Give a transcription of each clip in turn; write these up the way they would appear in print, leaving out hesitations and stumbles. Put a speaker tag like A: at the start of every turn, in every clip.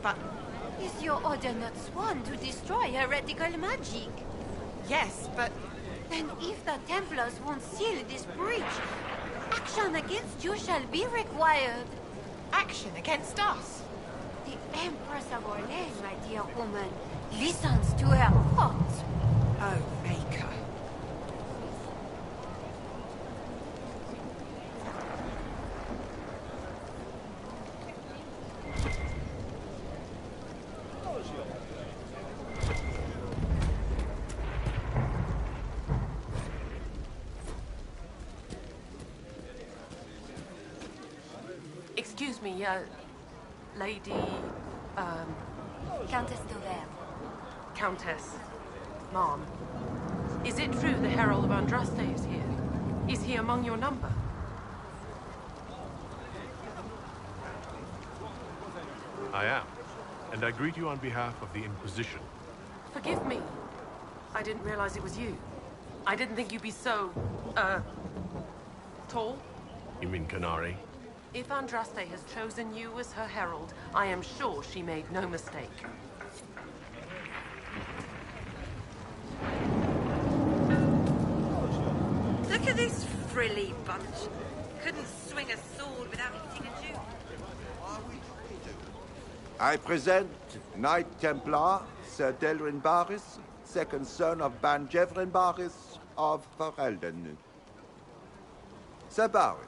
A: but...
B: Is your order not sworn to destroy heretical magic?
A: Yes, but...
B: Then if the Templars won't seal this breach, action against you shall be required.
A: Action against us?
B: The Empress of Orleans, my dear woman, listens to her thoughts.
A: Oh, Maker.
C: Excuse me, Lady,
B: Countess d'Auvergne.
C: Countess, Ma'am. Is it true the Herald of Andraste is here? Is he among your number?
D: I am, and I greet you on behalf of the Inquisition.
C: Forgive me. I didn't realize it was you. I didn't think you'd be so, tall.
D: You mean Canary?
C: If Andraste has chosen you as her herald, I am sure she made no mistake.
E: Look at this frilly bunch. Couldn't swing a sword without hitting a Jew.
F: I present Knight Templar Sir Delrin Barris, second son of Ban Jevrin Barris of Ferelden. Sir Barris,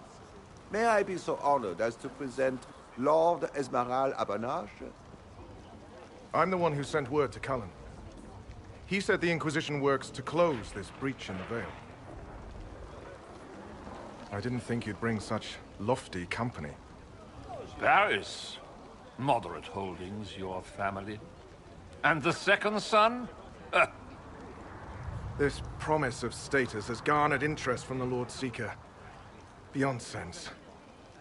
F: may I be so honored as to present Lord Esmeralda Abanage?
G: I'm the one who sent word to Cullen. He said the Inquisition works to close this breach in the Vale. I didn't think you'd bring such lofty company.
H: Paris. Moderate holdings, your family. And the second son?
G: This promise of status has garnered interest from the Lord Seeker. Beyond sense.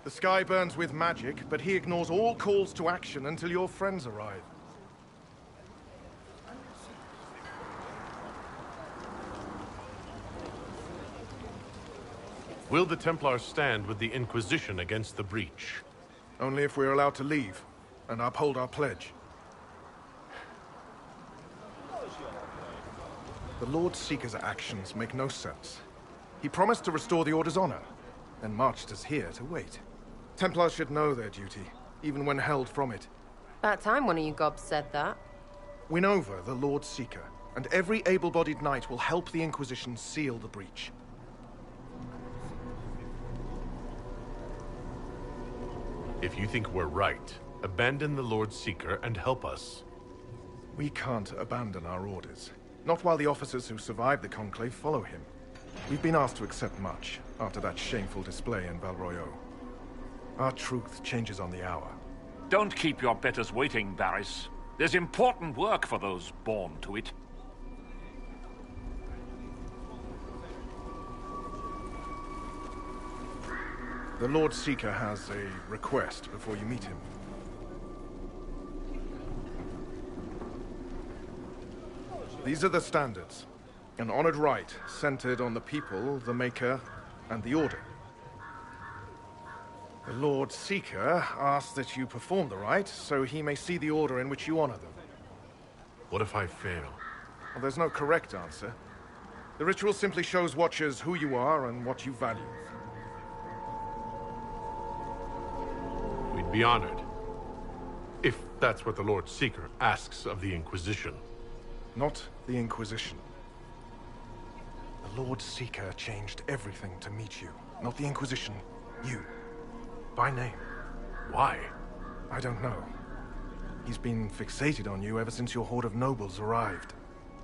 G: The sky burns with magic, but he ignores all calls to action until your friends arrive.
D: Will the Templars stand with the Inquisition against the breach?
G: Only if we're allowed to leave and uphold our pledge. The Lord Seeker's actions make no sense. He promised to restore the Order's honor, then marched us here to wait. Templars should know their duty, even when held from it.
I: About time one of you gobs said that.
G: Win over the Lord Seeker, and every able-bodied knight will help the Inquisition seal the breach.
D: If you think we're right, abandon the Lord Seeker and help us.
G: We can't abandon our orders. Not while the officers who survived the Conclave follow him. We've been asked to accept much after that shameful display in Val Royeaux. Our truth changes on the hour.
H: Don't keep your betters waiting, Barris. There's important work for those born to it.
G: The Lord Seeker has a request before you meet him. These are the standards. An honored right, centered on the people, the Maker, and the Order. The Lord Seeker asks that you perform the rite, so he may see the order in which you honor them.
D: What if I fail?
G: Well, there's no correct answer. The ritual simply shows Watchers who you are and what you value.
D: We'd be honored. If that's what the Lord Seeker asks of the Inquisition.
G: Not the Inquisition. The Lord Seeker changed everything to meet you. Not the Inquisition. You. By name.
D: Why?
G: I don't know. He's been fixated on you ever since your horde of nobles arrived.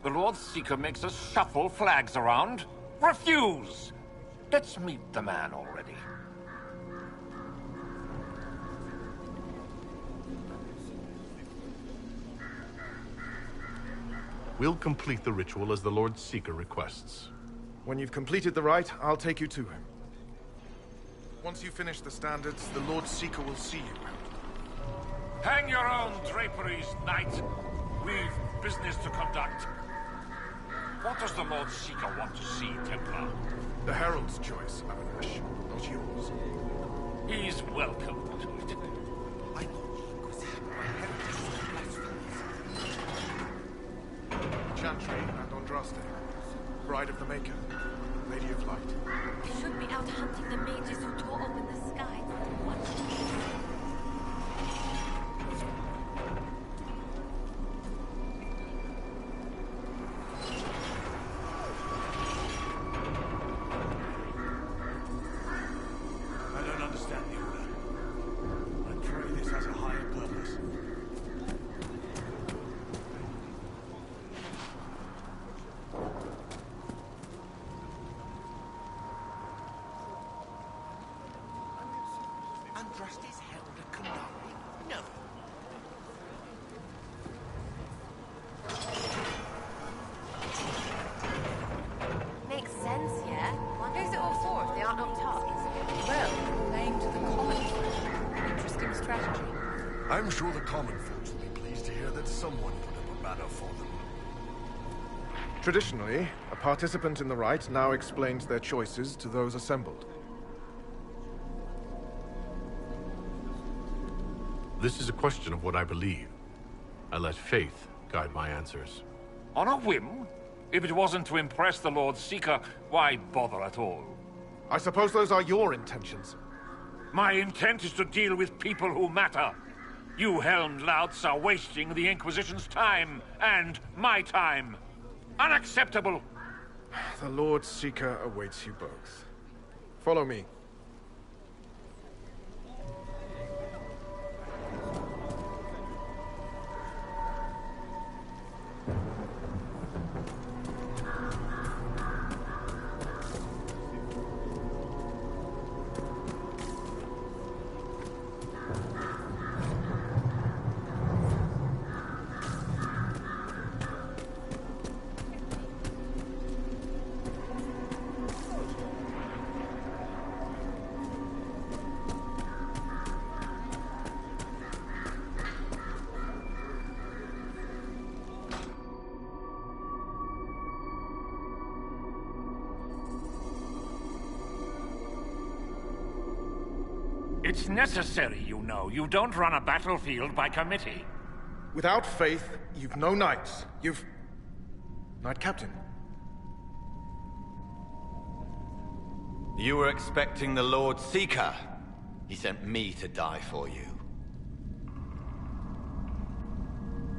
H: The Lord Seeker makes us shuffle flags around. Refuse! Let's meet the man already.
D: We'll complete the ritual as the Lord Seeker requests.
G: When you've completed the rite, I'll take you to him. Once you finish the standards, the Lord Seeker will see you.
H: Hang your own draperies, knight. We've business to conduct. What does the Lord Seeker want to see, Templar?
G: The Herald's choice, Abanash, not yours.
H: He's welcome to it.
F: I thought he was my heritage.
G: country and Andraste. Bride of the Maker, Lady of Light.
B: You should be out hunting the mages who tore open the sky. What?
H: I don't understand the order. I pray this has a higher purpose.
J: Andraste's held a canary? No.
B: Makes sense, yeah?
I: Who's it all for if they aren't up top?
K: Well, playing to the common folk. Interesting strategy.
L: I'm sure the common folks will be pleased to hear that someone put up a banner for them.
G: Traditionally, a participant in the rite now explains their choices to those assembled.
D: This is a question of what I believe. I let faith guide my answers.
H: On a whim? If it wasn't to impress the Lord Seeker, why bother at all?
G: I suppose those are your intentions.
H: My intent is to deal with people who matter. You helmed louts are wasting the Inquisition's time, and my time. Unacceptable!
G: The Lord Seeker awaits you both. Follow me.
H: It's necessary, you know. You don't run a battlefield by committee.
G: Without faith, you've no knights. You've... Knight Captain.
J: You were expecting the Lord Seeker. He sent me to die for you.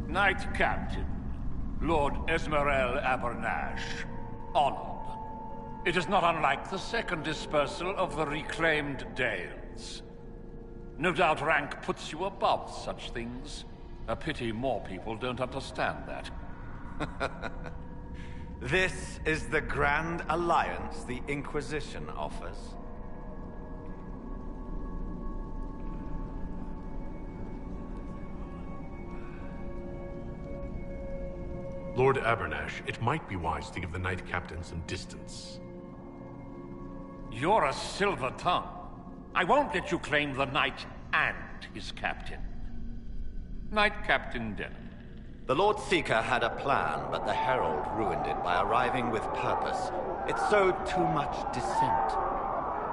H: Knight Captain, Lord Esmerel Abernash. Honored. It is not unlike the second dispersal of the reclaimed Dales. No doubt rank puts you above such things. A pity more people don't understand that.
J: This is the grand alliance the Inquisition offers.
D: Lord Abernash, it might be wise to give the Knight Captain some distance.
H: You're a silver tongue. I won't let you claim the Knight and his captain. Knight Captain Denham.
J: The Lord Seeker had a plan, but the Herald ruined it by arriving with purpose. It sowed too much dissent.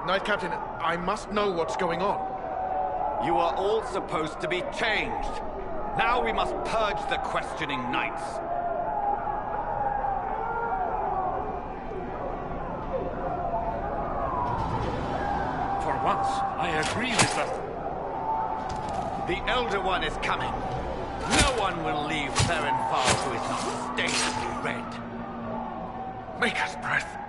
G: Knight Captain, I must know what's going on.
J: You are all supposed to be changed. Now we must purge the questioning knights.
H: For once, I agree with them.
J: The Elder One is coming. No one will leave Therenfal who is not stained red.
G: Maker's breath.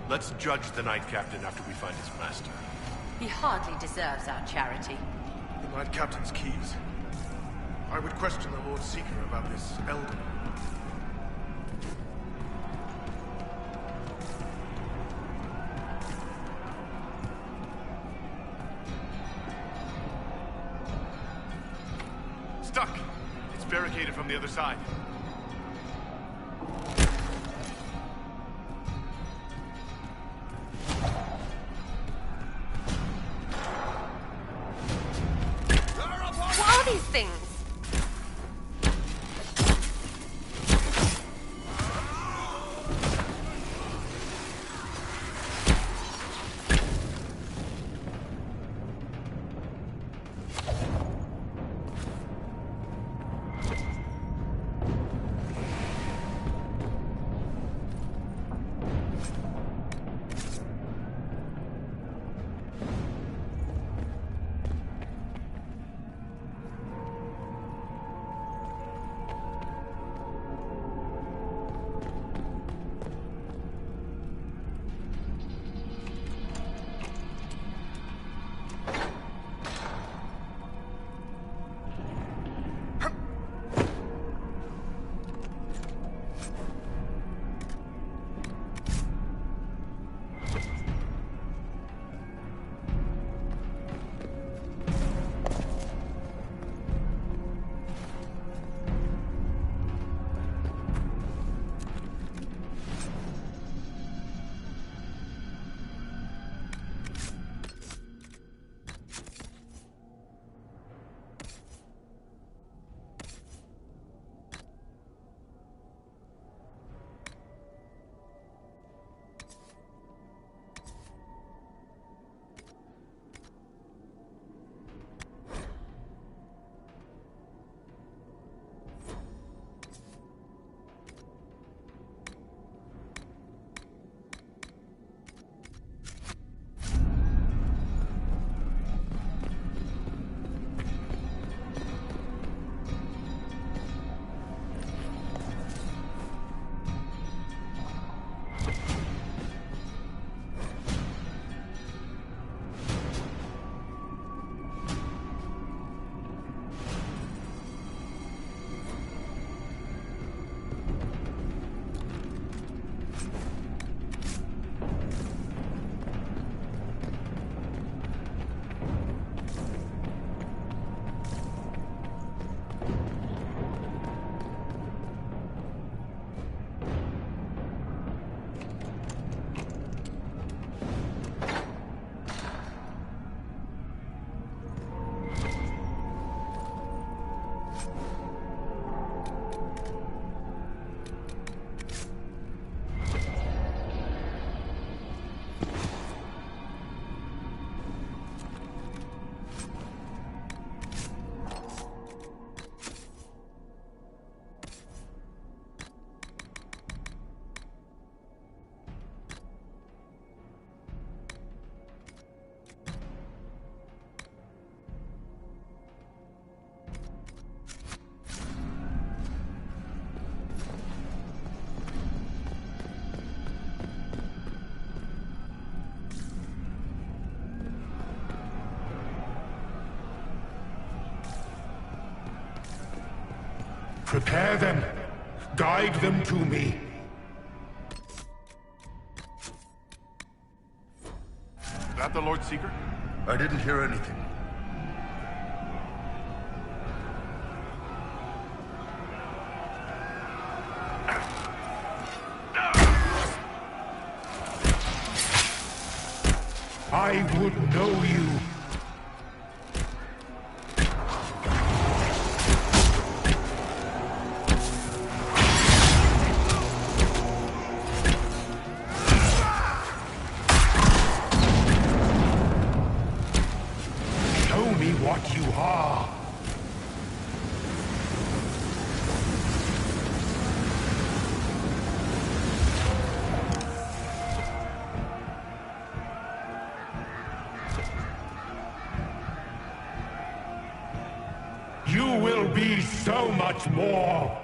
D: Let's judge the Knight Captain after we find his master.
K: He hardly deserves our charity.
G: The Knight Captain's keys. I would question the Lord Seeker about this Elder.
D: Stuck! It's buried
G: barricaded from the other side.
C: What are these things?
M: Prepare them. Guide them to me.
D: Is that the Lord Seeker?
L: I didn't hear anything.
M: I would know you. Show me what you are. You will be so much more!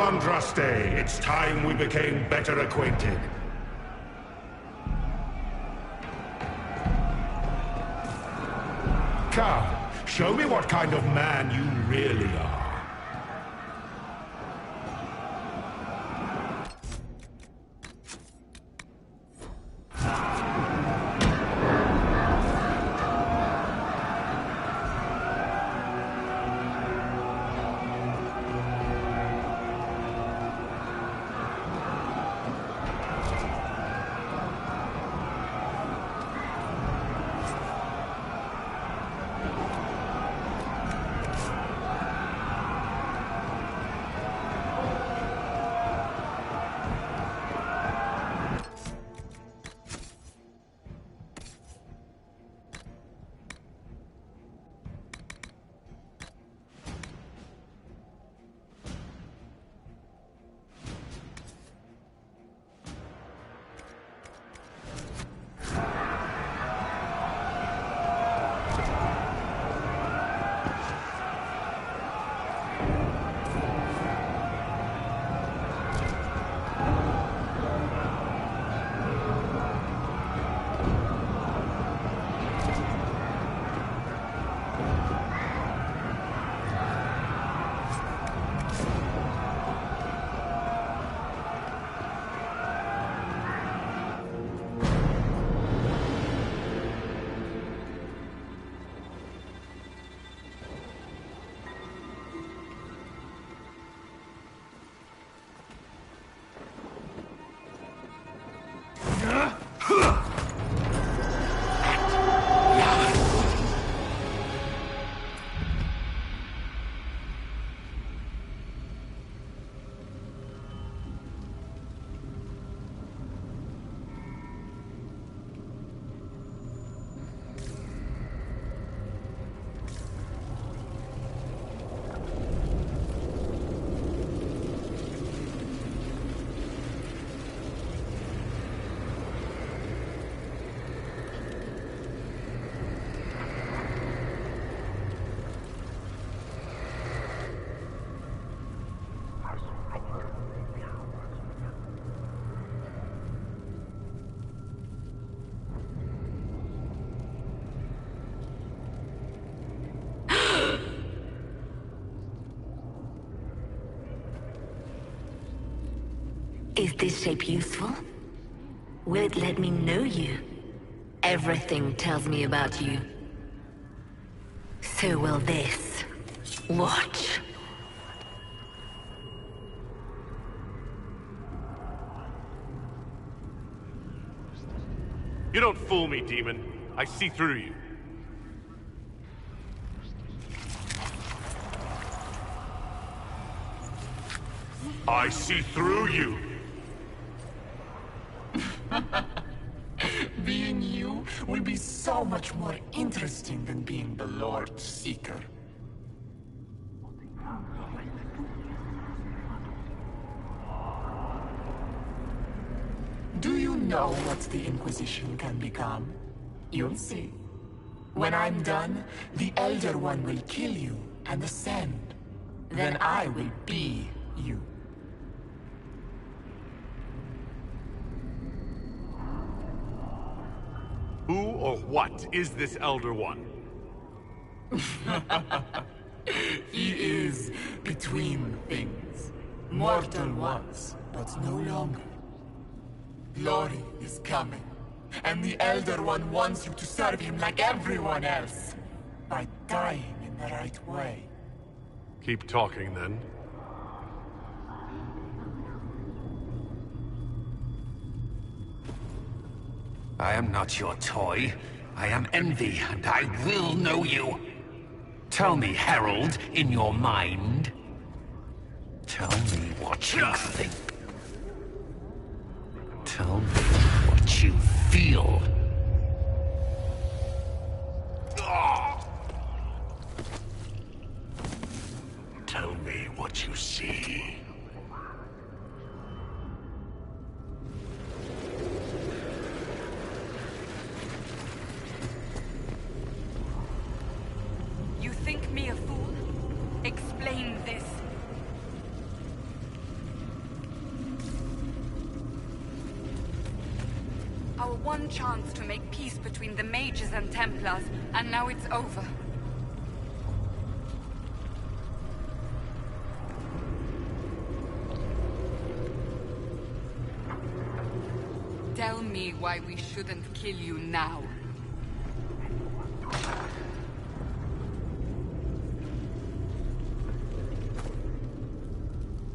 M: Andraste, it's time we became better acquainted. Come, show me what kind of man you really are.
N: Is this shape useful? Will it let me know you? Everything tells me about you. So will this. Watch.
D: You don't fool me, demon. I see through you. I see through you.
O: Being you will be so much more interesting than being the Lord Seeker. Do you know what the Inquisition can become? You'll see. When I'm done, the Elder One will kill you and ascend. Then I will be you.
D: Who or what is this Elder One?
O: He is between things. Mortal once, but no longer. Glory is coming, and the Elder One wants you to serve him like everyone else, by dying in the right way.
D: Keep talking, then.
J: I am not your toy. I am Envy, and I will know you. Tell me, Herald, in your mind. Tell me what you think. Tell me what you feel. Tell me what you see.
E: You think me a fool? Explain this.
P: Our one chance to make peace between the mages and Templars, and now it's over. Tell me why we shouldn't kill you now.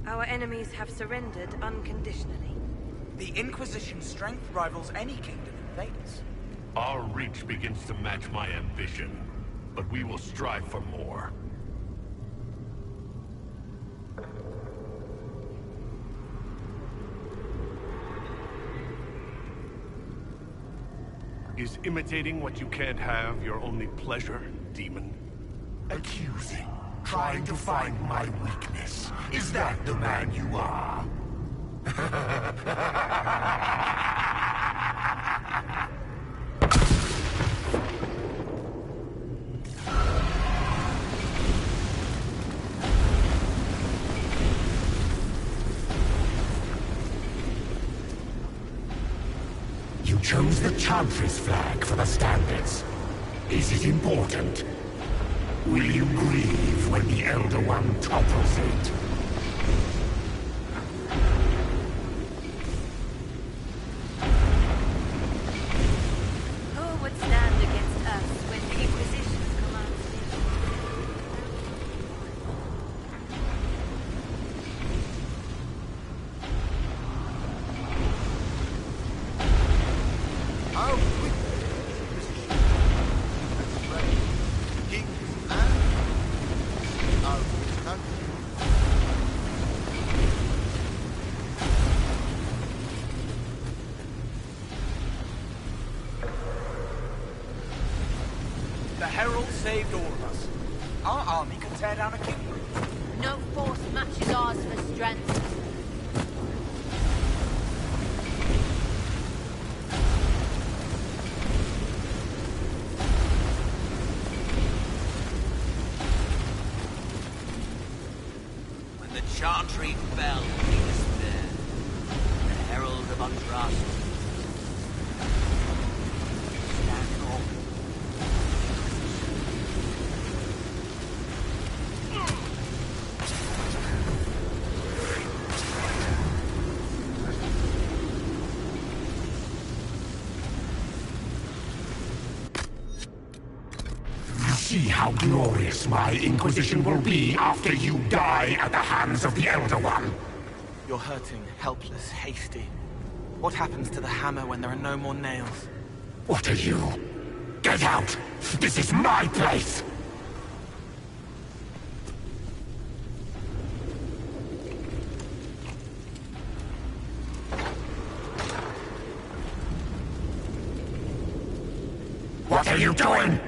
E: Our enemies have surrendered unconditionally.
Q: The Inquisition's strength rivals any kingdom in Vegas.
D: Our reach begins to match my ambition, but we will strive for more. Is imitating what you can't have your only pleasure, demon?
M: Accusing. Trying to find my weakness. Is that the man you are? You chose the Chantry's flag for the standards. Is it important? Will you grieve when the Elder One topples it?
E: Who would stand against us when the Inquisition commands it?
F: How quickly kings and our country.
Q: The Herald saved all of us. Our army could tear down a kingdom.
B: No force matches ours for strength.
R: When the Chantry fell, he was there. The Herald of Andraste. Stand on.
M: See how glorious my Inquisition will be after you die at the hands of the Elder One.
Q: You're hurting, helpless, hasty. What happens to the hammer when there are no more nails?
M: What are you? Get out! This is my place! What are you doing?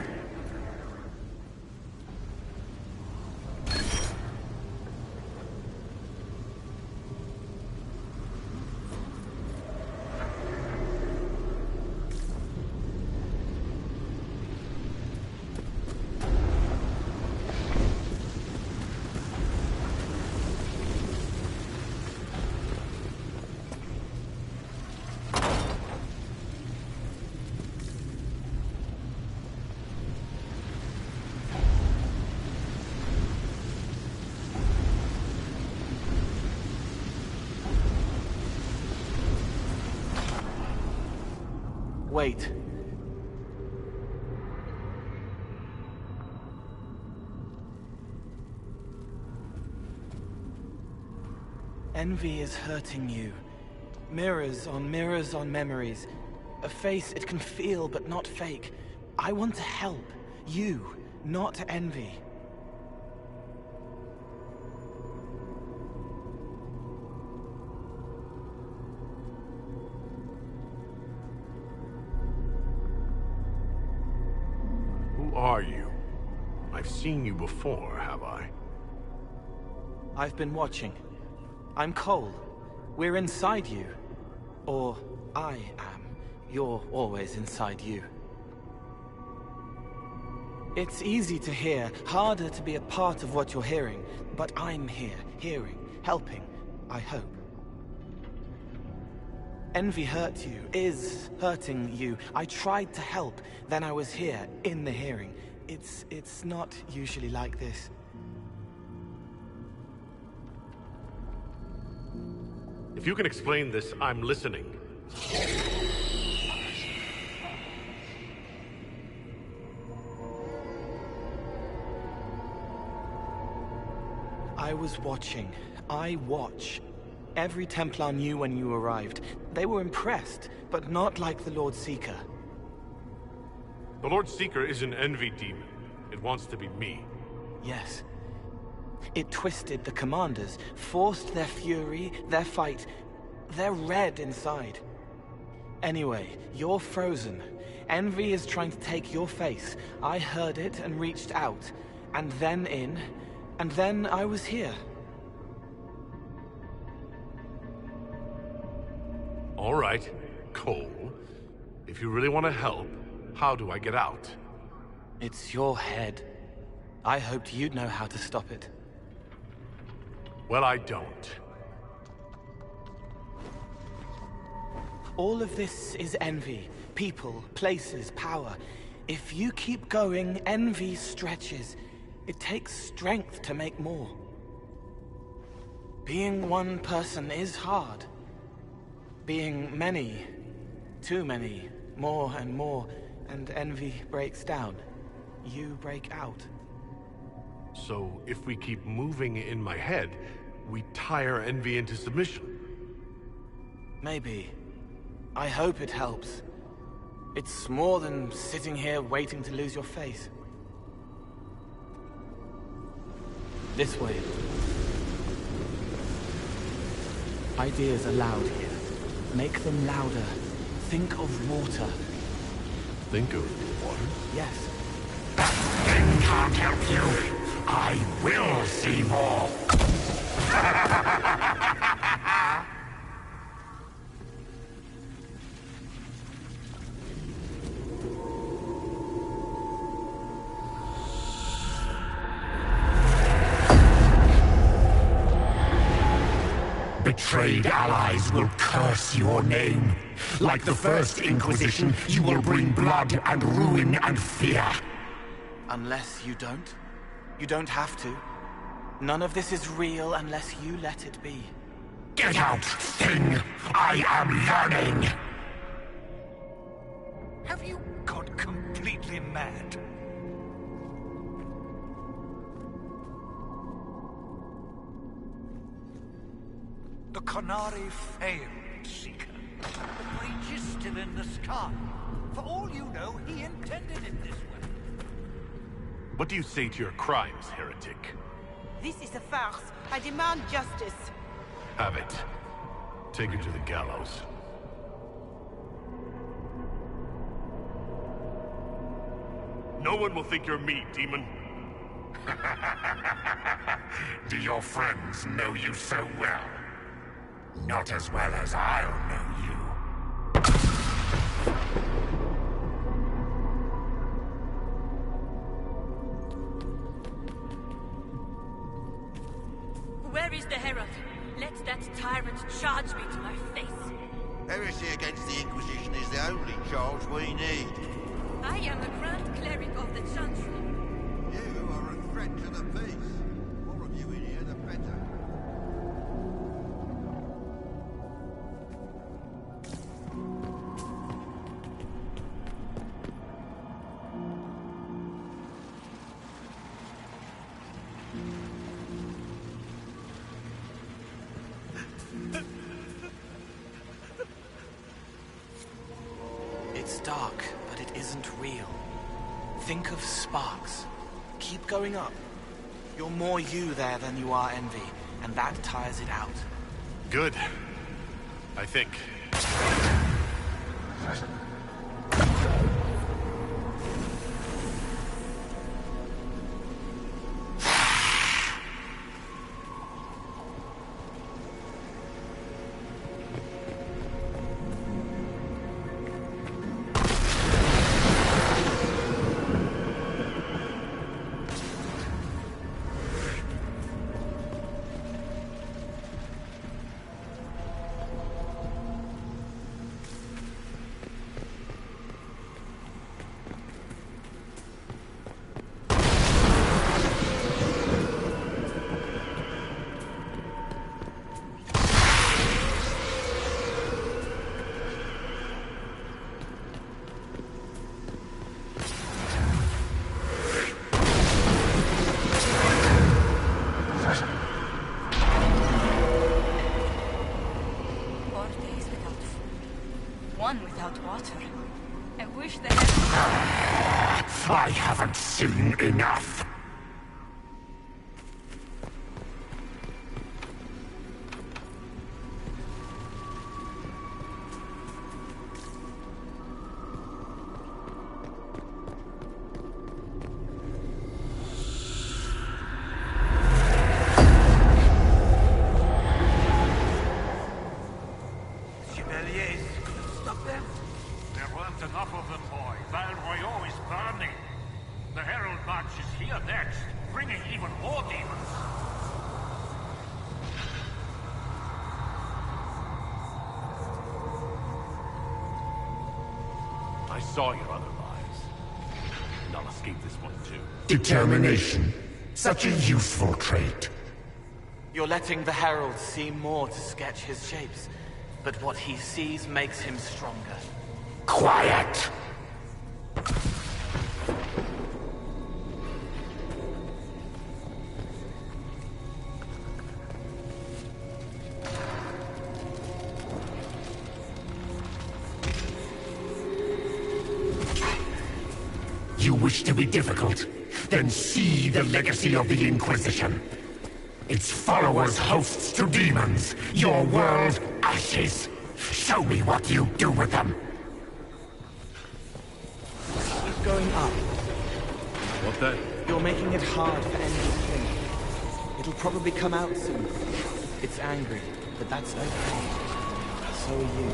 Q: Wait. Envy is hurting you. Mirrors on memories. A face it can feel but not fake. I want to help. You, not envy.
D: Who are you? I've seen you before, have I?
Q: I've been watching. I'm Cole. We're inside you. Or I am. You're always inside you. It's easy to hear, harder to be a part of what you're hearing. But I'm here, hearing, helping, I hope. Envy hurt you, is hurting you. I tried to help, then I was here, in the hearing. It's not usually like this.
D: If you can explain this, I'm listening.
Q: I was watching. I watch. Every Templar knew when you arrived. They were impressed, but not like the Lord Seeker.
D: The Lord Seeker is an envy demon. It wants to be me.
Q: Yes. It twisted the commanders, forced their fury, their fight. They're red inside. Anyway, you're frozen. Envy is trying to take your face. I heard it and reached out. And then in. And then I was here.
D: All right, Cole. If you really want to help, how do I get out?
Q: It's your head. I hoped you'd know how to stop it.
D: Well, I don't.
Q: All of this is envy. People, places, power. If you keep going, envy stretches. It takes strength to make more. Being one person is hard. Being many, too many, more and more, and envy breaks down. You break out.
D: So, if we keep moving in my head, we tire envy into submission.
Q: Maybe. I hope it helps. It's more than sitting here waiting to lose your face. This way. Ideas are loud here. Make them louder. Think of water.
D: Think of water?
Q: Yes.
M: That thing can't help you. I will see more. Betrayed allies will curse your name. Like the first Inquisition, you will bring blood and ruin and fear.
Q: Unless you don't. You don't have to. None of this is real unless you let it be.
M: Get out, thing! I am learning!
S: Have you got completely mad? The Qunari failed, Seeker. The breach is still in the sky. For all you know, he intended it this way.
D: What do you say to your crimes, heretic?
A: This is a farce. I demand justice.
D: Have it. Take her to the gallows. No one will think you're me, demon.
M: Do your friends know you so well? Not as well as I'll know you.
T: Where is the Herald? Let that tyrant charge me to my face.
F: Heresy against the Inquisition is the only charge we need.
T: I am the Grand Cleric of the Chantry.
F: You are a threat to the peace. The more of you in here, the better.
Q: It's dark, but it isn't real. Think of sparks. Keep going up. You're more you there than you are envy, and that tires it out.
D: Good. I think.
T: without water.
P: I wish the
M: I haven't seen enough.
H: Enough of them, boy. Val Royaux is burning. The Herald March is here next, bringing even more demons.
D: I saw your other lives. And I'll escape this one too.
M: Determination. Such a useful trait.
Q: You're letting the Herald see more to sketch his shapes, but what he sees makes him stronger.
M: Quiet! You wish to be difficult? Then see the legacy of the Inquisition. Its followers hosts to demons, your world ashes. Show me what you do with them.
Q: Keep going up.
D: What then?
Q: You're making it hard for Envy to think. It'll probably come out soon. It's angry, but that's okay. So are you.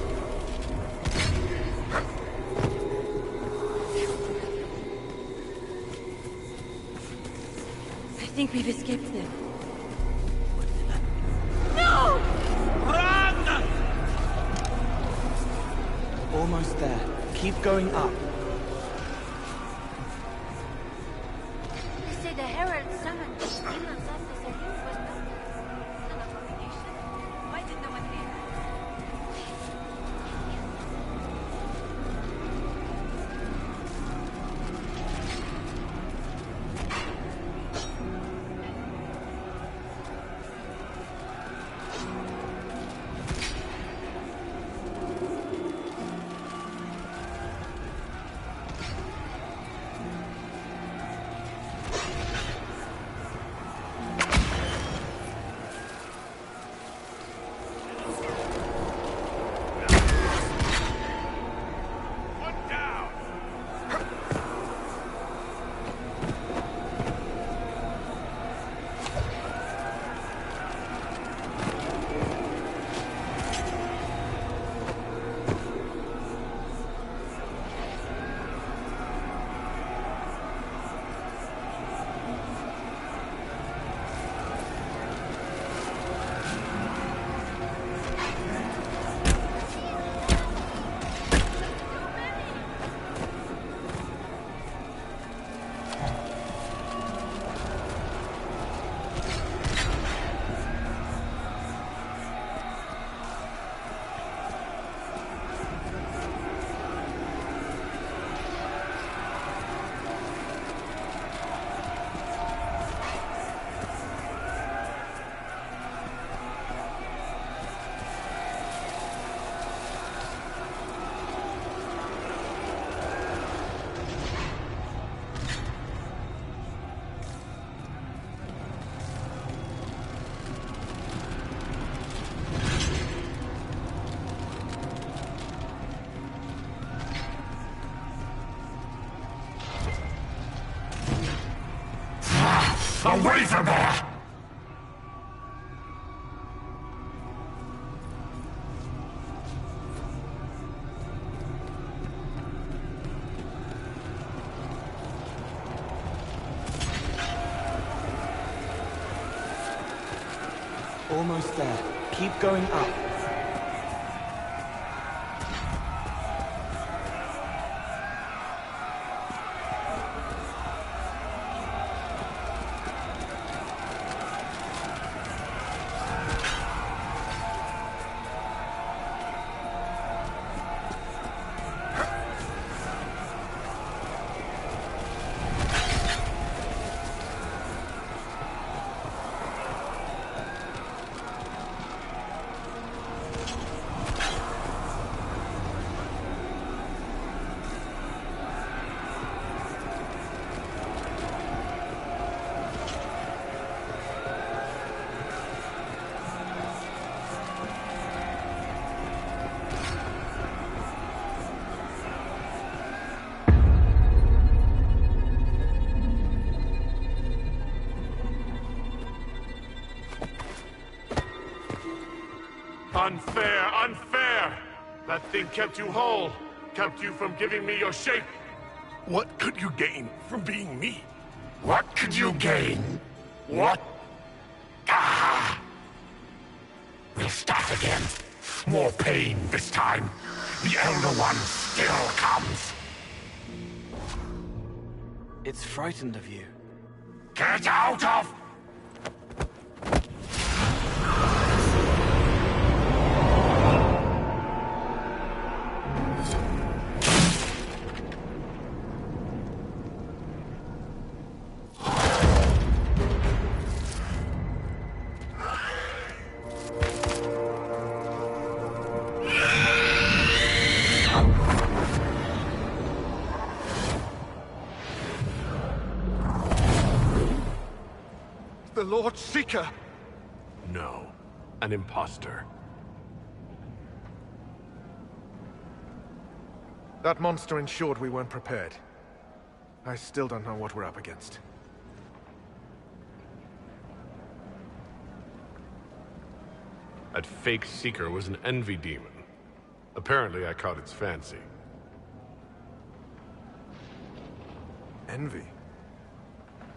T: I think we've escaped them.
P: No!
H: Run!
Q: Almost there. Keep going up.
B: You say the Herald summoned these demons after their youth was built. An abomination.
P: Why did no one leave?
M: Away from there!
Q: Almost there. Keep going up.
D: That thing kept you whole. Kept you from giving me your shape.
L: What could you gain from being me?
M: What could you gain? What? Ah! We'll start again. More pain this time. The Elder One still comes.
Q: It's frightened of you.
M: Get out of...
G: The Lord Seeker!
D: No. An imposter.
G: That monster ensured we weren't prepared. I still don't know what we're up against.
D: That fake Seeker was an envy demon. Apparently I caught its fancy.
G: Envy?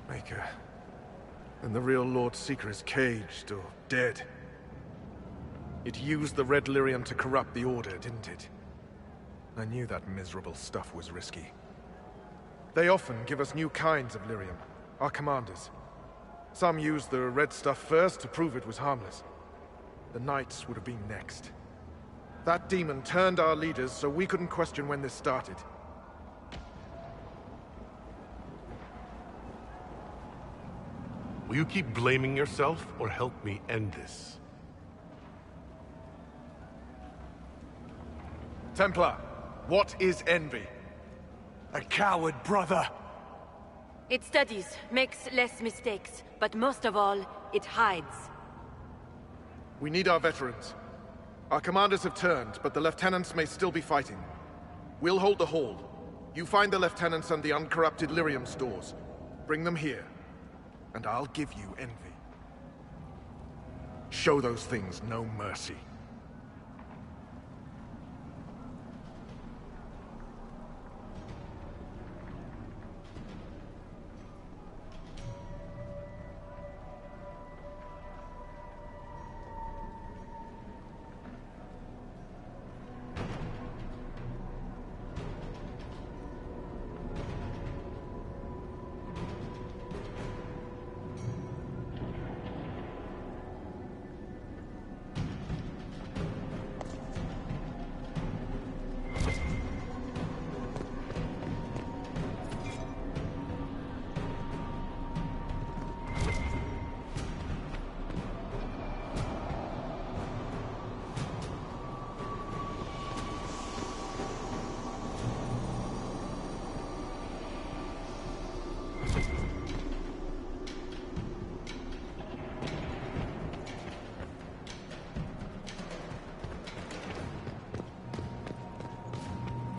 G: Maker. And the real Lord Seeker is caged or dead. It used the Red Lyrium to corrupt the Order, didn't it? I knew that miserable stuff was risky. They often give us new kinds of Lyrium, our commanders. Some used the red stuff first to prove it was harmless. The Knights would have been next. That demon turned our leaders so we couldn't question when this started.
D: Will you keep blaming yourself, or help me end this?
G: Templar, what is envy?
S: A coward, brother.
T: It studies, makes less mistakes, but most of all, it hides.
G: We need our veterans. Our commanders have turned, but the lieutenants may still be fighting. We'll hold the hall. You find the lieutenants and the uncorrupted Lyrium stores. Bring them here, and I'll give you envy. Show those things no mercy.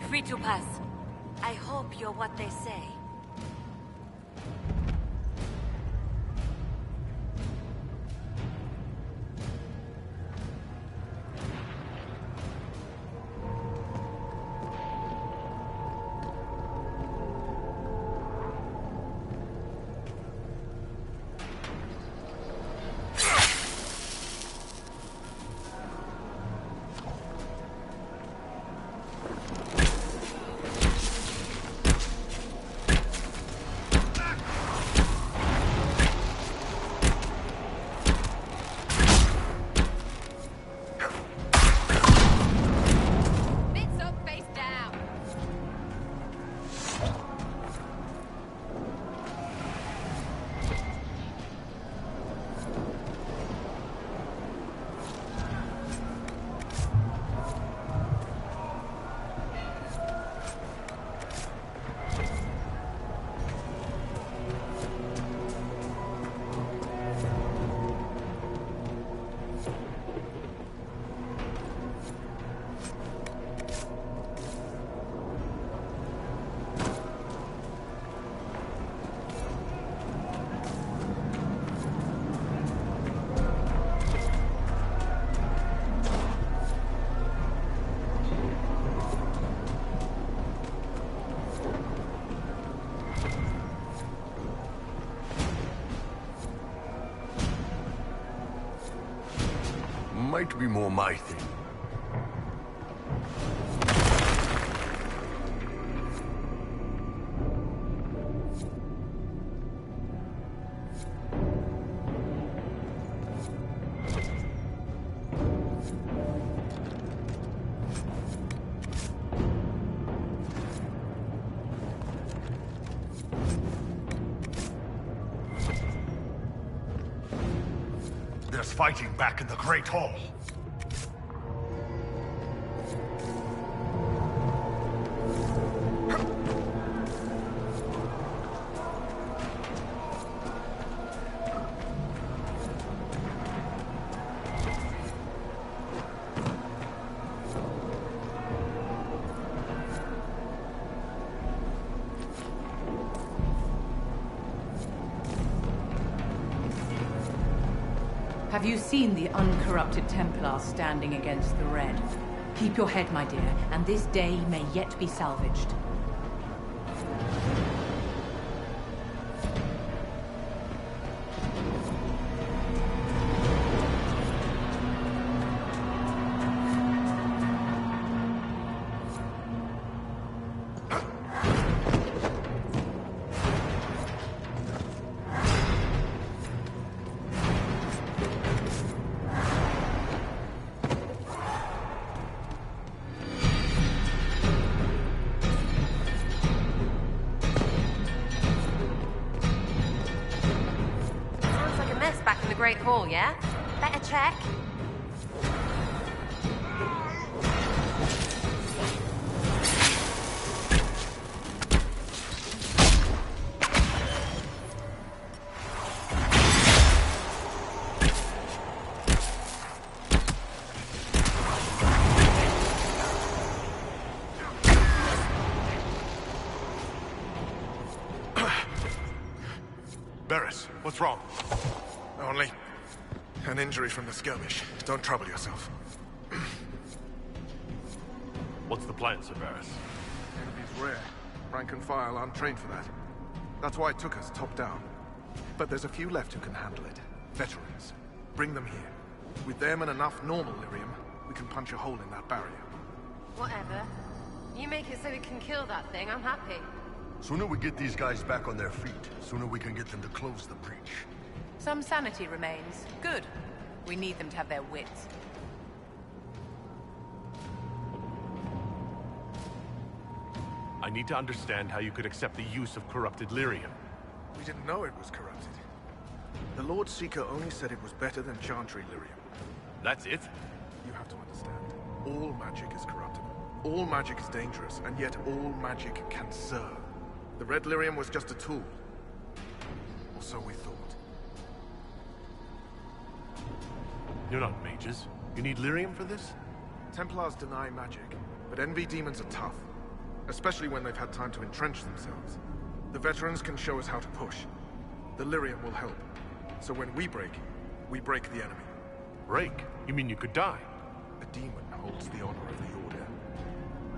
T: Free to pass. I hope you're what they say.
L: might be more my thing. There's fighting back in the Great Hall.
K: Have you seen the uncorrupted Templars standing against the Red? Keep your head, my dear, and this day may yet be salvaged.
T: Great Hall, yeah? Better check.
D: Barris, what's wrong?
G: Only an injury from the skirmish. Don't trouble yourself.
D: What's the plan, Sir Barris?
G: Enemy's rare. Rank and file aren't trained for that. That's why it took us top down. But there's a few left who can handle it. Veterans. Bring them here. With them and enough normal lyrium, we can punch a hole in that barrier.
T: Whatever. You make it so we can kill that thing, I'm happy.
L: Sooner we get these guys back on their feet, sooner we can get them to close the breach.
K: Some sanity remains. Good. We need them to have their wits.
D: I need to understand how you could accept the use of corrupted lyrium.
G: We didn't know it was corrupted. The Lord Seeker only said it was better than Chantry lyrium.
D: That's it?
G: You have to understand. All magic is corruptible. All magic is dangerous, and yet all magic can serve. The red lyrium was just a tool. Or so we thought.
D: You're not mages. You need lyrium for this?
G: Templars deny magic, but envy demons are tough. Especially when they've had time to entrench themselves. The veterans can show us how to push. The lyrium will help. So when we break the enemy.
D: Break? You mean you could die?
G: A demon holds the honor of the Order.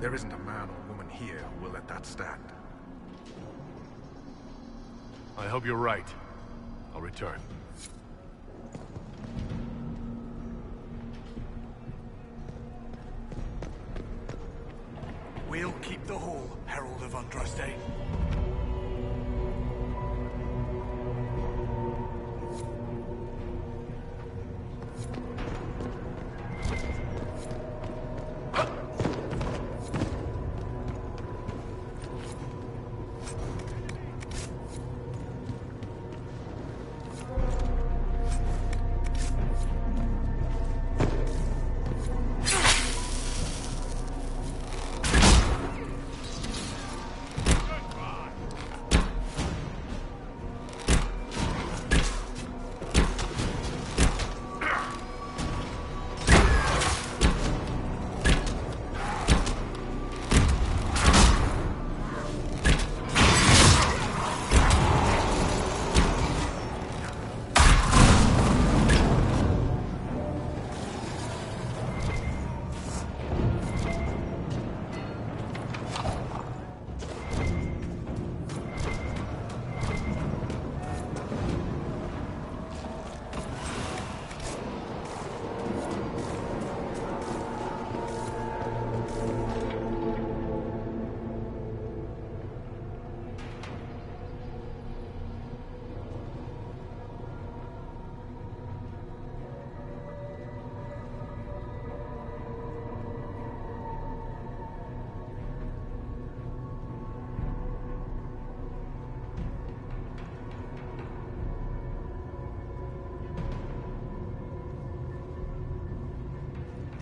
G: There isn't a man or woman here who will let that stand.
D: I hope you're right. I'll return.
S: We'll keep the hall, Herald of Andraste.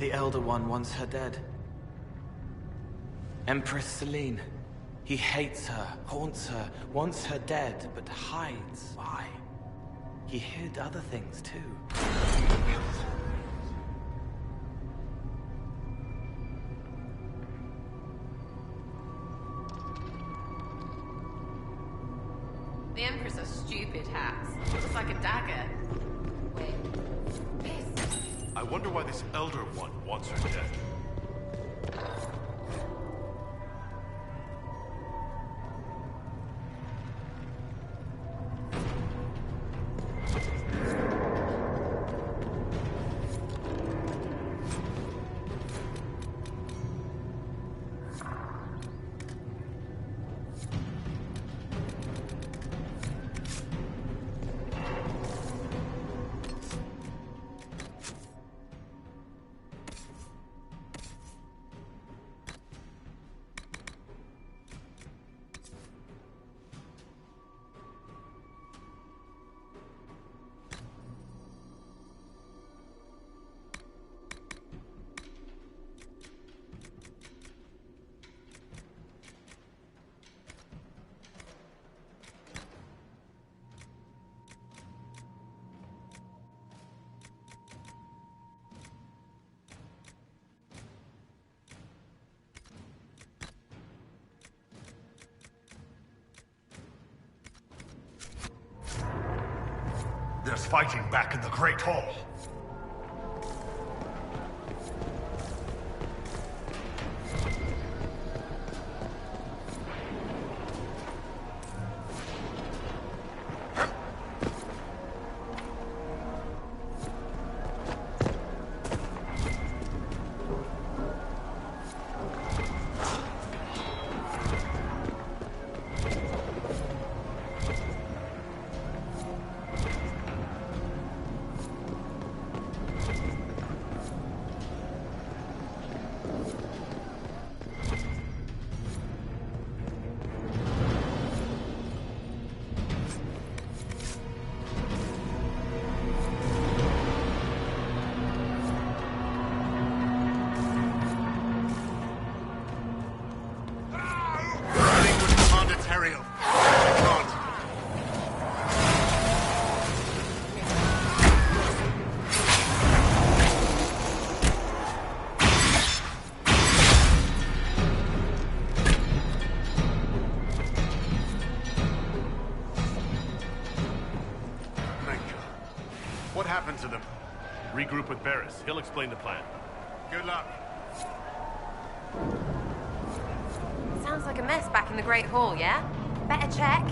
Q: The Elder One wants her dead. Empress Celine. He hates her, haunts her, wants her dead, but hides. Why? He hid other things too.
I: The Empress has stupid hats. Looks like a dagger. Wait. This.
D: I wonder why this Elder One wants her dead.
L: There's fighting back in the Great Hall.
D: What happened to them? Regroup with Barris. He'll explain the plan. Good luck.
I: Sounds like a mess back in the Great Hall, yeah? Better check.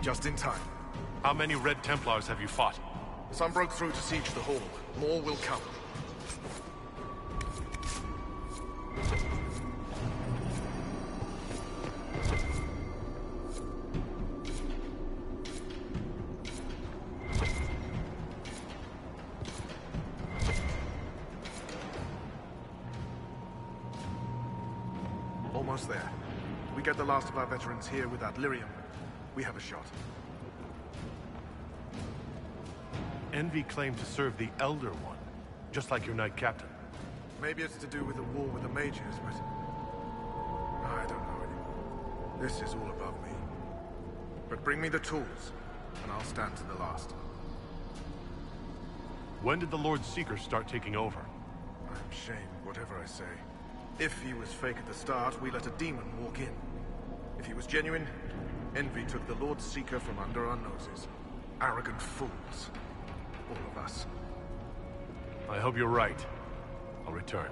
G: Just in time.
D: How many Red Templars have you fought?
G: Some broke through to siege the hall. More will come. almost there. We get the last of our veterans here with that lyrium. We have a shot.
D: Envy claimed to serve the Elder One, just like your Knight Captain.
G: Maybe it's to do with the war with the mages, but I don't know anymore. This is all above me. But bring me the tools, and I'll stand to the last.
D: When did the Lord Seeker start taking over?
G: I'm shamed, whatever I say. If he was fake at the start, we let a demon walk in. If he was genuine, Envy took the Lord Seeker from under our noses. Arrogant fools. All of us.
D: I hope you're right. I'll return.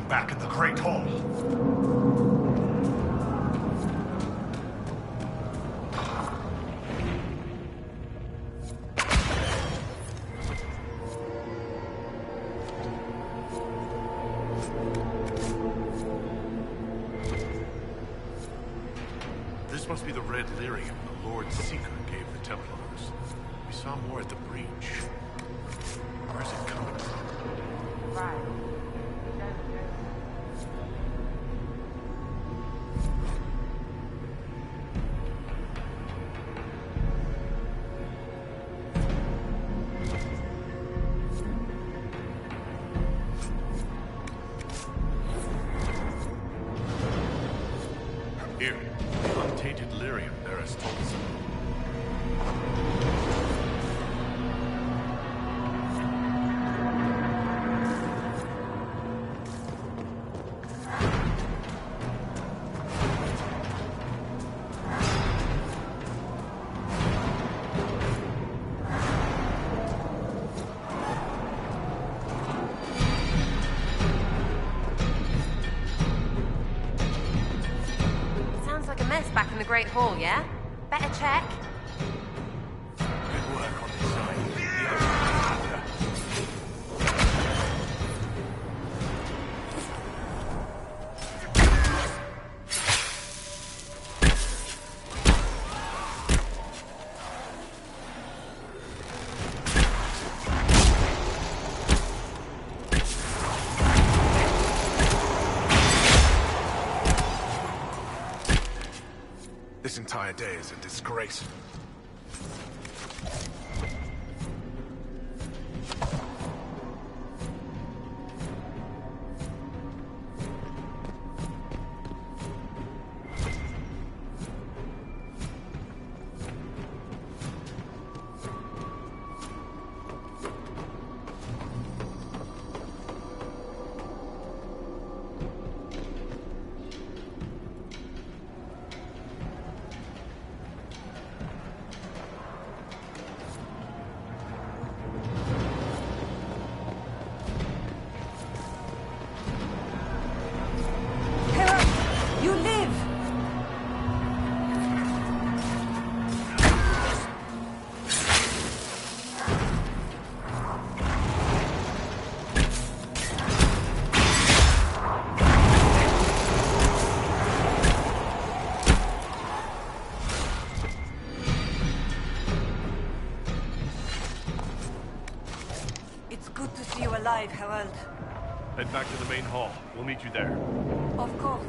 L: back in the Great Hall.
D: This must be the red lyrium the Lord Seeker gave the Templars. We saw more at the breach. Where's it coming from?
C: Right.
D: Here, untainted lyrium there as told us.
I: Sounds like a mess back in the Great Hall, yeah? Better check.
D: Good work on this side.
G: This entire day is a disgrace.
B: You live!
A: It's good to see you alive, Herald.
D: Head back to the main hall. We'll meet you there.
A: Of course.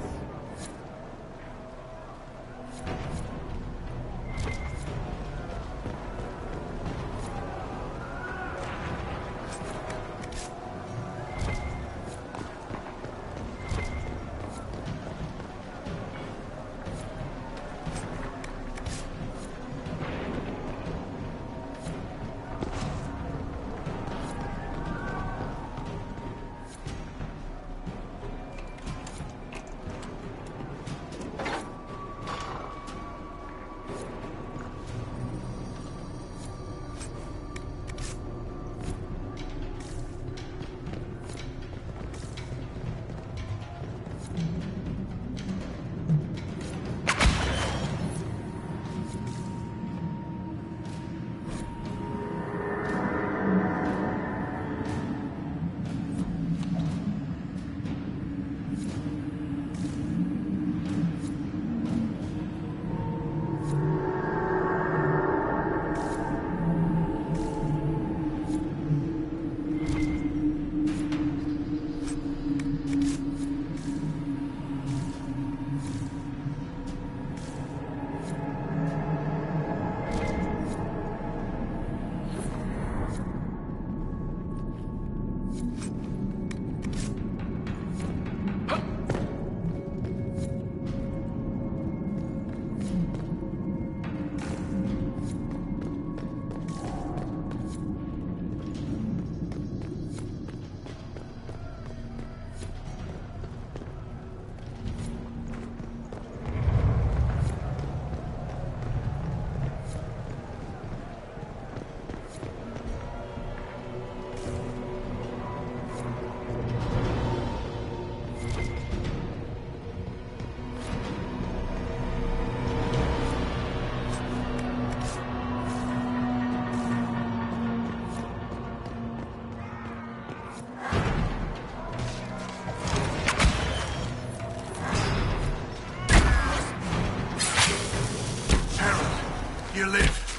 L: you live.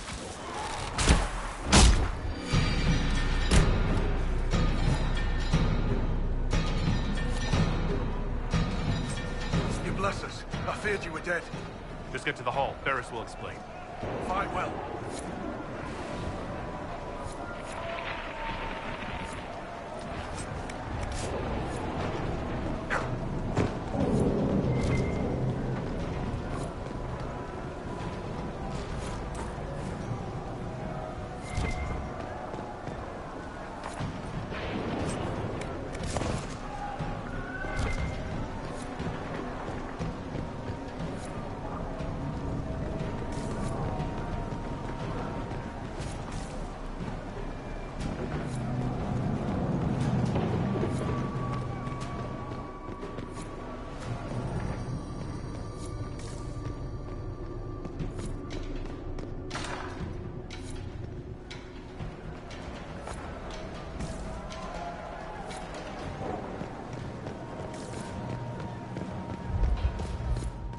L: You bless us. I feared you were dead.
D: Just get to the hall. Ferris will explain.
L: Fine, well.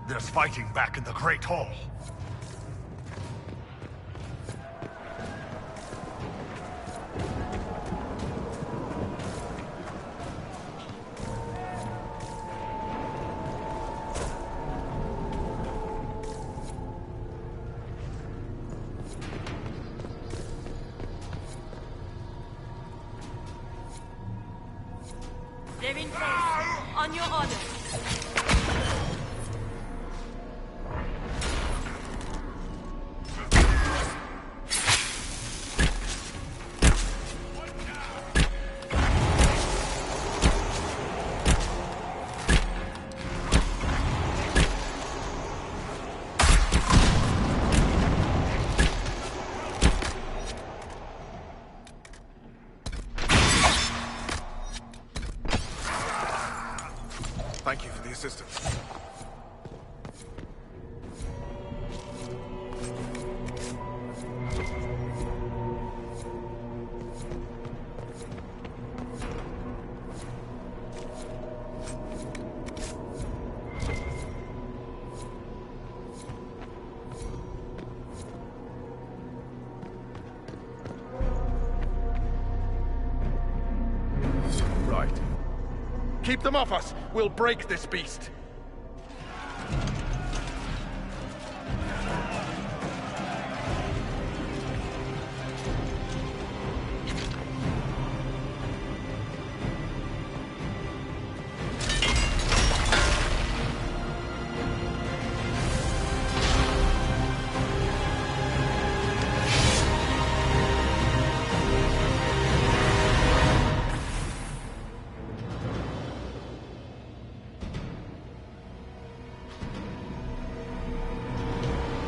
L: There's fighting back in the Great Hall.
T: They're in place. On your order.
G: Thank you for the assistance. Right. Keep them off us! We'll break this beast!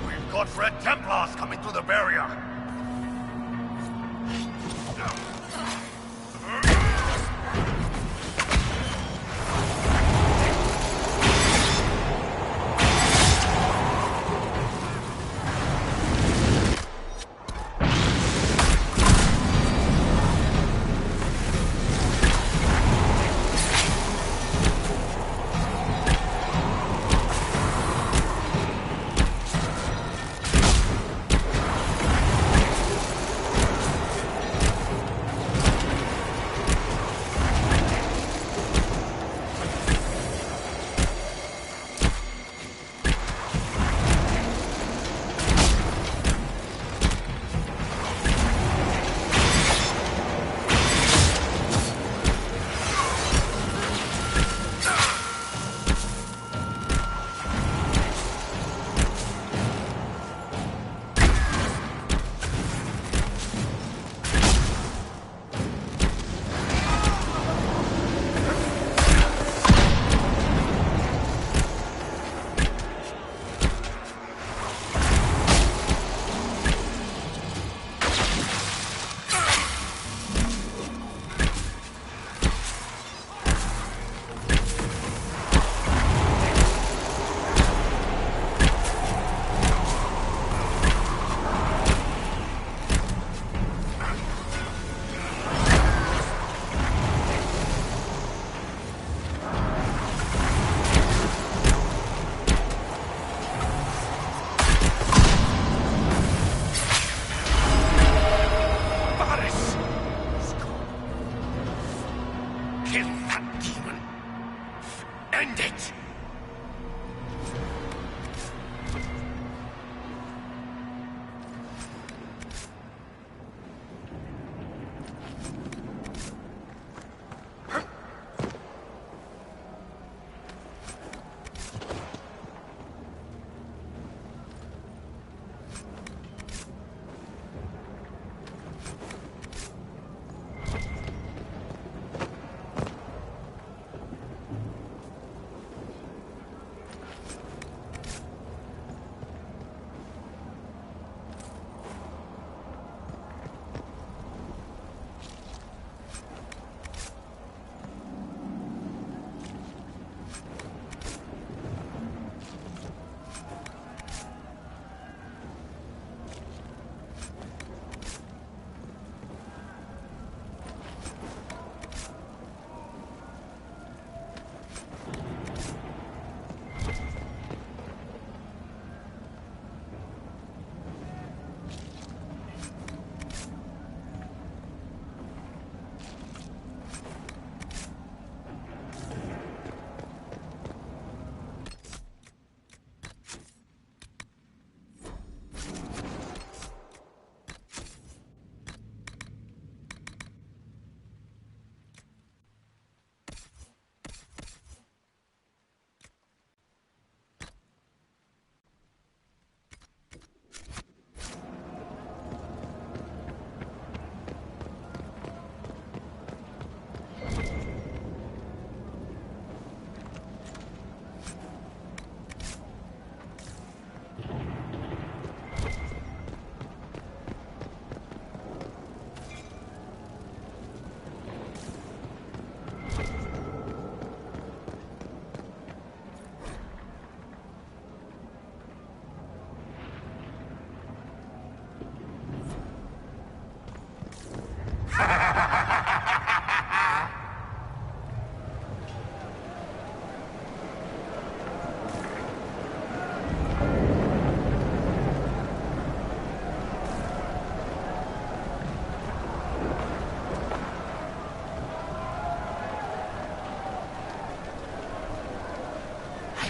L: We've got Red Templars coming through the barrier.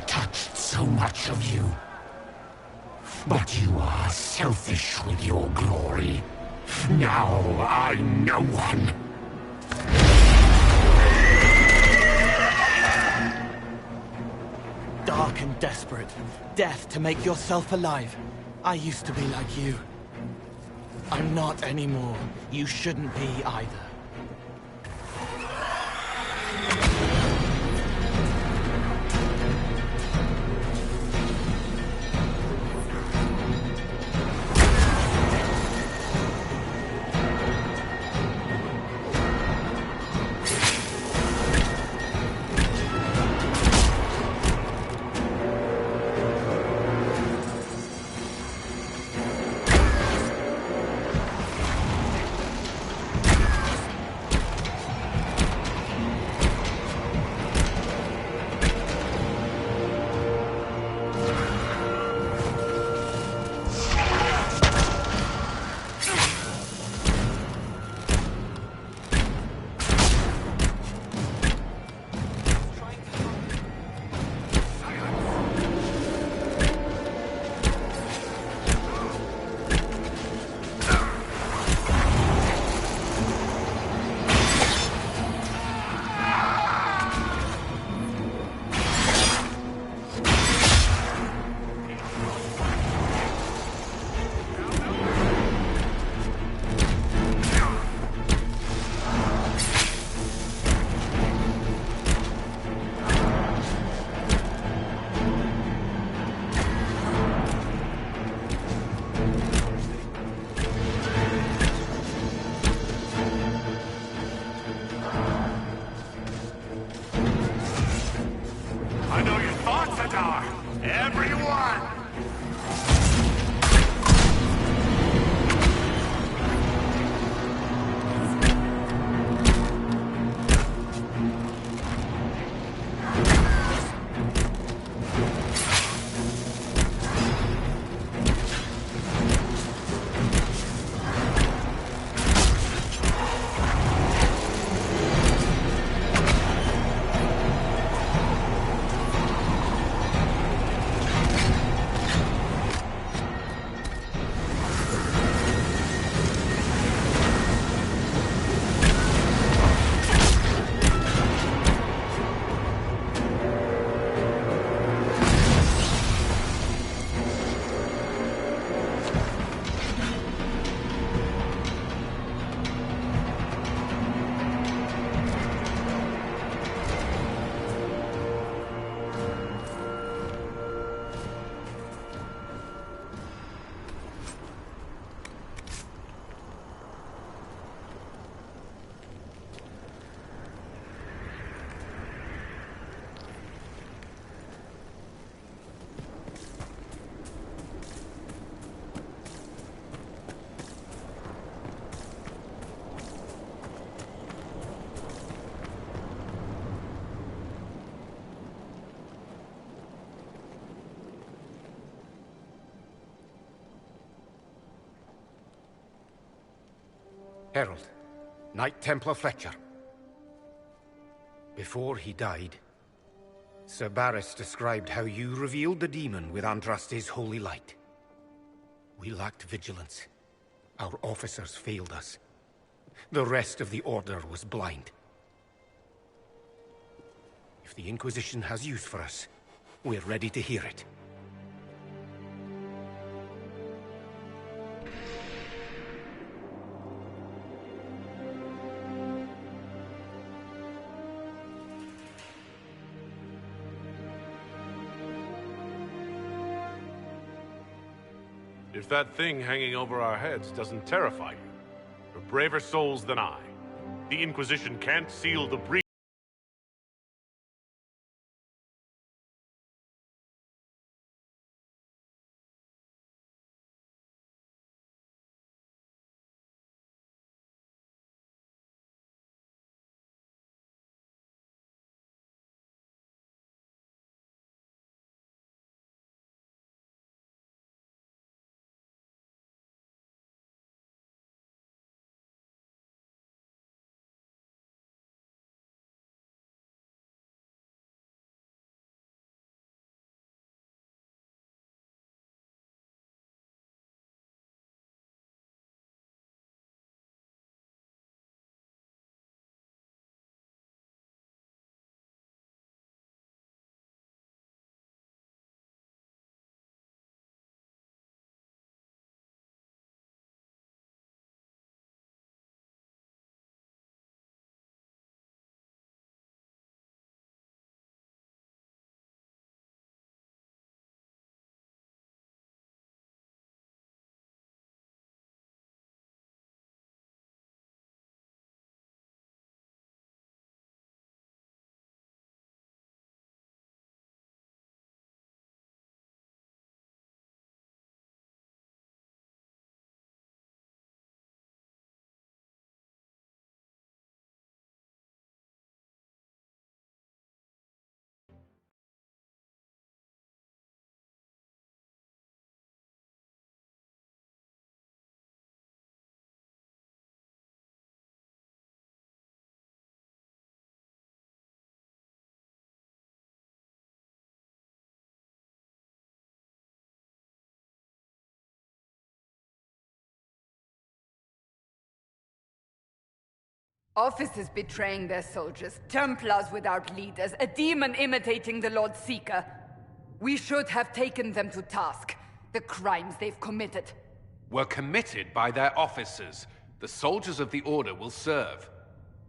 M: have touched so much of you. But you are selfish with your glory. Now I'm no one.
Q: Dark and desperate. Death to make yourself alive. I used to be like you. I'm not anymore. You shouldn't be either.
J: Herald, Knight Templar Fletcher. Before he died, Sir Barris described how you revealed the demon with Andraste's holy light. We lacked vigilance. Our officers failed us. The rest of the Order was blind. If the Inquisition has use for us, we're ready to hear it.
D: If that thing hanging over our heads doesn't terrify you, you're braver souls than I. The Inquisition can't seal the breach.
P: Officers betraying their soldiers, Templars without leaders, a demon imitating the Lord Seeker. We should have taken them to task. The crimes they've committed.
J: Were committed by their officers. The soldiers of the Order will serve.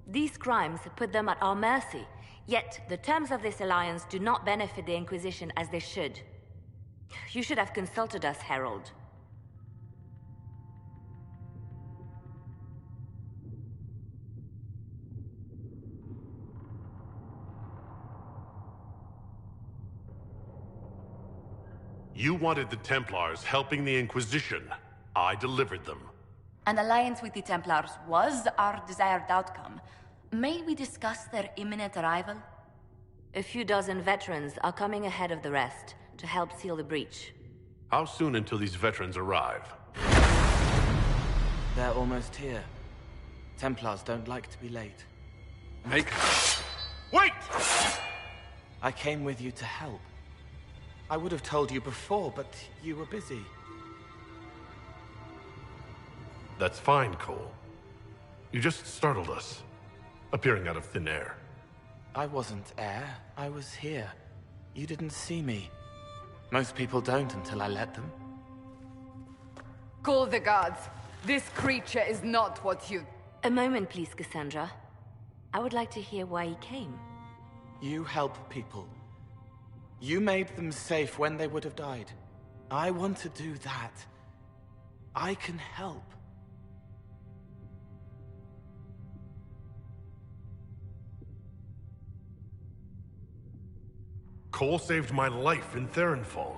U: These crimes put them at our mercy, yet the terms of this alliance do not benefit the Inquisition as they should. You should have consulted us, Herald.
D: You wanted the Templars helping the Inquisition. I delivered them.
K: An alliance with the Templars was our desired outcome. May we discuss their imminent arrival?
U: A few dozen veterans are coming ahead of the rest to help seal the breach.
D: How soon until these veterans arrive?
Q: They're almost here. Templars don't like to be late.
D: Wait!
Q: I came with you to help. I would have told you before, but you were busy.
D: That's fine, Cole. You just startled us, appearing out of thin air.
Q: I wasn't air. I was here. You didn't see me. Most people don't until I let them.
P: Call the guards. This creature is not what you...
U: A moment, please, Cassandra. I would like to hear why he came.
Q: You help people. You made them safe when they would have died. I want to do that. I can help.
D: Cole saved my life in Theronfall.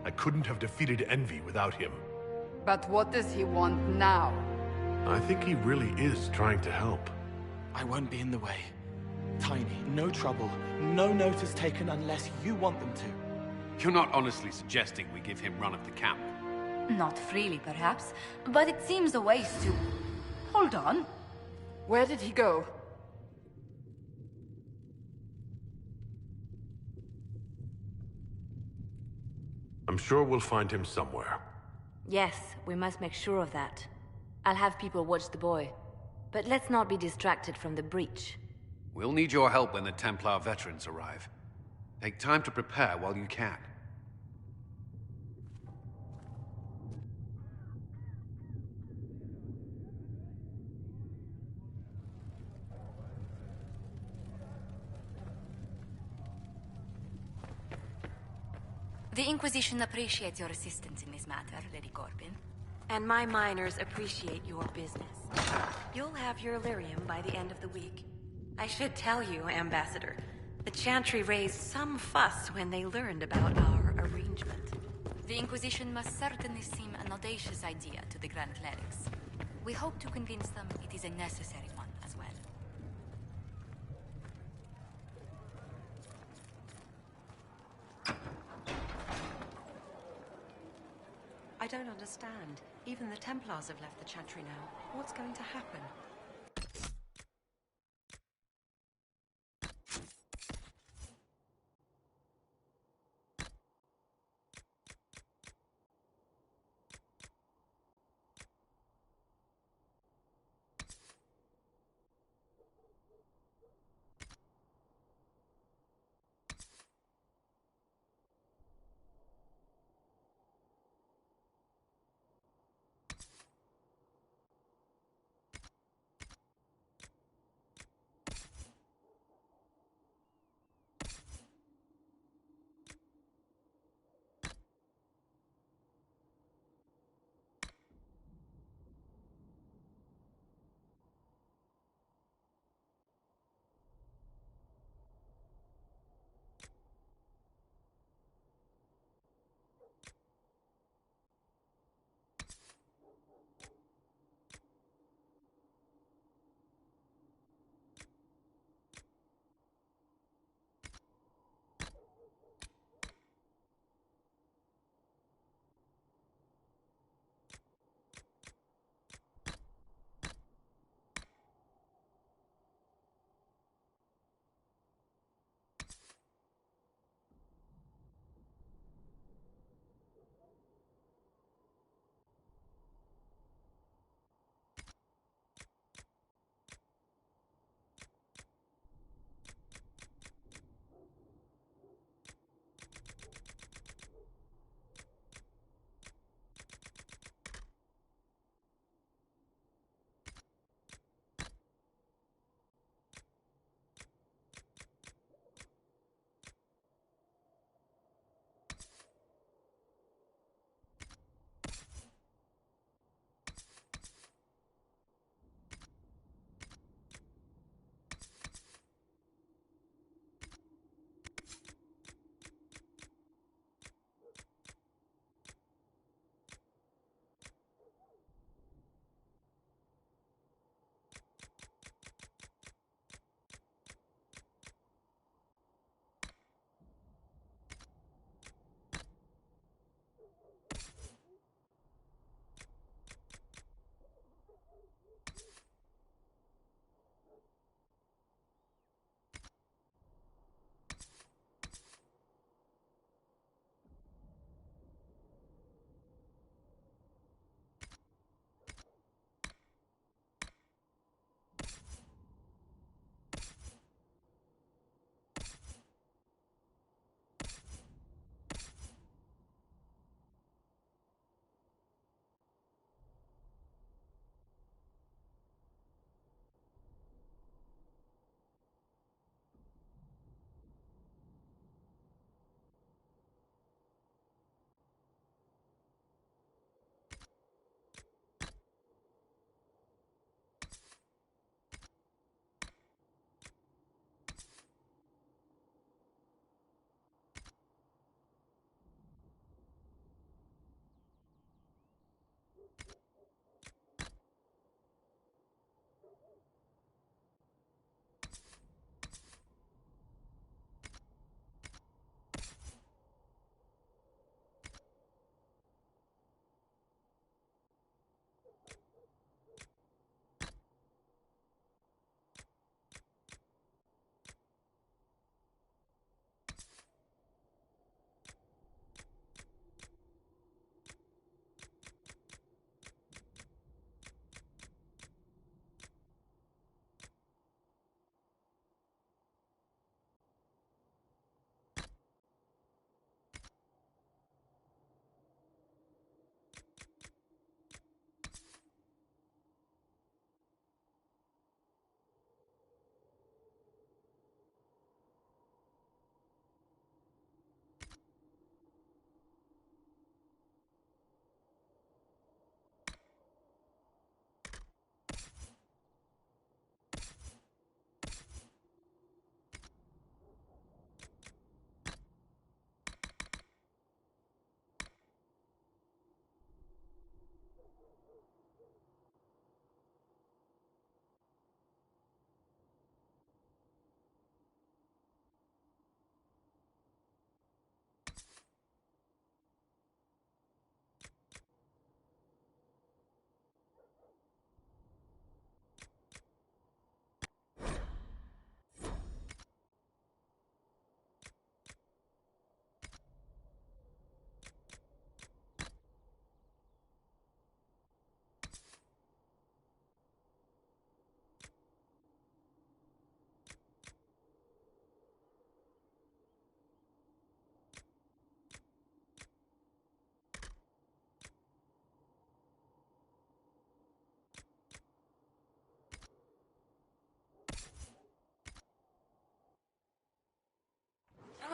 D: I couldn't have defeated Envy without him.
P: But what does he want now?
D: I think he really is trying to help.
Q: I won't be in the way. Tiny, no trouble. No notice taken unless you want them to.
J: You're not honestly suggesting we give him run of the camp?
K: Not freely, perhaps, but it seems a waste to... Hold on.
P: Where did he go?
D: I'm sure we'll find him somewhere.
U: Yes, we must make sure of that. I'll have people watch the boy. But let's not be distracted from the breach.
J: We'll need your help when the Templar veterans arrive. Take time to prepare while you can.
K: The Inquisition appreciates your assistance in this matter, Lady Corbin.
T: And my miners appreciate your business. You'll have your lyrium by the end of the week. I should tell you, Ambassador, the Chantry raised some fuss when they learned about our arrangement.
K: The Inquisition must certainly seem an audacious idea to the Grand Clerics. We hope to convince them it is a necessary one as well.
T: I don't understand. Even the Templars have left the Chantry now. What's going to happen?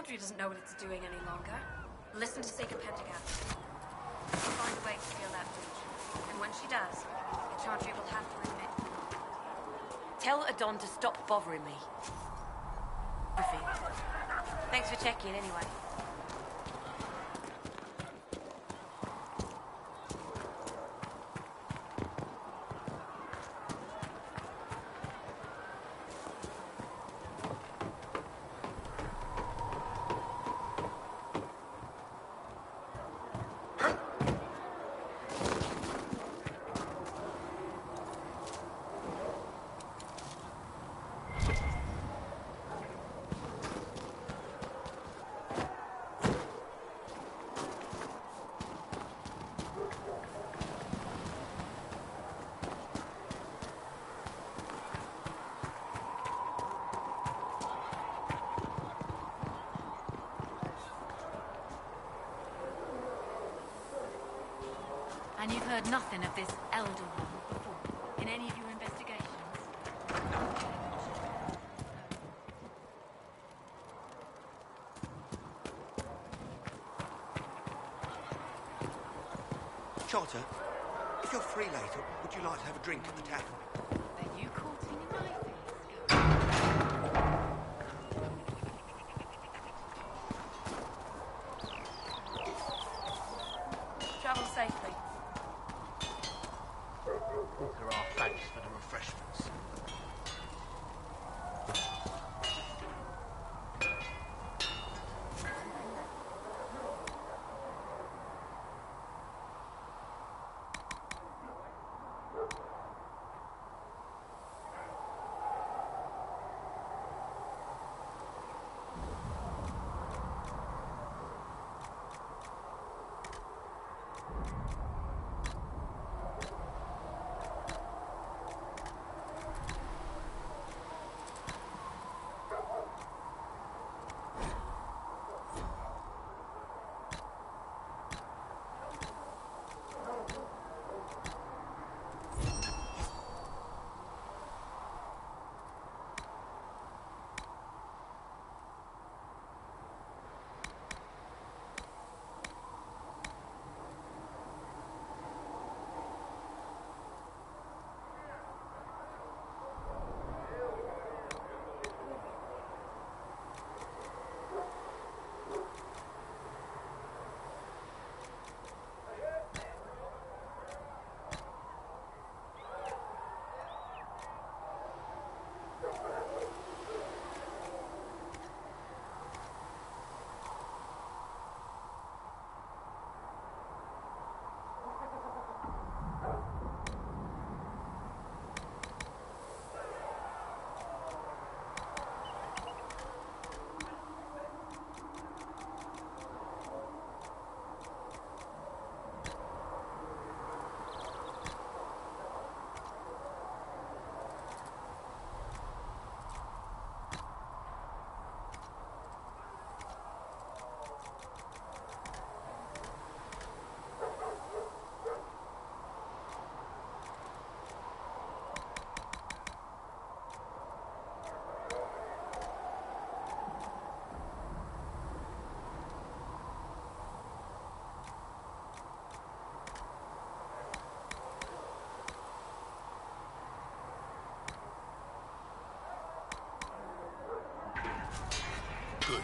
T: Chantry doesn't know what it's doing any longer. Listen to Sacred Pentagram. She'll find a way to steal that breach. And when she does, the Chantry will have to admit. Tell Adon to stop bothering me. Thanks for checking anyway.
U: And you've heard nothing of this Elder One before, in any of your investigations?
N: Charter, if you're free later, would you like to have a drink at the tavern?
U: Are you courting a knife?
T: Travel safely.
N: There are thanks for the refreshments. Good.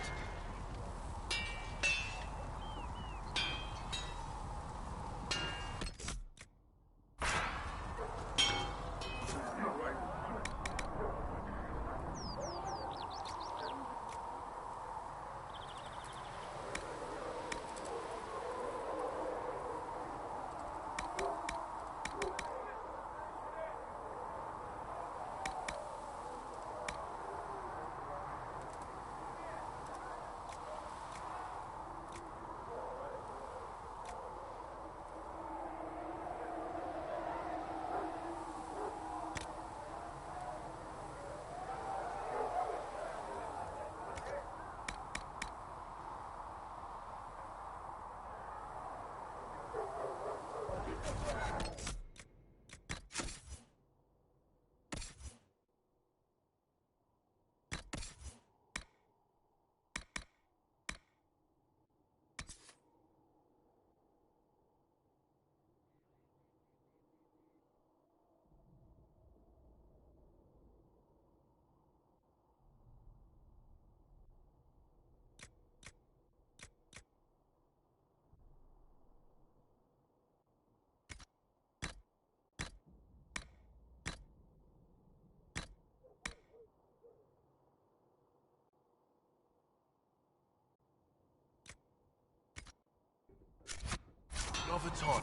L: Another time.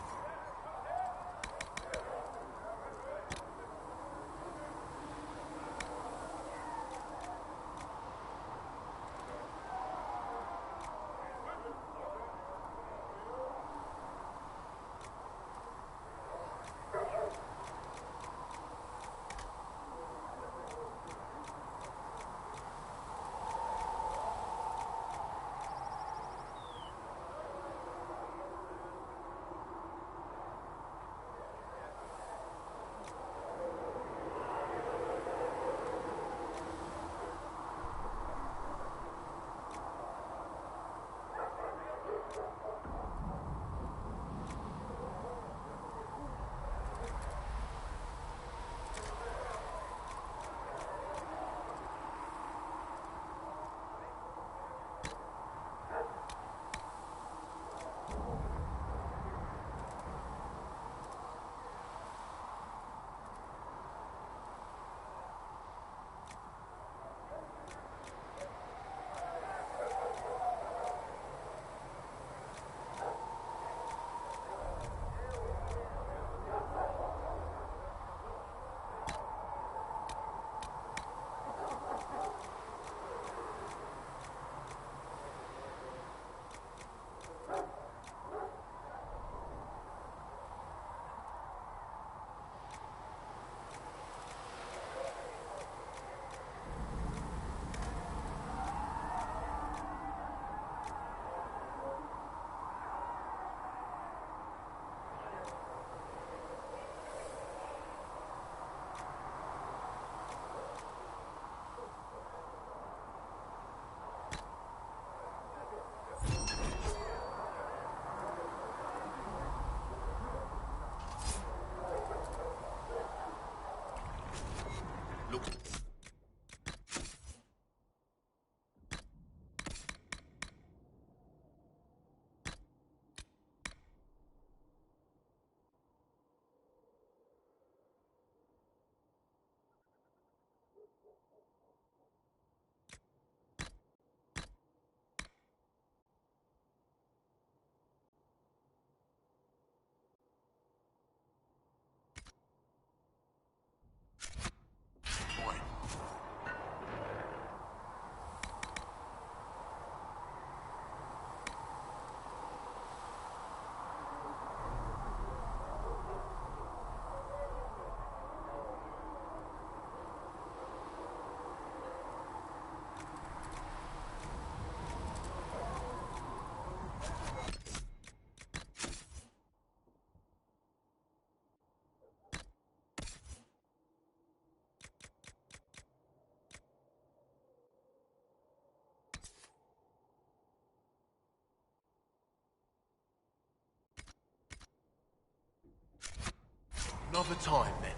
L: Another time, then.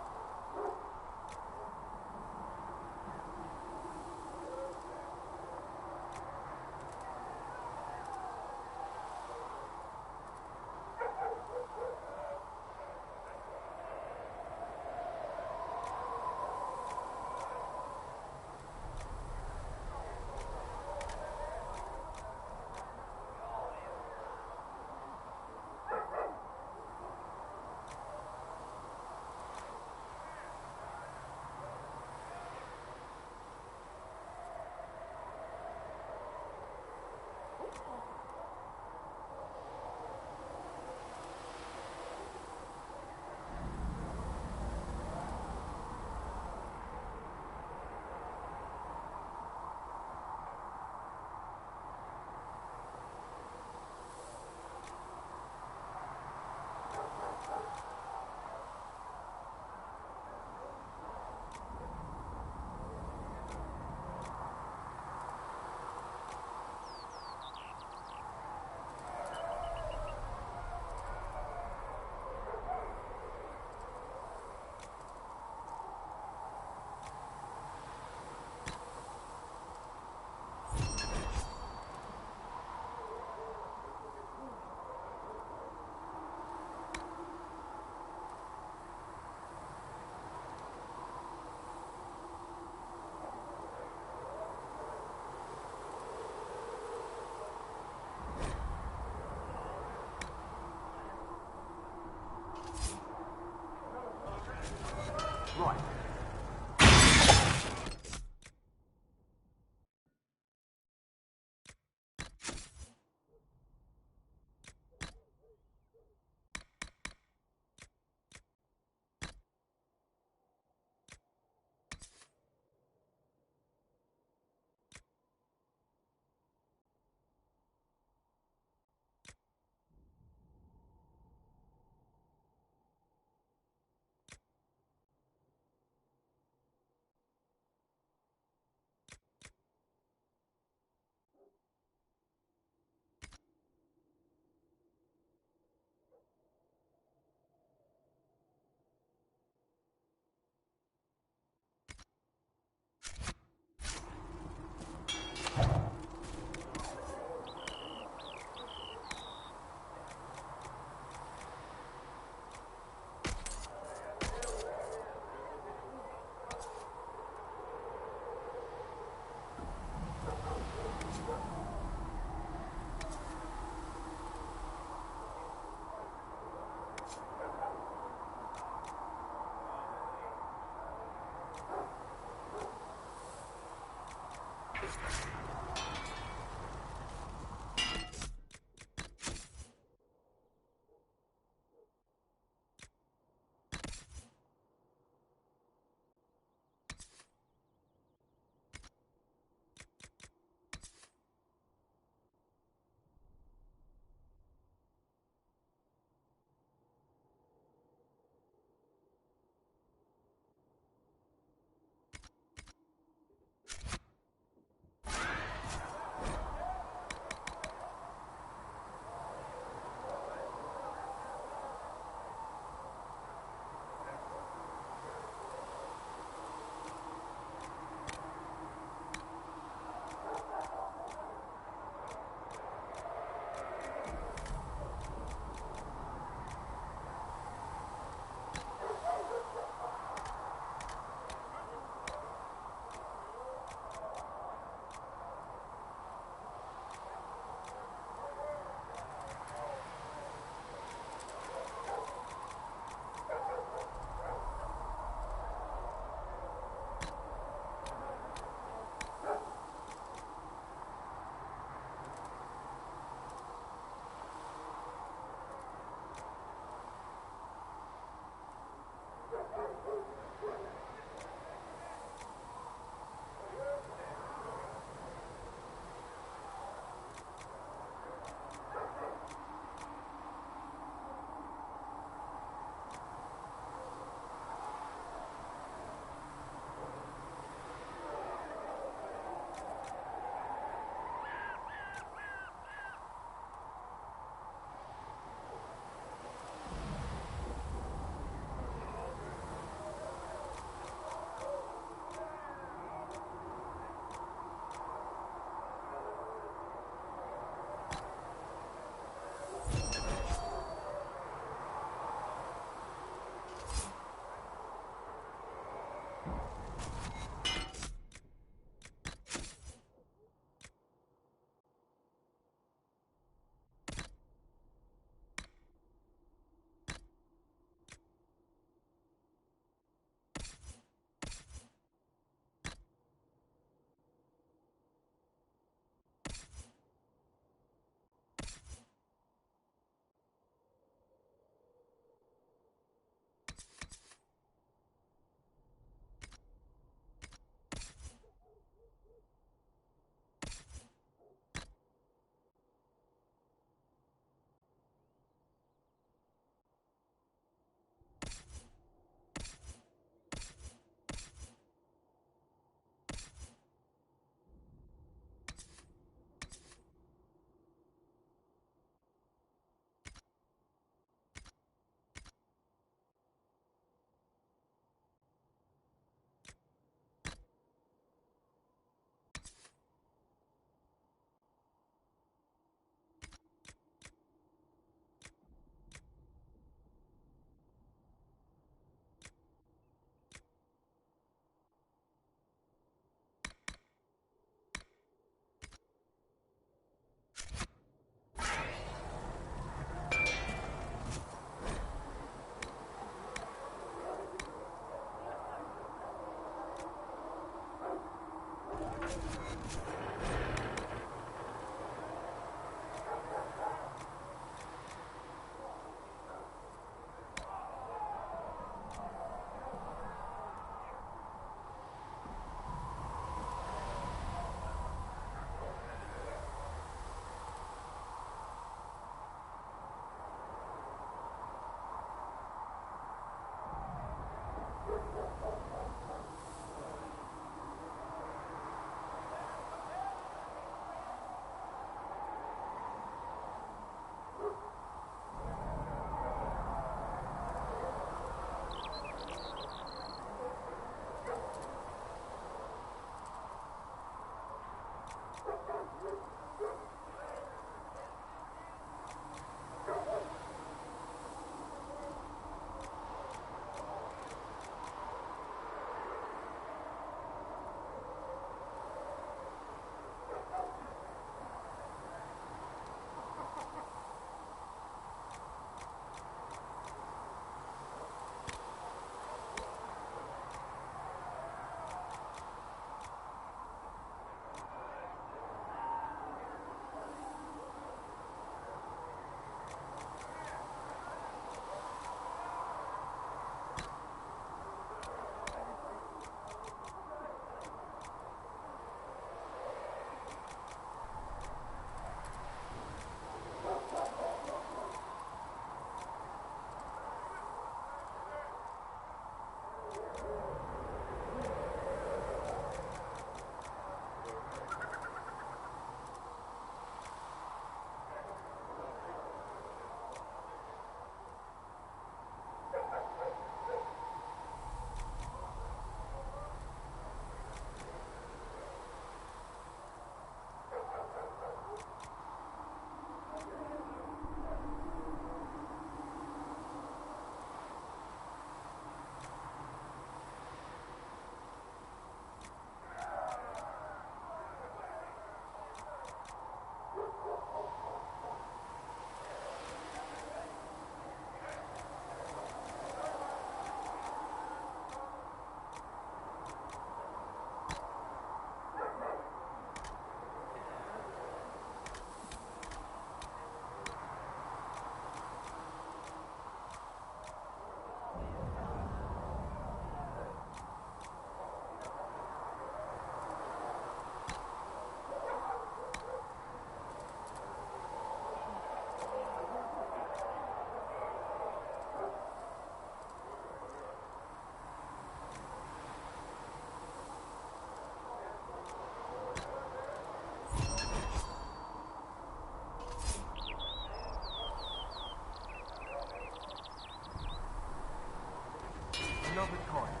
O: beloved coin.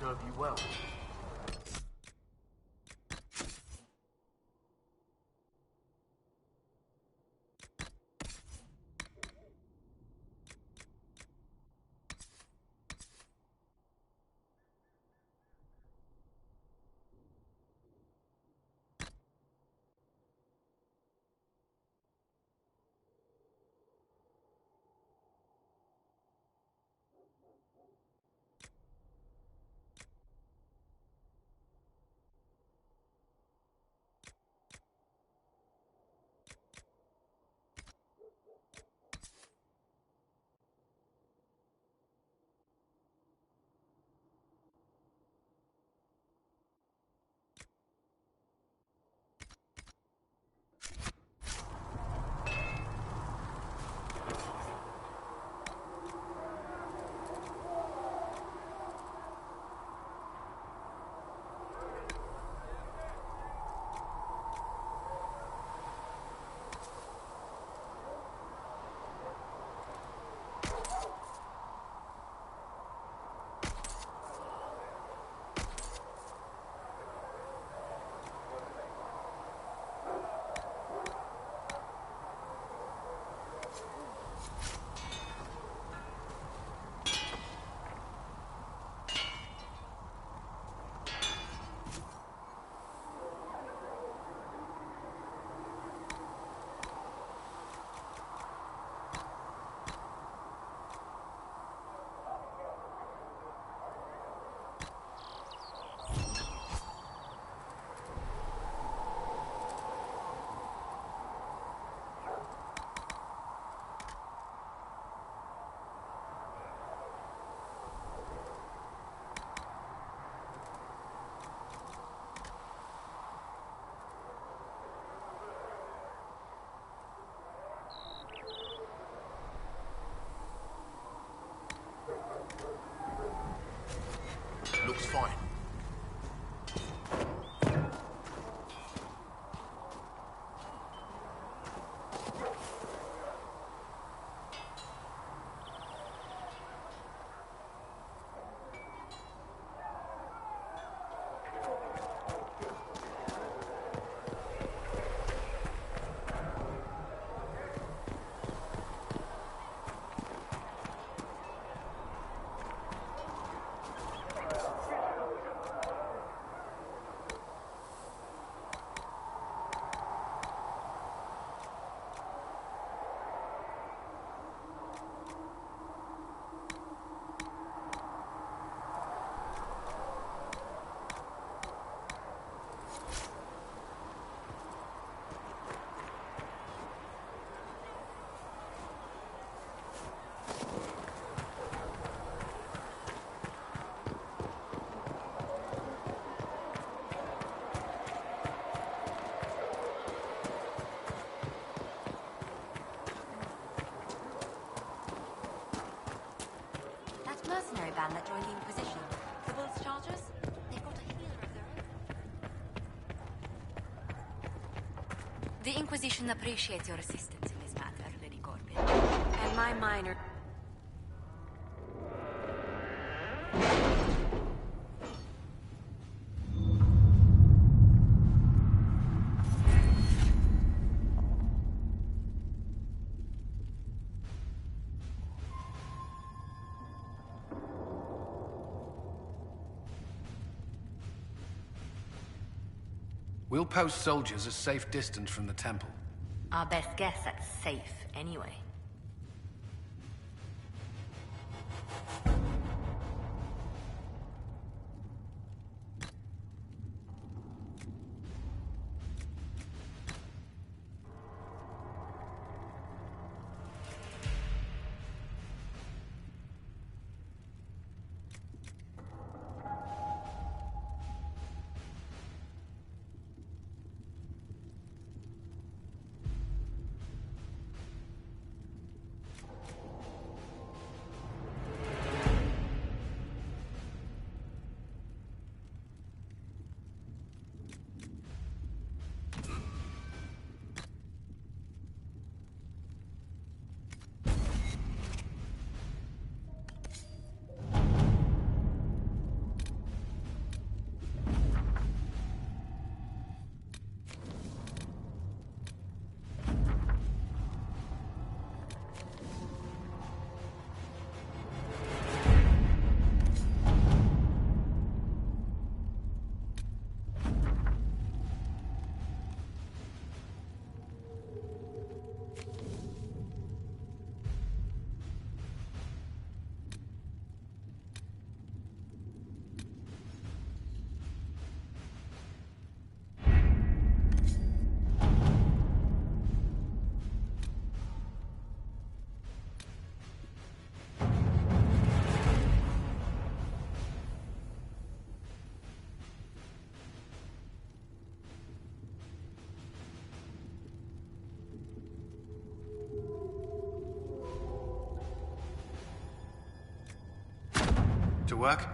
O: Serve you well.
U: join the Inquisition. The Bulls Chargers? They've got a healer of their own. The Inquisition appreciates your assistance in this matter, Lady Corbin. And my minor...
E: We'll post soldiers a safe distance from the temple.
U: Our best guess at safe, anyway.
E: To work?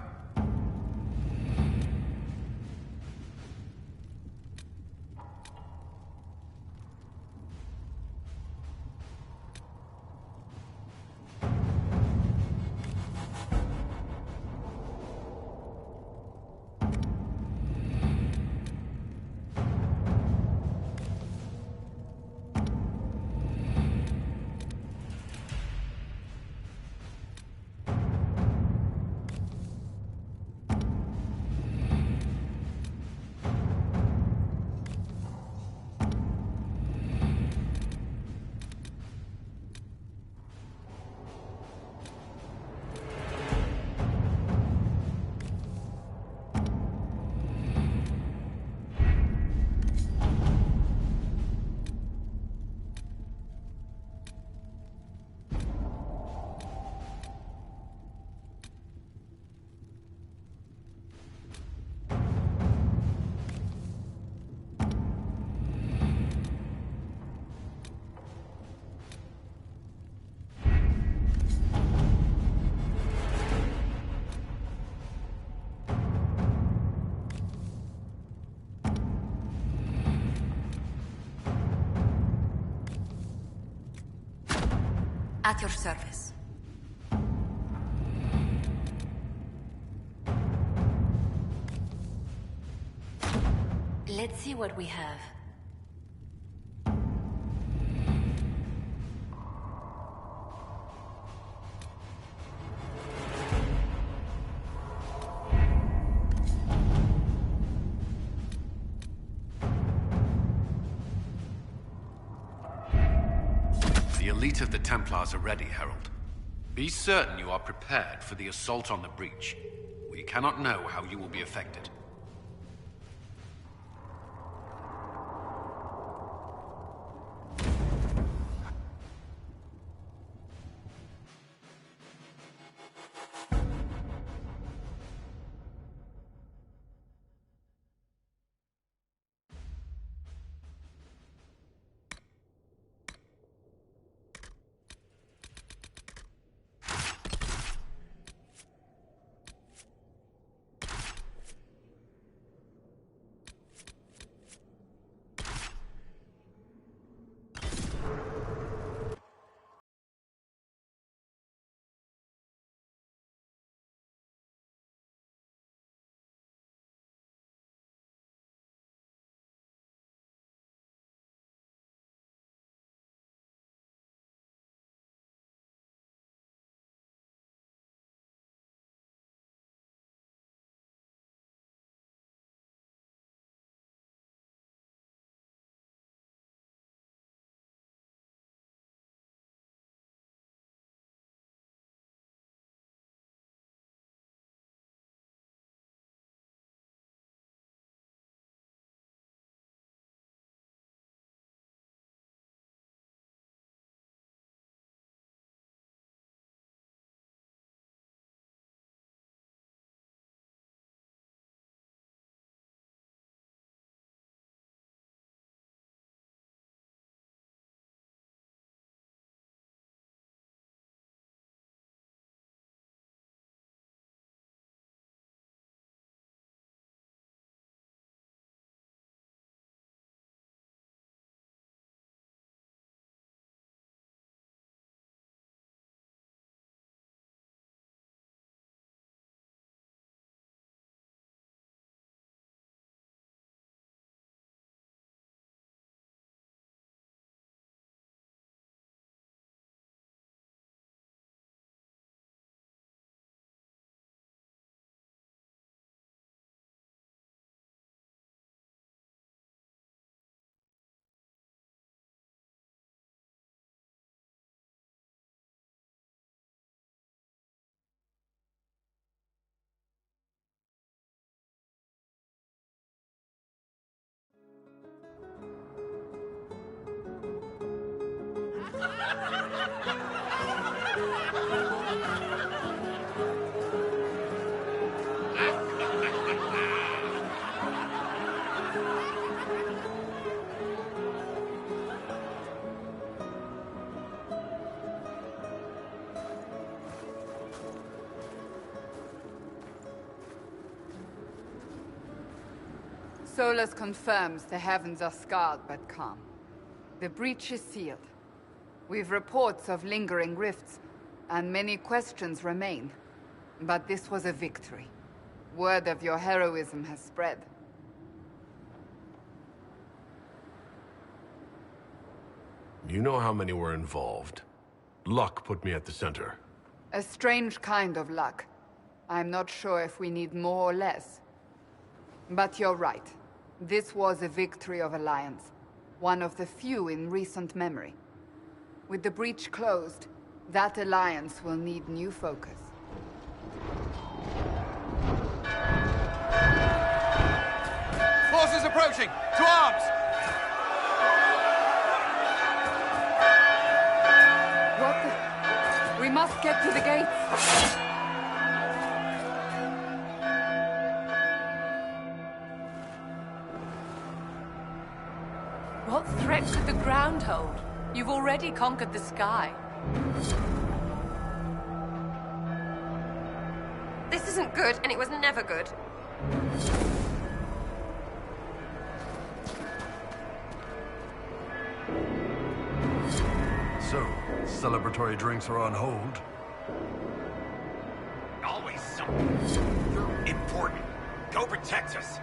U: At your service. Let's see what we have.
E: The elite of the Templars are ready, Herald. Be certain you are prepared for the assault on the breach. We cannot know how you will be affected.
P: Solus confirms the heavens are scarred but calm. The breach is sealed. We've reports of lingering rifts, and many questions remain. But this was a victory. Word of your heroism has spread.
D: You know how many were involved. Luck put me at the center.
P: A strange kind of luck. I'm not sure if we need more or less. But you're right. This was a victory of Alliance. One of the few in recent memory. With the breach closed, that alliance will need new focus.
E: Forces approaching! To arms!
P: What the... We must get to the gates!
C: What threat could the ground hold? You've already conquered the sky.
I: This isn't good, and it was never good.
L: So, celebratory drinks are on hold.
J: Always something. You're important. Go protect us.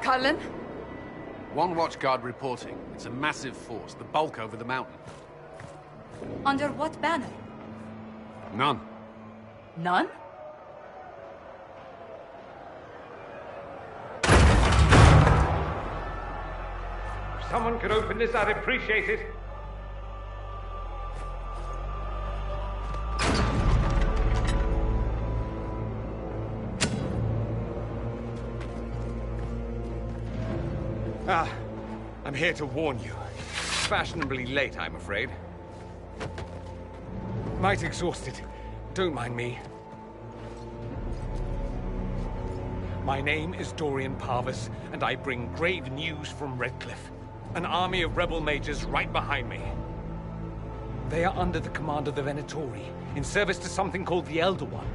P: Cullen?
E: One watchguard reporting. It's a massive force, the bulk over the mountain.
K: Under what banner?
E: None.
K: None?
R: If someone could open this, I'd appreciate it.
V: I'm here to warn you. Fashionably late, I'm afraid. Might exhausted. Don't mind me. My name is Dorian Parvis, and I bring grave news from Redcliffe. An army of rebel mages right behind me. They are under the command of the Venatori, in service to something called the Elder One.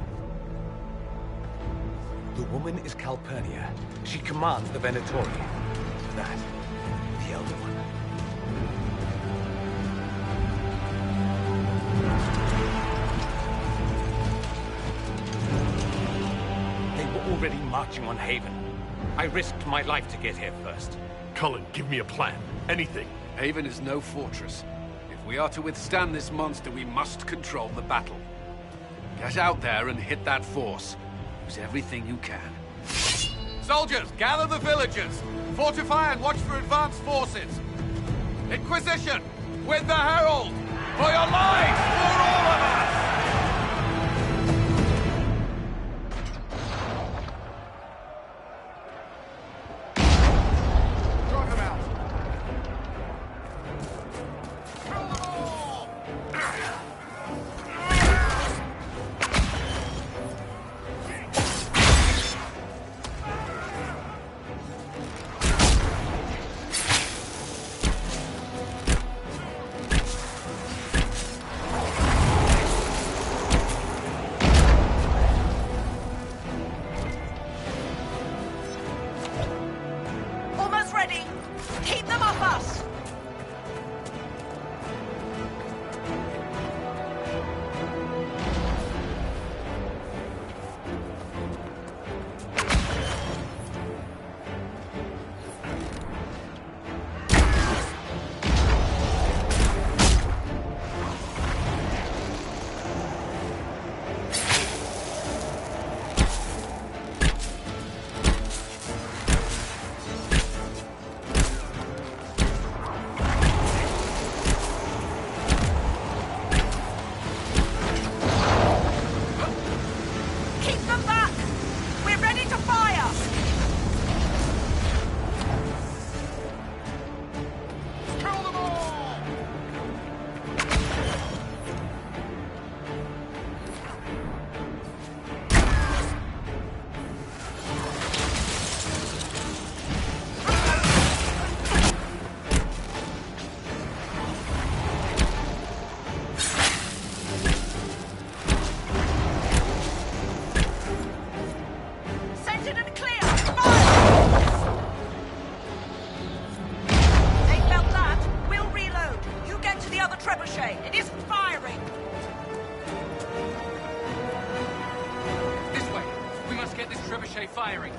V: The woman is Calpurnia. She commands the Venatori. That, the Elder One. They were already marching on Haven. I risked my life to get here first.
D: Cullen, give me a plan. Anything.
E: Haven is no fortress. If we are to withstand this monster, we must control the battle. Get out there and hit that force. Use everything you can. Soldiers, gather the villagers! Fortify and watch for advanced forces! Inquisition! With the Herald! For your lives!
A: Almost ready. Keep them off us. Keep them back. We're ready to fire.
E: Kill them all!
A: Centered and clear. Fire! They felt that. We'll reload. You get to the other trebuchet. It isn't firing.
E: This way. We must get this trebuchet firing.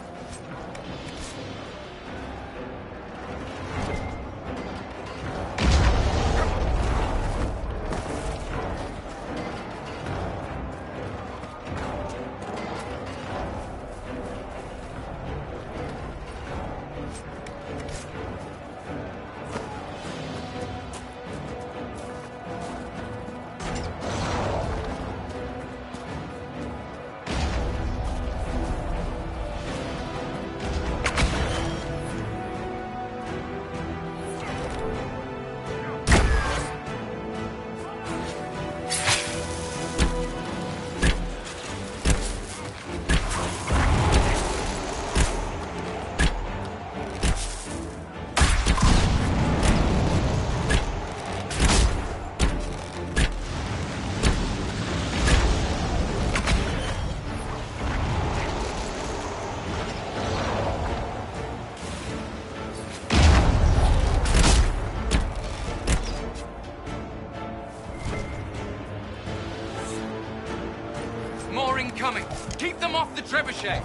E: More incoming. Keep them off the trebuchet.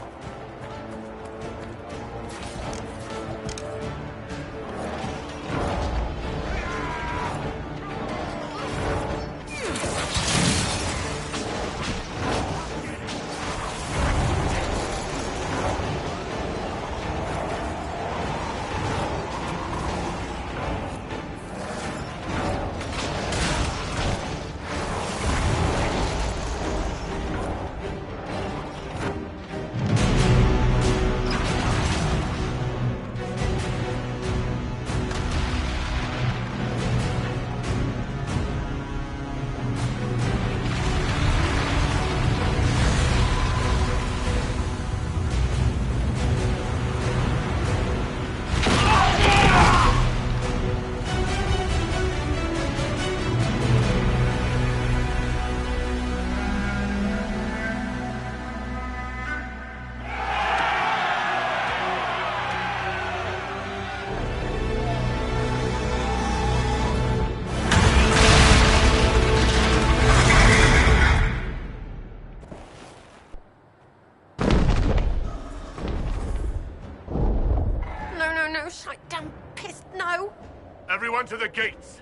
A: No, shite damn pissed, no!
D: Everyone to the gates!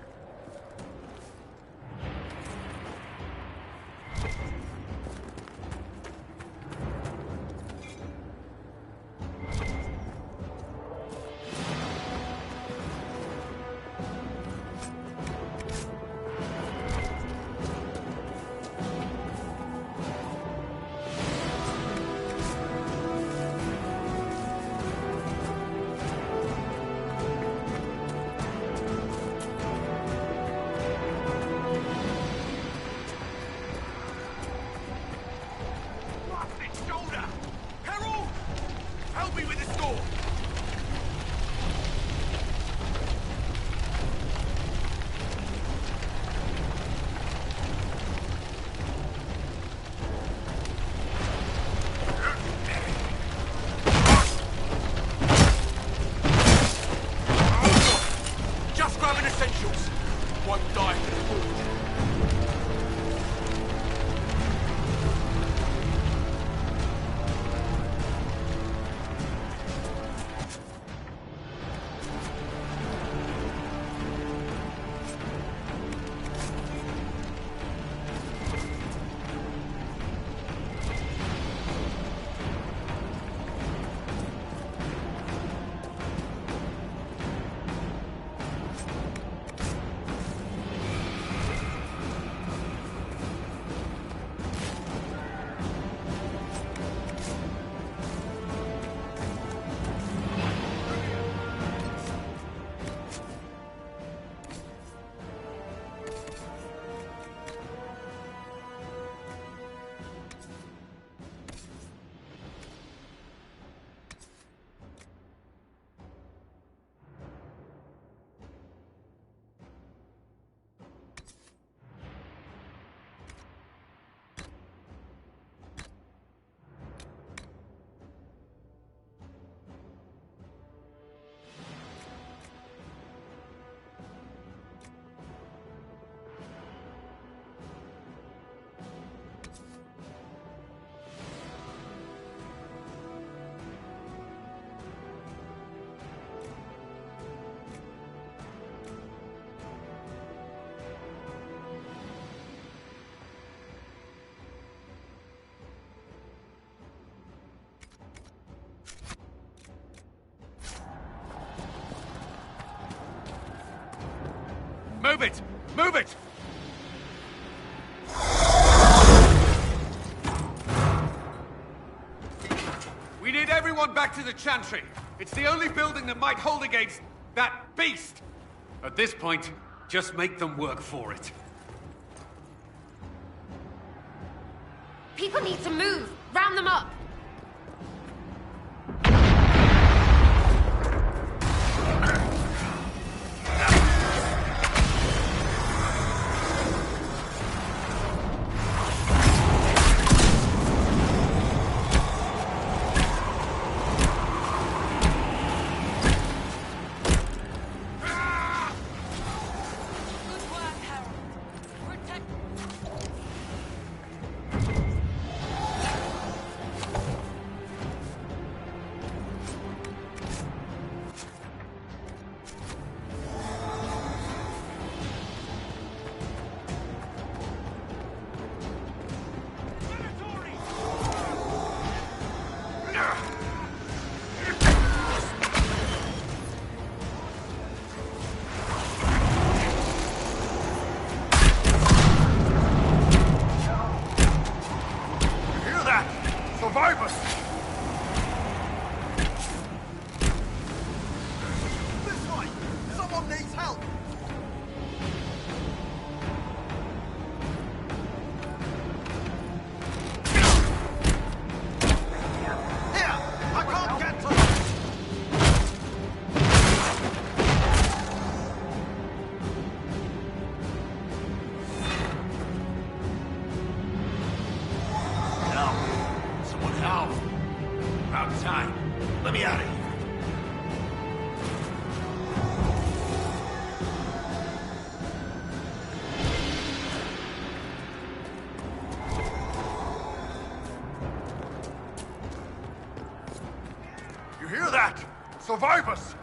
E: Move it! Move it! We need everyone back to the Chantry. It's the only building that might hold against that beast. At this point, just make them work for it.
I: People need to move! Round them up!
L: Survivors!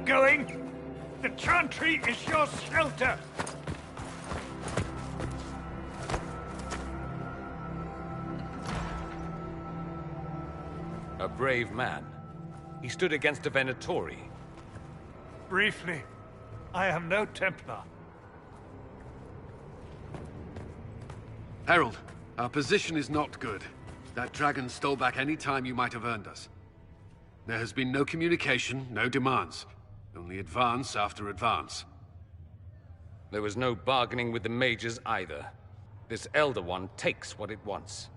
S: Going. The Chantry is your shelter.
V: A brave man. He stood against a Venatori.
S: Briefly, I am no Templar.
E: Herald, our position is not good. That dragon stole back any time you might have earned us. There has been no communication, no demands. Only advance after advance.
V: There was no bargaining with the mages either. This Elder One takes what it wants.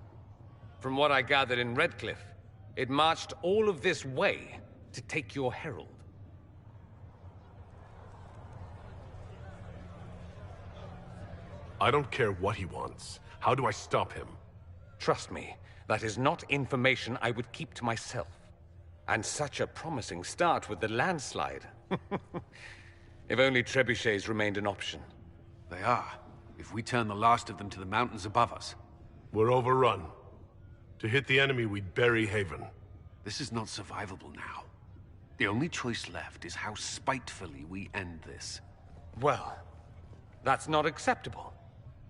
V: From what I gathered in Redcliffe, it marched all of this way to take your herald.
D: I don't care what he wants. How do I stop him?
V: Trust me, that is not information I would keep to myself. And such a promising start with the landslide. If only trebuchets remained an option.
E: They are. If we turn the last of them to the mountains above us.
D: We're overrun. To hit the enemy, we'd bury Haven.
E: This is not survivable now. The only choice left is how spitefully we end this.
V: Well, that's not acceptable.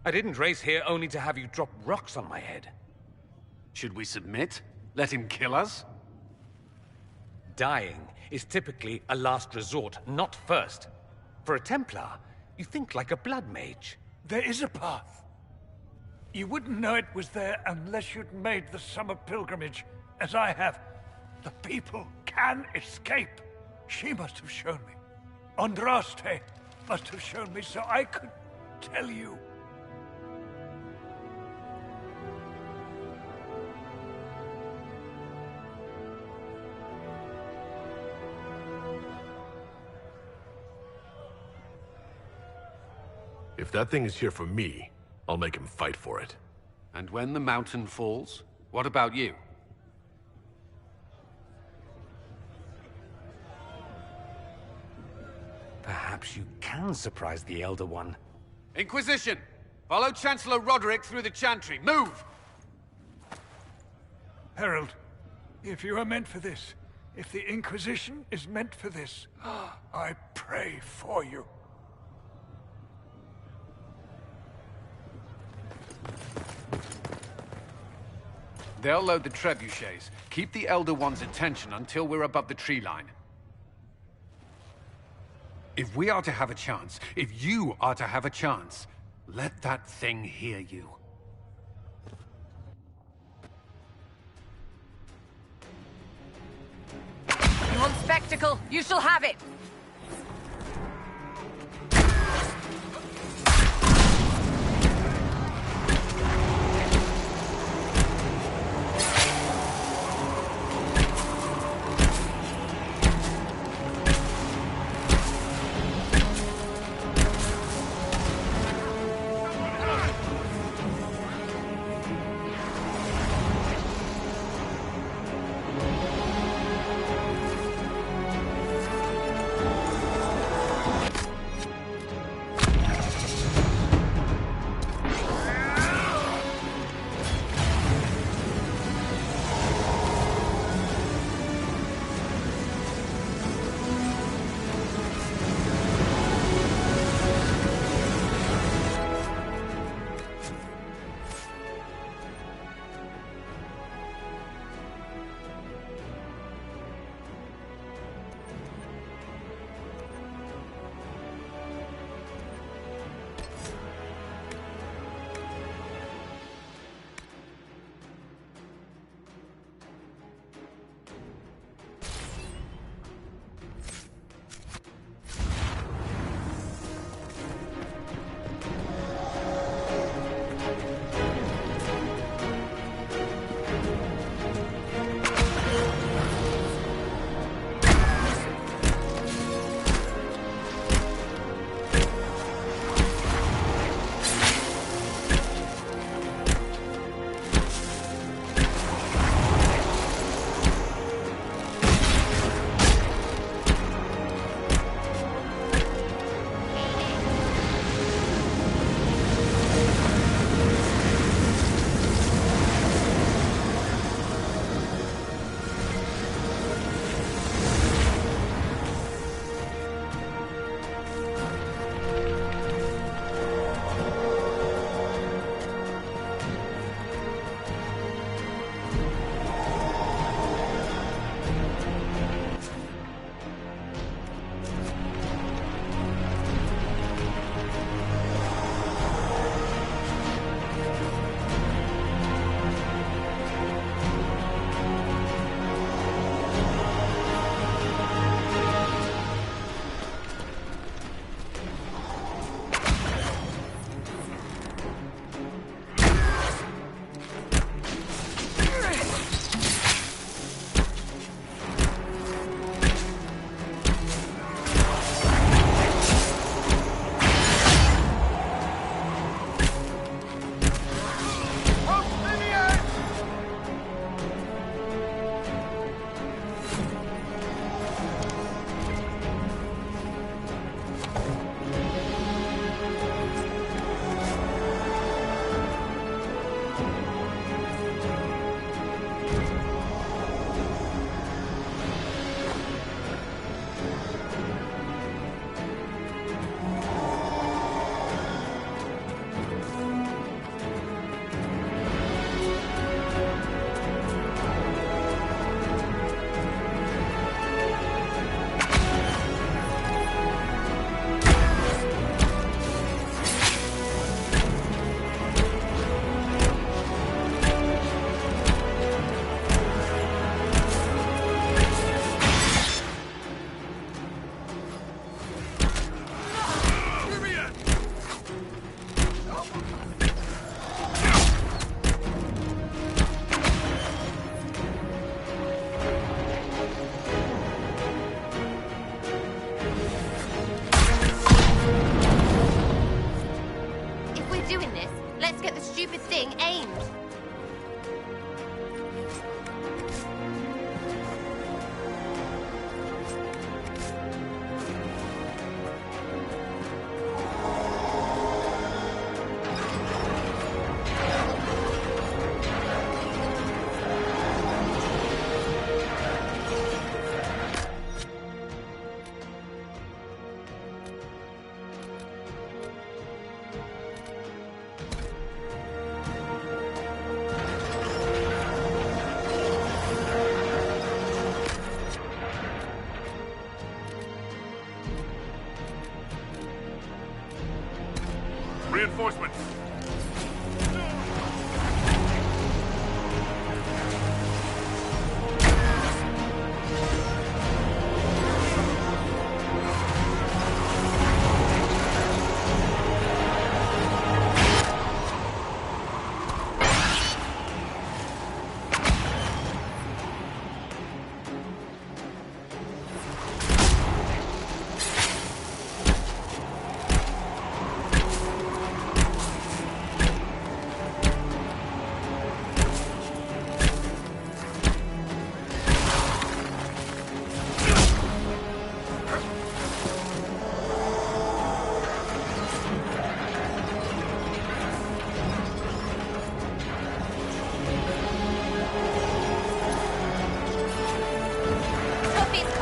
V: I didn't race here only to have you drop rocks on my head.
E: Should we submit? Let him kill us?
V: Dying is typically a last resort, not first. For a Templar, you think like a blood mage.
S: There is a path. You wouldn't know it was there unless you'd made the summer pilgrimage, as I have. The people can escape. She must have shown me. Andraste must have shown me so I could tell you.
D: If that thing is here for me, I'll make him fight for it.
E: And when the mountain falls, what about you?
F: Perhaps you can surprise the Elder One.
E: Inquisition! Follow Chancellor Roderick through the Chantry. Move!
S: Herald, if you are meant for this, if the Inquisition is meant for this, I pray for you.
E: They'll load the trebuchets. Keep the Elder One's attention until we're above the tree line. If we are to have a chance, if you are to have a chance, let that thing hear you.
A: You want spectacle? You shall have it!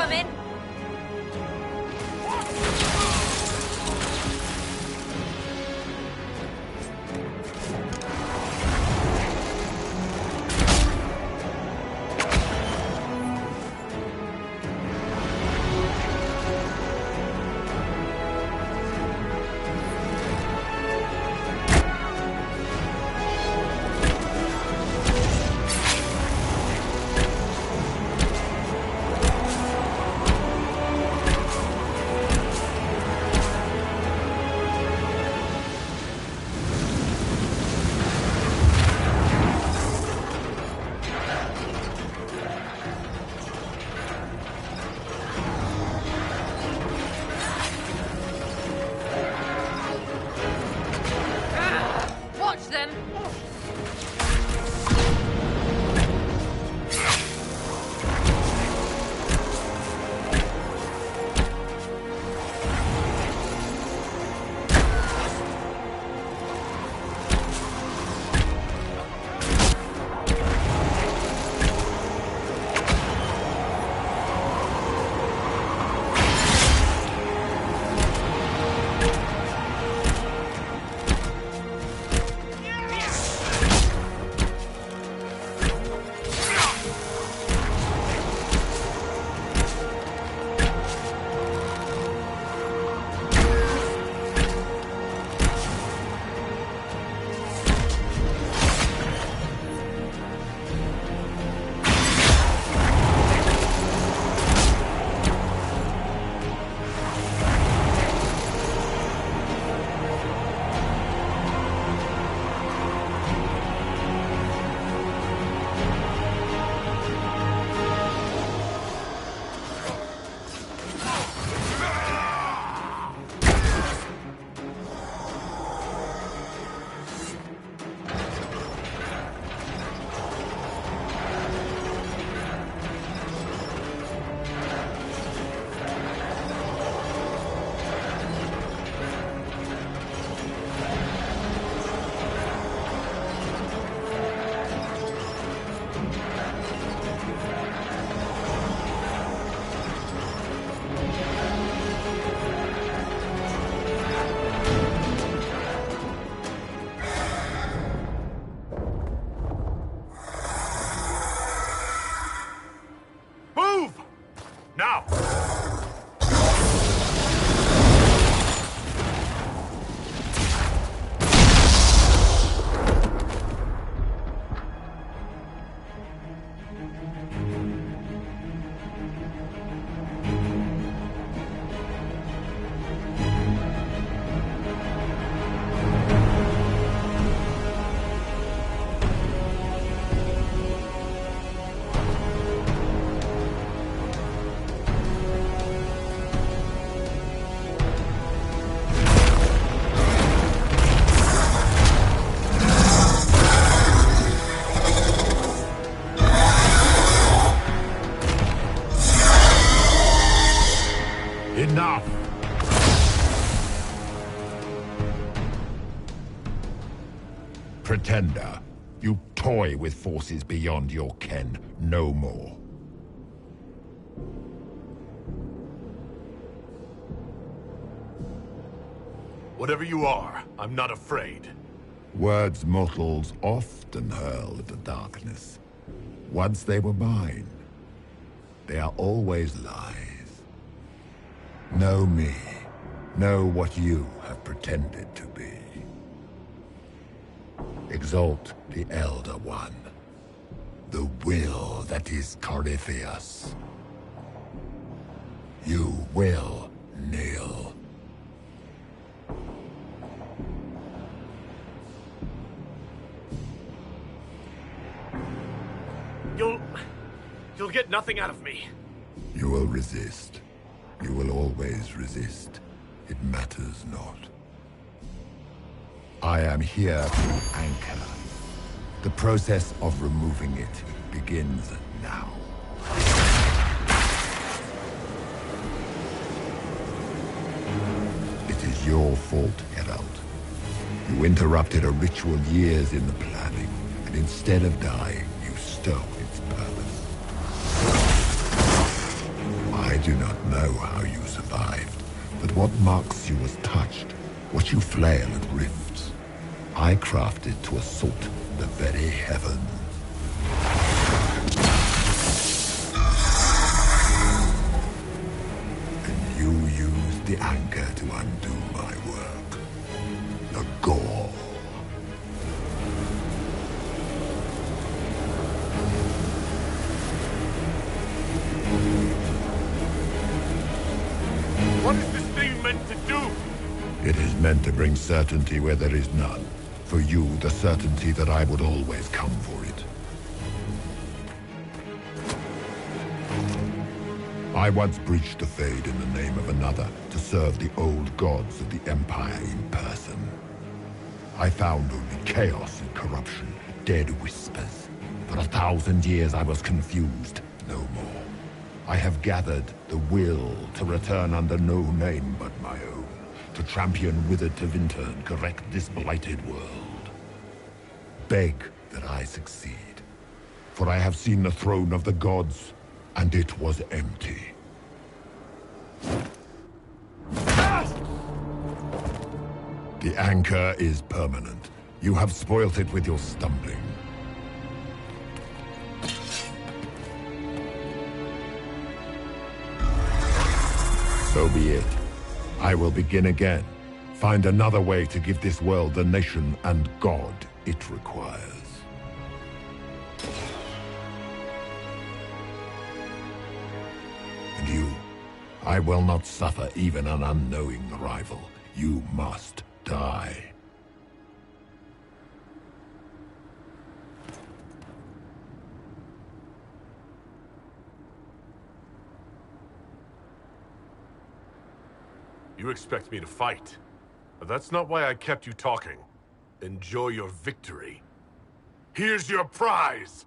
U: come in.
C: Watch them!
D: Now! Enough!
M: Pretender, you toy with forces beyond your ken. No more.
D: Whatever you are, I'm not afraid.
M: Words mortals often hurl at the darkness. Once they were mine, they are always lies. Know me. Know what you have pretended to be. Exalt the Elder One. The will that is Corypheus. You will kneel.
D: You'll get nothing out of me.
M: You will resist. You will always resist. It matters not. I am here to anchor. The process of removing it begins now. It is your fault, Herald. You interrupted a ritual years in the planning, and instead of dying, you stole its purpose. My do not know how you survived, but what marks you as touched, what you flail at rifts, I crafted to assault the very heavens. And you used the anchor to undo my work. The gore.
D: What is this thing meant to do?
M: It is meant to bring certainty where there is none. For you, the certainty that I would always come for it. I once breached the Fade in the name of another to serve the old gods of the Empire in person. I found only chaos and corruption, dead whispers. For 1,000 years I was confused, no more. I have gathered the will to return under no name but my own, to champion withered to winter and correct this blighted world. Beg that I succeed, for I have seen the throne of the gods, and it was empty. The anchor is permanent. You have spoilt it with your stumbling. So be it. I will begin again. Find another way to give this world the nation and God it requires. And you, I will not suffer even an unknowing rival. You must die.
D: You expect me to fight. But that's not why I kept you talking. Enjoy your victory. Here's your prize!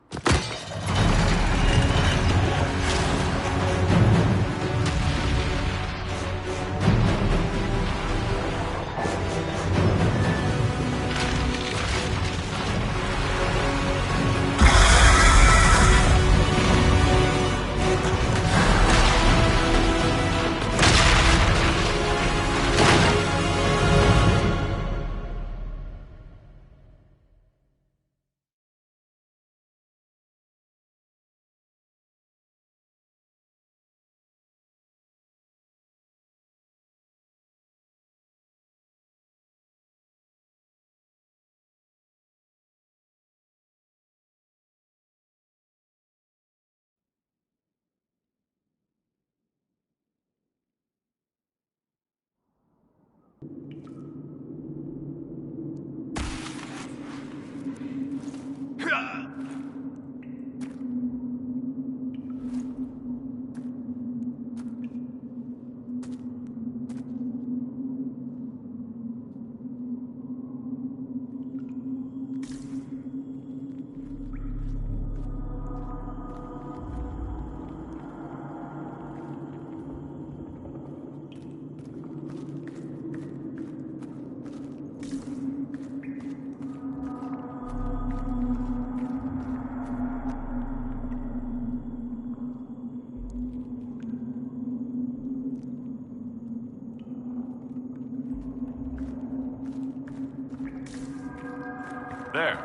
D: There.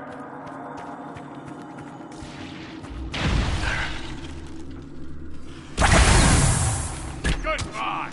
D: Goodbye!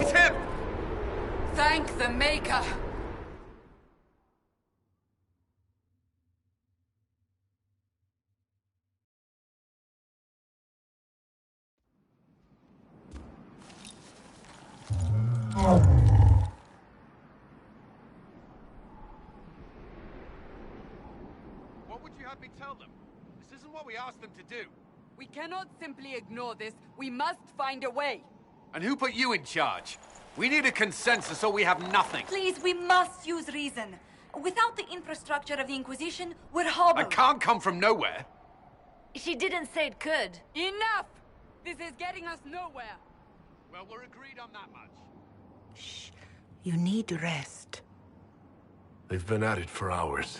E: It's him!
P: Thank the Maker!
E: What would you have me tell them? This isn't what we asked them to do.
P: We cannot simply ignore this. We must find a way.
E: And who put you in charge? We need a consensus or we have nothing.
B: Please, we must use reason. Without the infrastructure of the Inquisition, we're hobbled.
E: I can't come from nowhere.
U: She didn't say it could.
P: Enough! This is getting us nowhere.
E: Well, we're agreed on that much.
H: Shh. You need rest.
D: They've been at it for hours.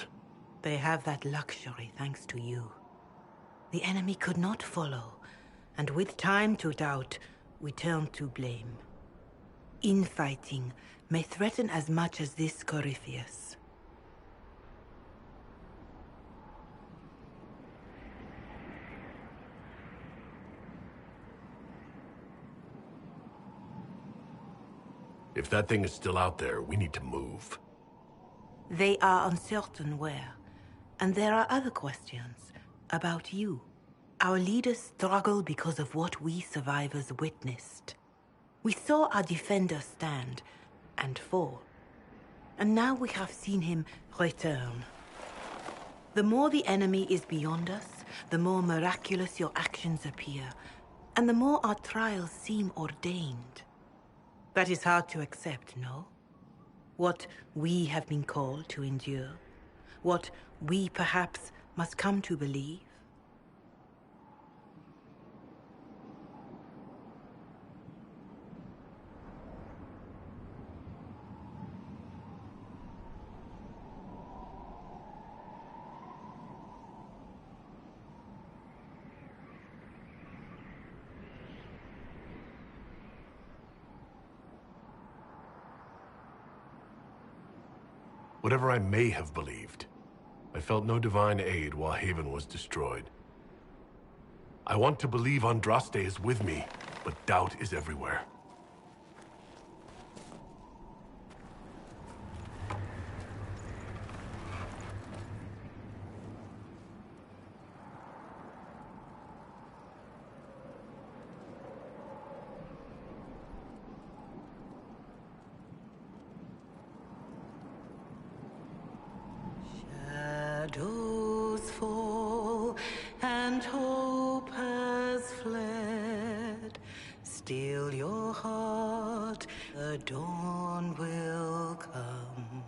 H: They have that luxury thanks to you. The enemy could not follow, and with time to doubt, we turn to blame. Infighting may threaten as much as this Corypheus.
D: If that thing is still out there, we need to move.
H: They are uncertain where. And there are other questions about you. Our leaders struggle because of what we survivors witnessed. We saw our defender stand and fall. And now we have seen him return. The more the enemy is beyond us, the more miraculous your actions appear, and the more our trials seem ordained. That is hard to accept, no? What we have been called to endure, what we perhaps must come to believe.
D: Whatever I may have believed, I felt no divine aid while Haven was destroyed. I want to believe Andraste is with me, but doubt is everywhere.
H: Shadows fall and hope has fled. Still your heart, the dawn will come.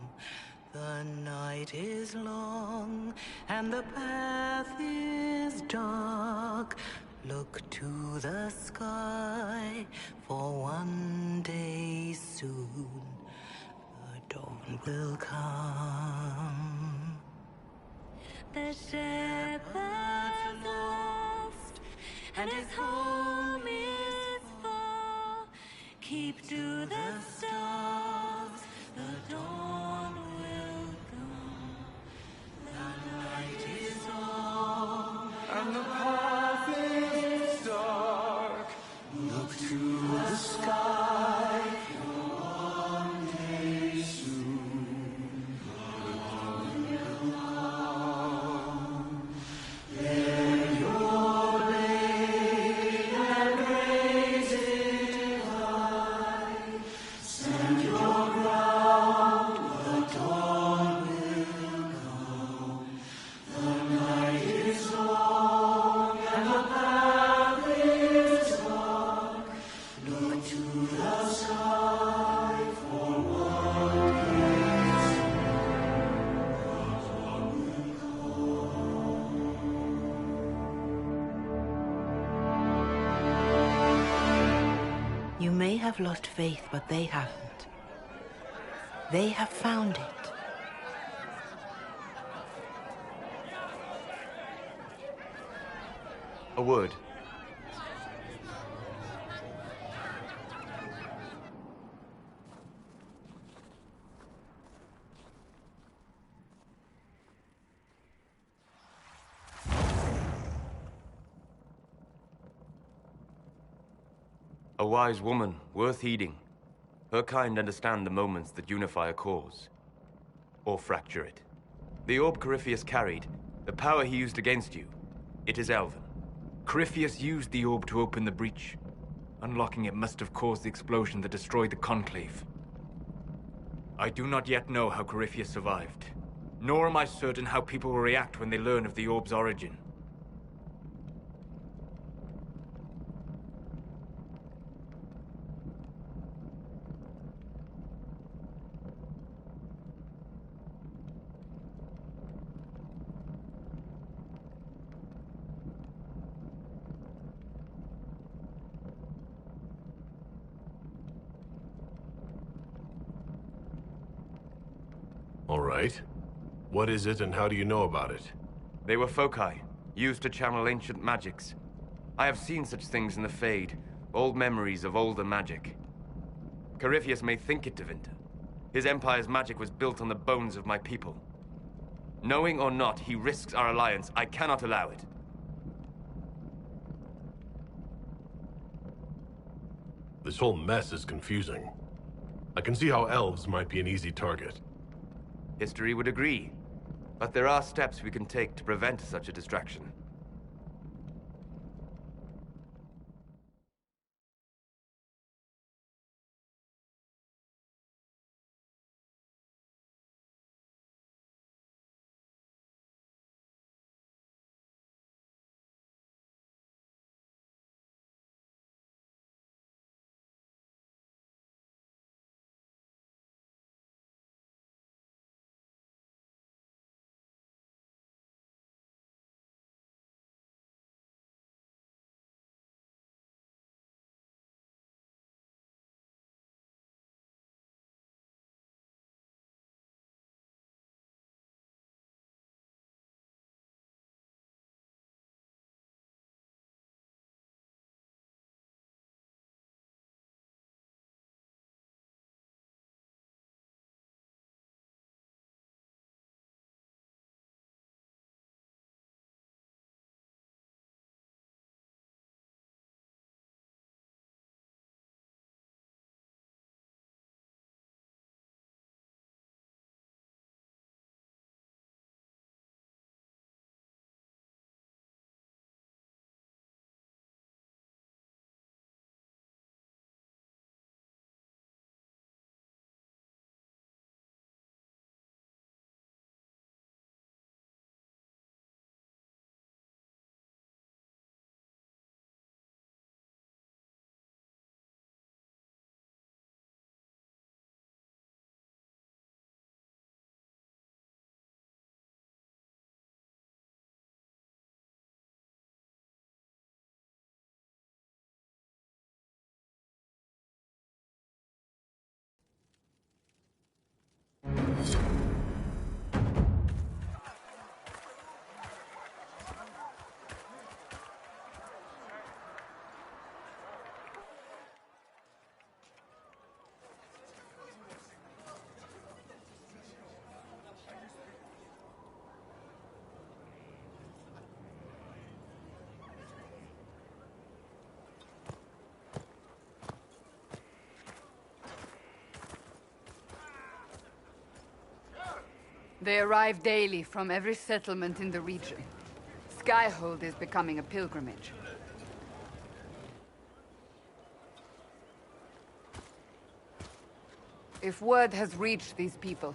H: The night is long and the path is dark. Look to the sky, for one day soon the dawn will come.
U: The shepherd's lost, and his home is far. Keep to the stars, the dawn will come. The night is long,
M: and the path is dark. Look to the sky, for one day soon the dawn will come. Let your blade and raise it high. Stand your ground, the dawn will come. The night is long, and the path is dark. Look to the sky, for one day soon the dawn will
H: You may have lost faith, but they haven't. They have found it.
W: A word. A wise woman, worth heeding.
G: Her kind understand the moments that unify a cause. Or fracture it. The orb Corypheus carried, the power he used against you, it is Elven.
Q: Corypheus used the orb to open the breach. Unlocking it must have caused the explosion that destroyed the Conclave. I do not yet know how Corypheus survived, nor am I certain how people will react when they learn of the orb's origin.
D: All right. What is it and how do you know about it?
G: They were foci, used to channel ancient magics. I have seen such things in the Fade, old memories of older magic. Corypheus may think it Tevinter. His empire's magic was built on the bones of my people. Knowing or not, he risks our alliance. I cannot allow it.
D: This whole mess is confusing. I can see how elves might be an easy target.
G: History would agree. But there are steps we can take to prevent such a distraction.
P: They arrive daily from every settlement in the region. Skyhold is becoming a pilgrimage. If word has reached these people,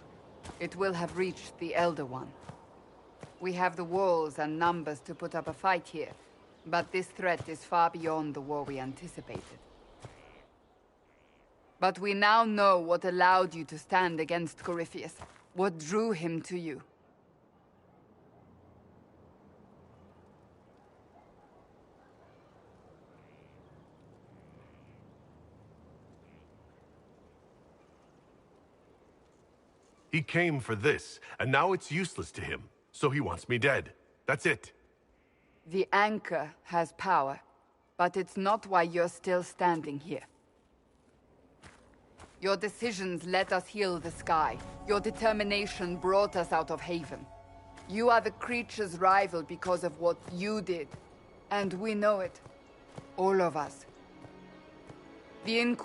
P: it will have reached the Elder One. We have the walls and numbers to put up a fight here, but this threat is far beyond the war we anticipated. But we now know what allowed you to stand against Corypheus. What drew him to you?
D: He came for this, and now it's useless to him. So he wants me dead. That's it.
P: The Anchor has power, but it's not why you're still standing here. Your decisions let us heal the sky. Your determination brought us out of Haven. You are the creature's rival because of what you did. And we know it. All of us. The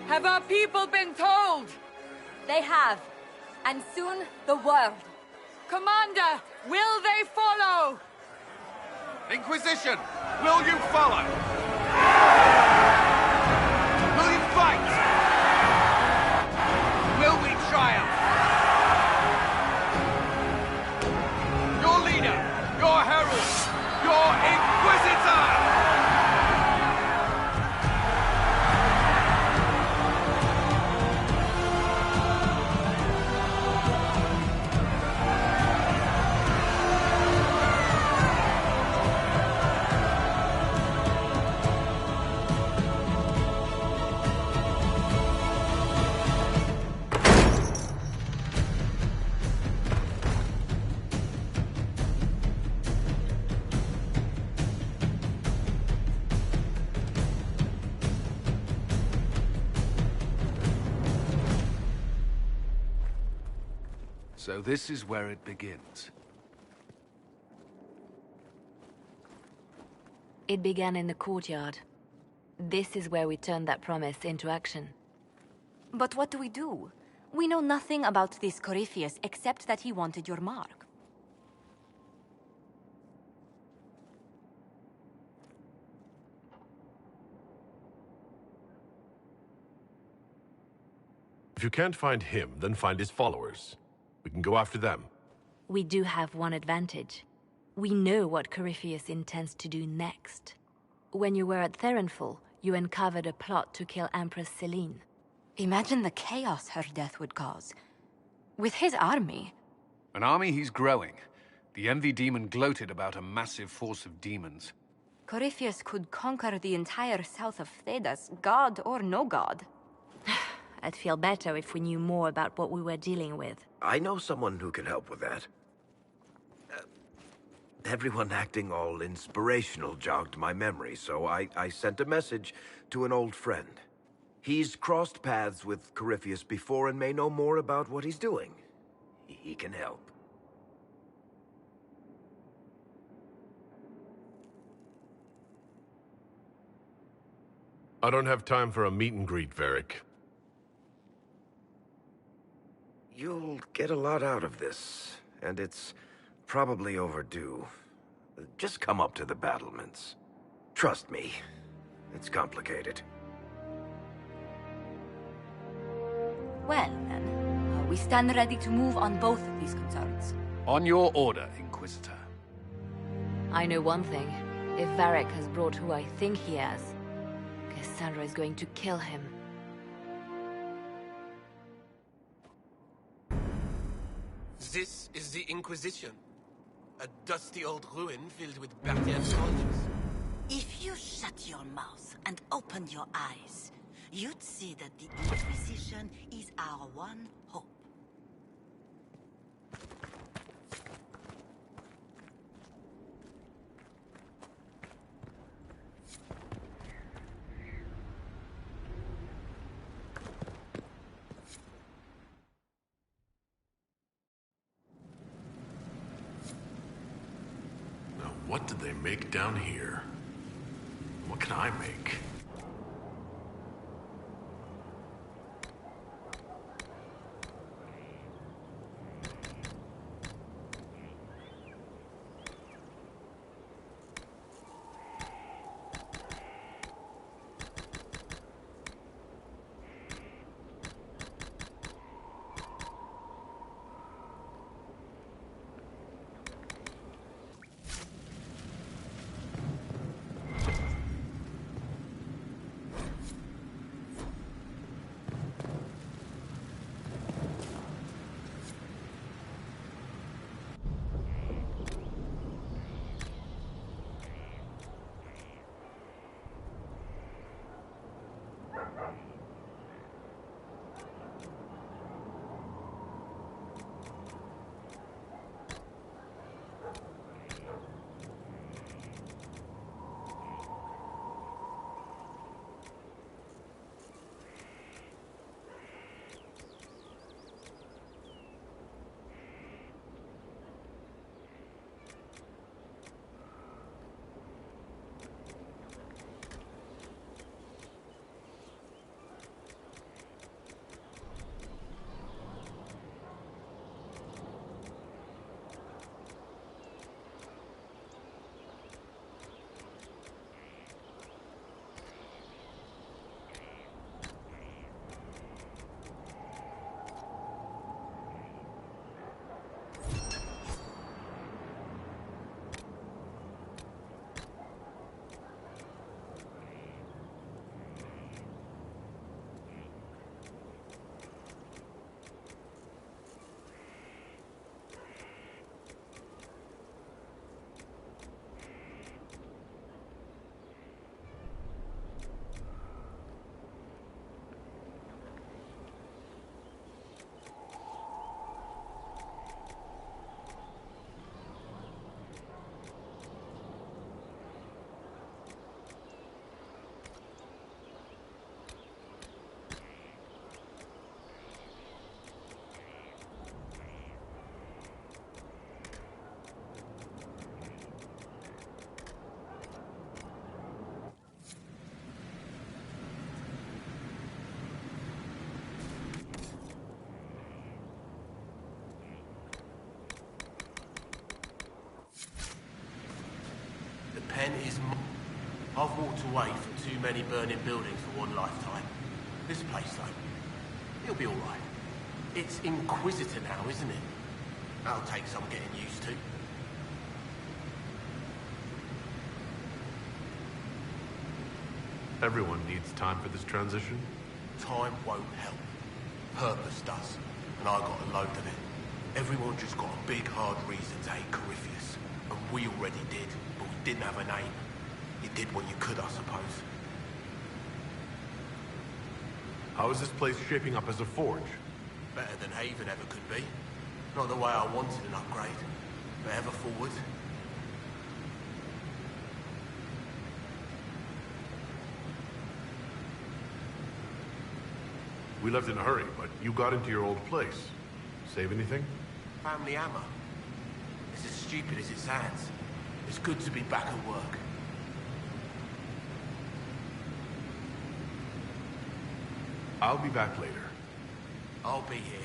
K: Have our people been told?
B: They have. And soon, the world.
K: Commander, will they follow?
E: Inquisition, will you follow? Will you fight? Will we triumph? Your leader, your herald, your Inquisitor! So this is where it begins.
U: It began in the courtyard. This is where we turned that promise into action.
B: But what do we do? We know nothing about this Corypheus except that he wanted your mark.
D: If you can't find him, then find his followers. We can go after them.
U: We do have one advantage. We know what Corypheus intends to do next. When you were at Therenfall, you uncovered a plot to kill Empress Celine.
B: Imagine the chaos her death would cause. With his army.
E: An army he's growing. The Envy Demon gloated about a massive force of demons.
B: Corypheus could conquer the entire south of Thedas, god or no god.
U: I'd feel better if we knew more about what we were dealing with.
N: I know someone who can help with that. Everyone acting all inspirational jogged my memory, so I sent a message to an old friend. He's crossed paths with Corypheus before and may know more about what he's doing. He can help.
D: I don't have time for a meet and greet, Varric.
N: You'll get a lot out of this, and it's probably overdue. Just come up to the battlements. Trust me, it's complicated.
B: Well, then, we stand ready to move on both of these concerns.
E: On your order, Inquisitor.
U: I know one thing. If Varric has brought who I think he has, Cassandra is going to kill him.
T: This is the Inquisition. A dusty old ruin filled with Barthian soldiers.
H: If you shut your mouth and opened your eyes, you'd see that the Inquisition is our one hope.
D: What did they make down here? What can I make?
T: then is I've walked away from too many burning buildings for one lifetime. This place, though, it'll be alright. It's Inquisitor now, isn't it? That'll take some getting used to.
D: Everyone needs time for this transition.
T: Time won't help. Purpose does. And I got a load of it. Everyone just got a big, hard reason to hate Corypheus. And we already did, but we didn't have a name. You did what you could, I suppose.
D: How is this place shaping up as a forge?
T: Better than Haven ever could be. Not the way I wanted an upgrade, but ever forward.
D: We left in a hurry, but you got into your old place. Save anything?
T: Family hammer. It's as stupid as it sounds. It's good to be back at work.
D: I'll be back later.
T: I'll be here.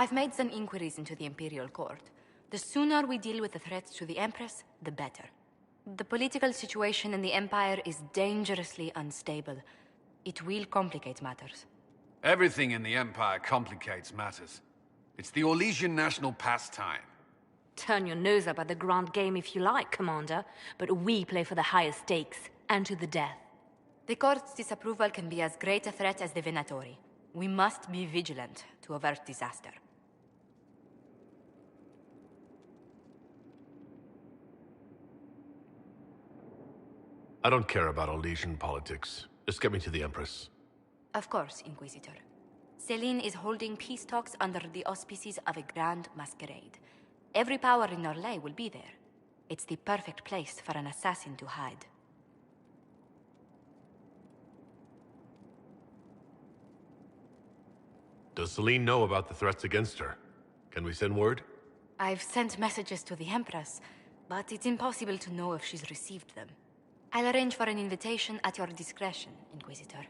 B: I've made some inquiries into the Imperial Court. The sooner we deal with the threats to the Empress, the better. The political situation in the Empire is dangerously unstable. It will complicate matters.
E: Everything in the Empire complicates matters. It's the Orlesian national pastime.
U: Turn your nose up at the grand game if you like, Commander, but we play for the highest stakes, and to the death.
B: The Court's disapproval can be as great a threat as the Venatori. We must be vigilant to avert disaster.
D: I don't care about Orlesian politics. Just get me to the Empress.
B: Of course, Inquisitor. Celine is holding peace talks under the auspices of a grand masquerade. Every power in Orlais will be there. It's the perfect place for an assassin to hide.
D: Does Celine know about the threats against her? Can we send word?
B: I've sent messages to the Empress, but it's impossible to know if she's received them. I'll arrange for an invitation at your discretion, Inquisitor.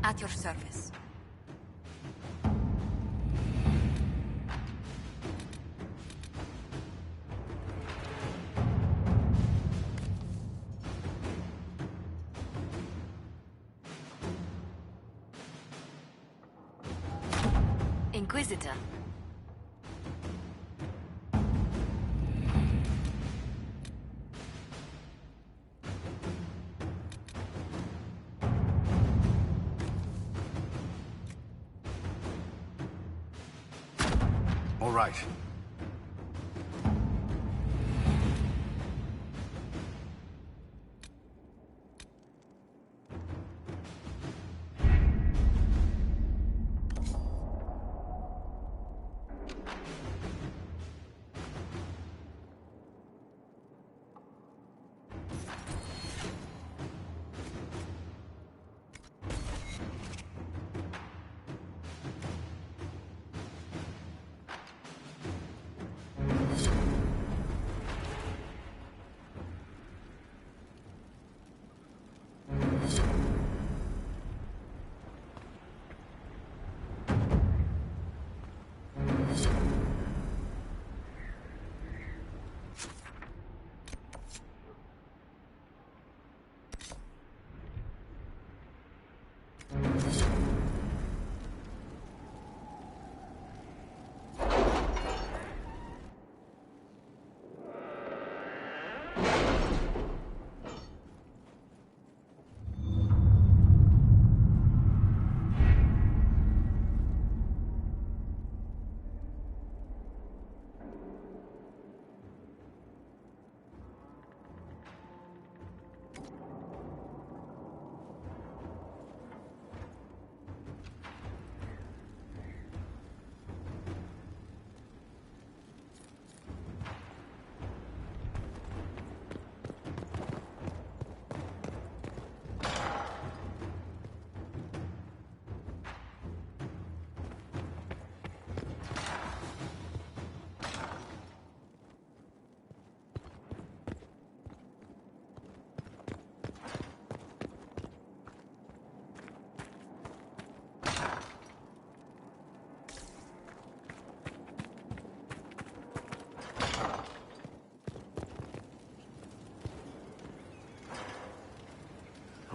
B: At your service.
U: Inquisitor.
T: All right.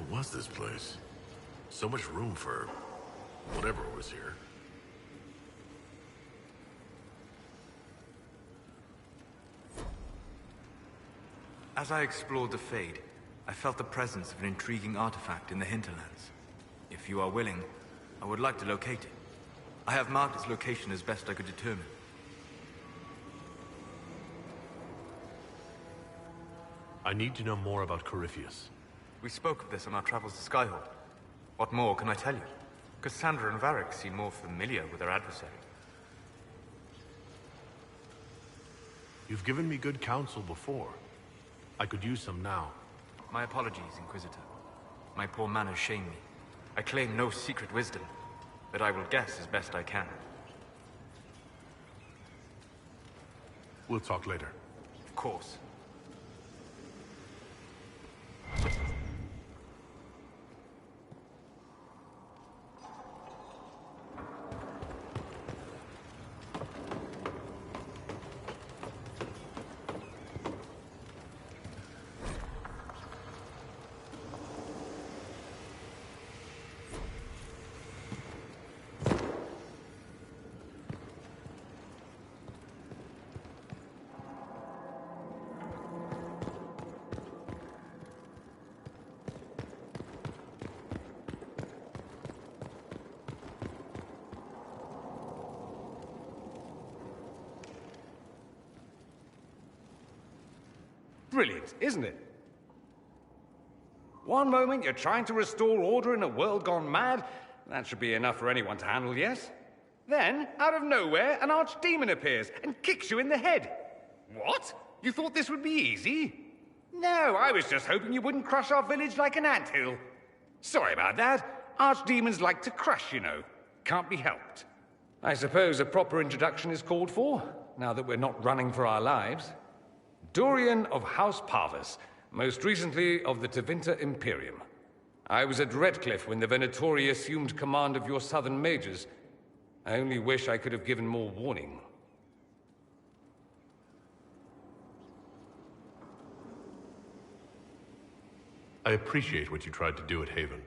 T: What was this place? So much room for whatever was here.
Q: As I explored the Fade, I felt the presence of an intriguing artifact in the hinterlands. If you are willing, I would like to locate it. I have marked its location as best I could determine.
D: I need to know more about Corypheus.
Q: We spoke of this on our travels to Skyhold. What more can I tell you? Cassandra and Varric seem more familiar with their adversary.
D: You've given me good counsel before. I could use some now.
Q: My apologies, Inquisitor. My poor manners shame me. I claim no secret wisdom, but I will guess as best I can.
D: We'll talk later.
Q: Of course.
V: Brilliant, isn't it? One moment you're trying to restore order in a world gone mad. That should be enough for anyone to handle, yes? Then, out of nowhere, an archdemon appears and kicks you in the head. What? You thought this would be easy? No, I was just hoping you wouldn't crush our village like an anthill. Sorry about that. Archdemons like to crush, you know. Can't be helped. I suppose a proper introduction is called for, now that we're not running for our lives. Dorian of House Parvis, most recently of the Tevinter Imperium. I was at Redcliffe when the Venatori assumed command of your southern mages. I only wish I could have given more warning.
D: I appreciate what you tried to do at Haven.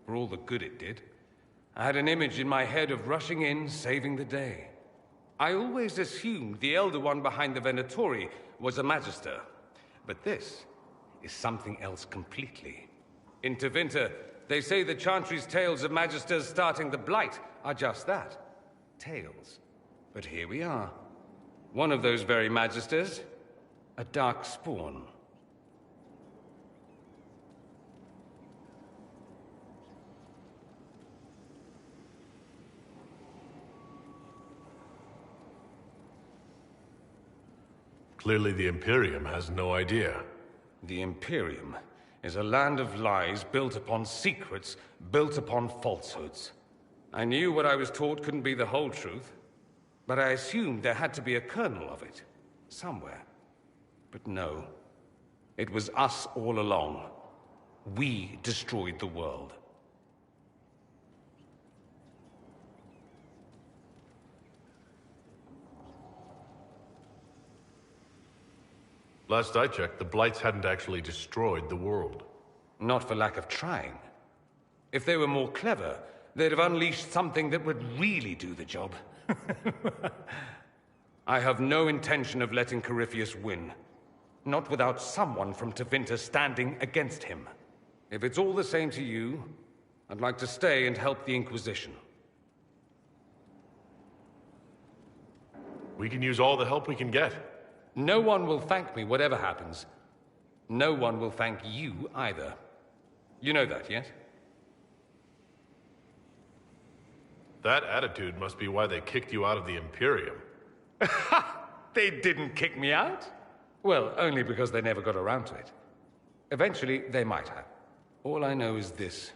V: For all the good it did. I had an image in my head of rushing in, saving the day. I always assumed the Elder One behind the Venatori was a Magister. But this is something else completely. In Tevinter, they say the Chantry's tales of Magisters starting the Blight are just that. Tales. But here we are. One of those very magisters. A dark spawn.
D: Clearly the Imperium has no idea.
V: The Imperium is a land of lies built upon secrets, built upon falsehoods. I knew what I was taught couldn't be the whole truth, but I assumed there had to be a kernel of it, somewhere. But no, it was us all along. We destroyed the world.
D: Last I checked, the Blights hadn't actually destroyed the world.
V: Not for lack of trying. If they were more clever, they'd have unleashed something that would really do the job. I have no intention of letting Corypheus win. Not without someone from Tevinter standing against him. If it's all the same to you, I'd like to stay and help the Inquisition.
D: We can use all the help we can get.
V: No one will thank me, whatever happens. No one will thank you either. You know that, yes?
D: That attitude must be why they kicked you out of the Imperium.
V: They didn't kick me out? Well, only because they never got around to it. Eventually, they might have. All I know is this.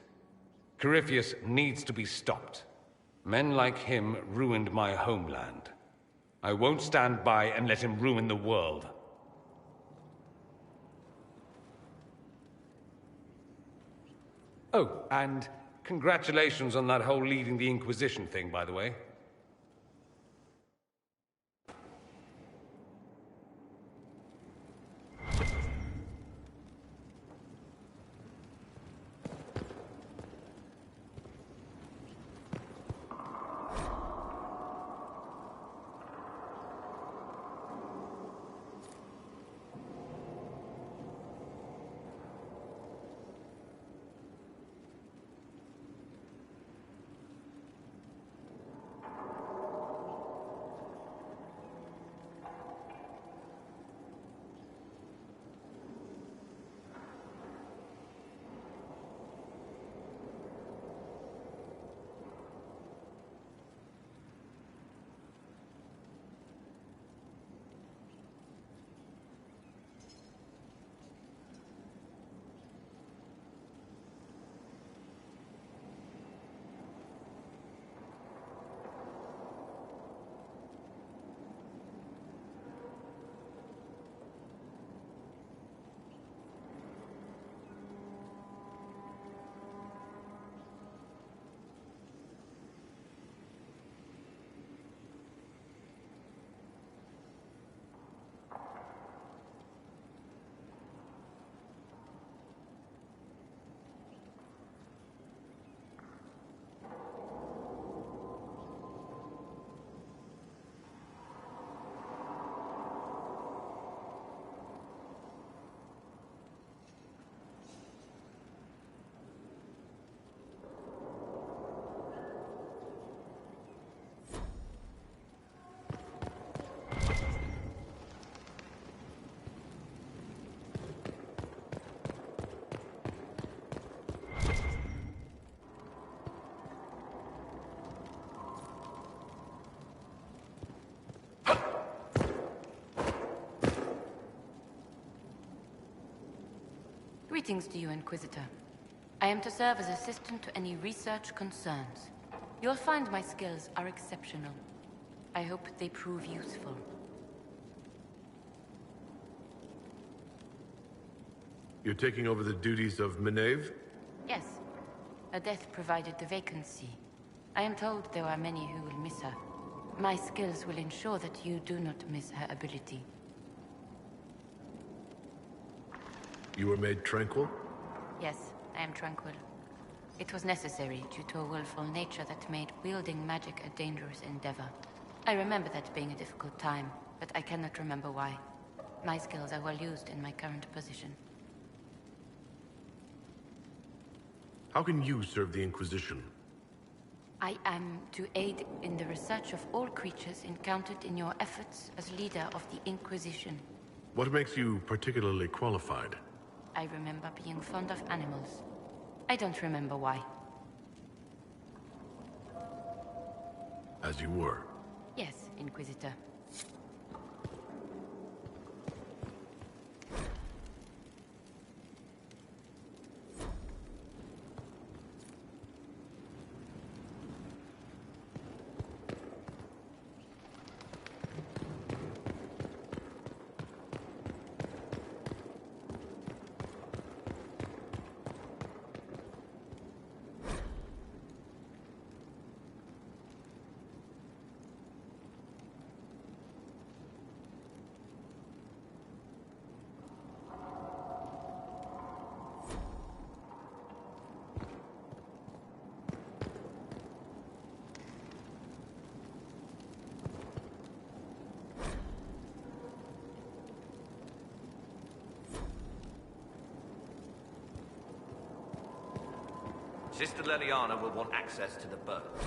V: Corypheus needs to be stopped. Men like him ruined my homeland. I won't stand by and let him ruin the world. Oh, and congratulations on that whole leading the Inquisition thing, by the way.
B: Greetings to you, Inquisitor. I am to serve as assistant to any research concerns. You'll find my skills are exceptional. I hope they prove useful.
D: You're taking over the duties of Meneve?
B: Yes. Her death provided the vacancy. I am told there are many who will miss her. My skills will ensure that you do not miss her ability.
D: You were made tranquil?
B: Yes, I am tranquil. It was necessary due to a willful nature that made wielding magic a dangerous endeavor. I remember that being a difficult time, but I cannot remember why. My skills are well used in my current position.
D: How can you serve the Inquisition?
B: I am to aid in the research of all creatures encountered in your efforts as leader of the Inquisition.
D: What makes you particularly qualified?
B: I remember being fond of animals. I don't remember why.
D: As you were.
B: Yes, Inquisitor.
J: Sister Leliana will want access to the birds.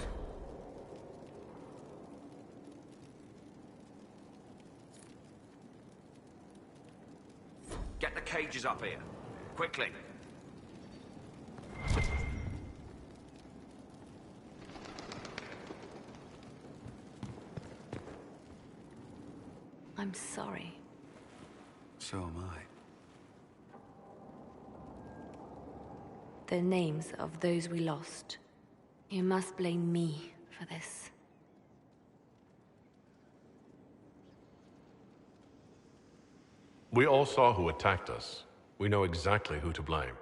J: Get the cages up here. Quickly.
U: I'm sorry.
E: So am I.
U: The names of those we lost. You must blame me for this.
D: We all saw who attacked us. We know exactly who to blame.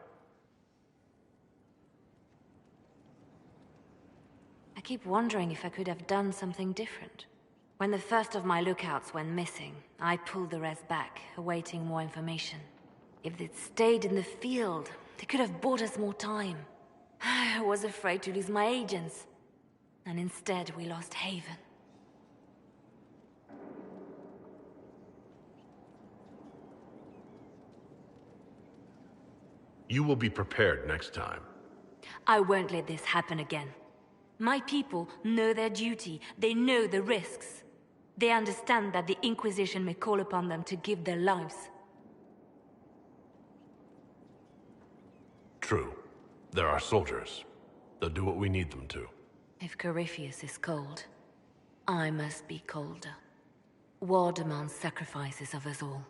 U: I keep wondering if I could have done something different. When the first of my lookouts went missing, I pulled the rest back, awaiting more information. If they'd stayed in the field, they could have bought us more time. I was afraid to lose my agents. And instead, we lost Haven.
D: You will be prepared next time.
U: I won't let this happen again. My people know their duty. They know the risks. They understand that the Inquisition may call upon them to give their lives.
D: True. There are soldiers. They'll do what we need them to.
U: If Corypheus is cold, I must be colder. War demands sacrifices of us all.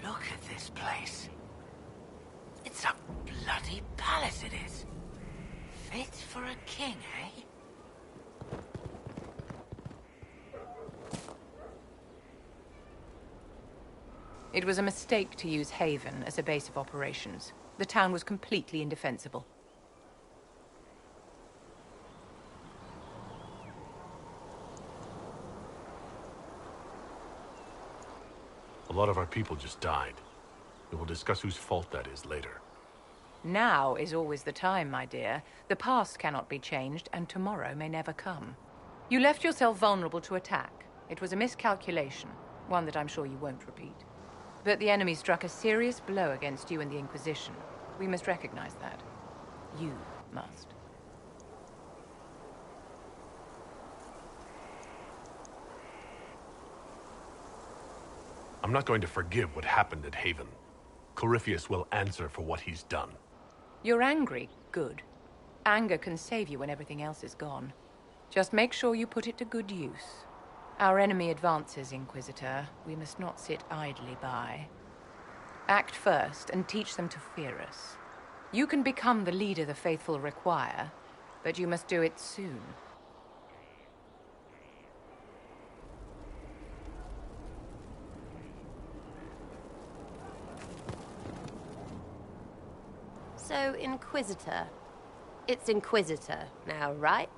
H: Look at this place. It's a bloody palace, it is. Fit for a king, eh?
K: It was a mistake to use Haven as a base of operations. The town was completely indefensible.
D: A lot of our people just died. We will discuss whose fault that is later.
K: Now is always the time, my dear. The past cannot be changed, and tomorrow may never come. You left yourself vulnerable to attack. It was a miscalculation, one that I'm sure you won't repeat. But the enemy struck a serious blow against you and the Inquisition. We must recognize that. You must.
D: I'm not going to forgive what happened at Haven. Corypheus will answer for what he's done.
K: You're angry. Good. Anger can save you when everything else is gone. Just make sure you put it to good use. Our enemy advances, Inquisitor. We must not sit idly by. Act first and teach them to fear us. You can become the leader the faithful require, but you must do it soon.
O: So, Inquisitor. It's Inquisitor now, right?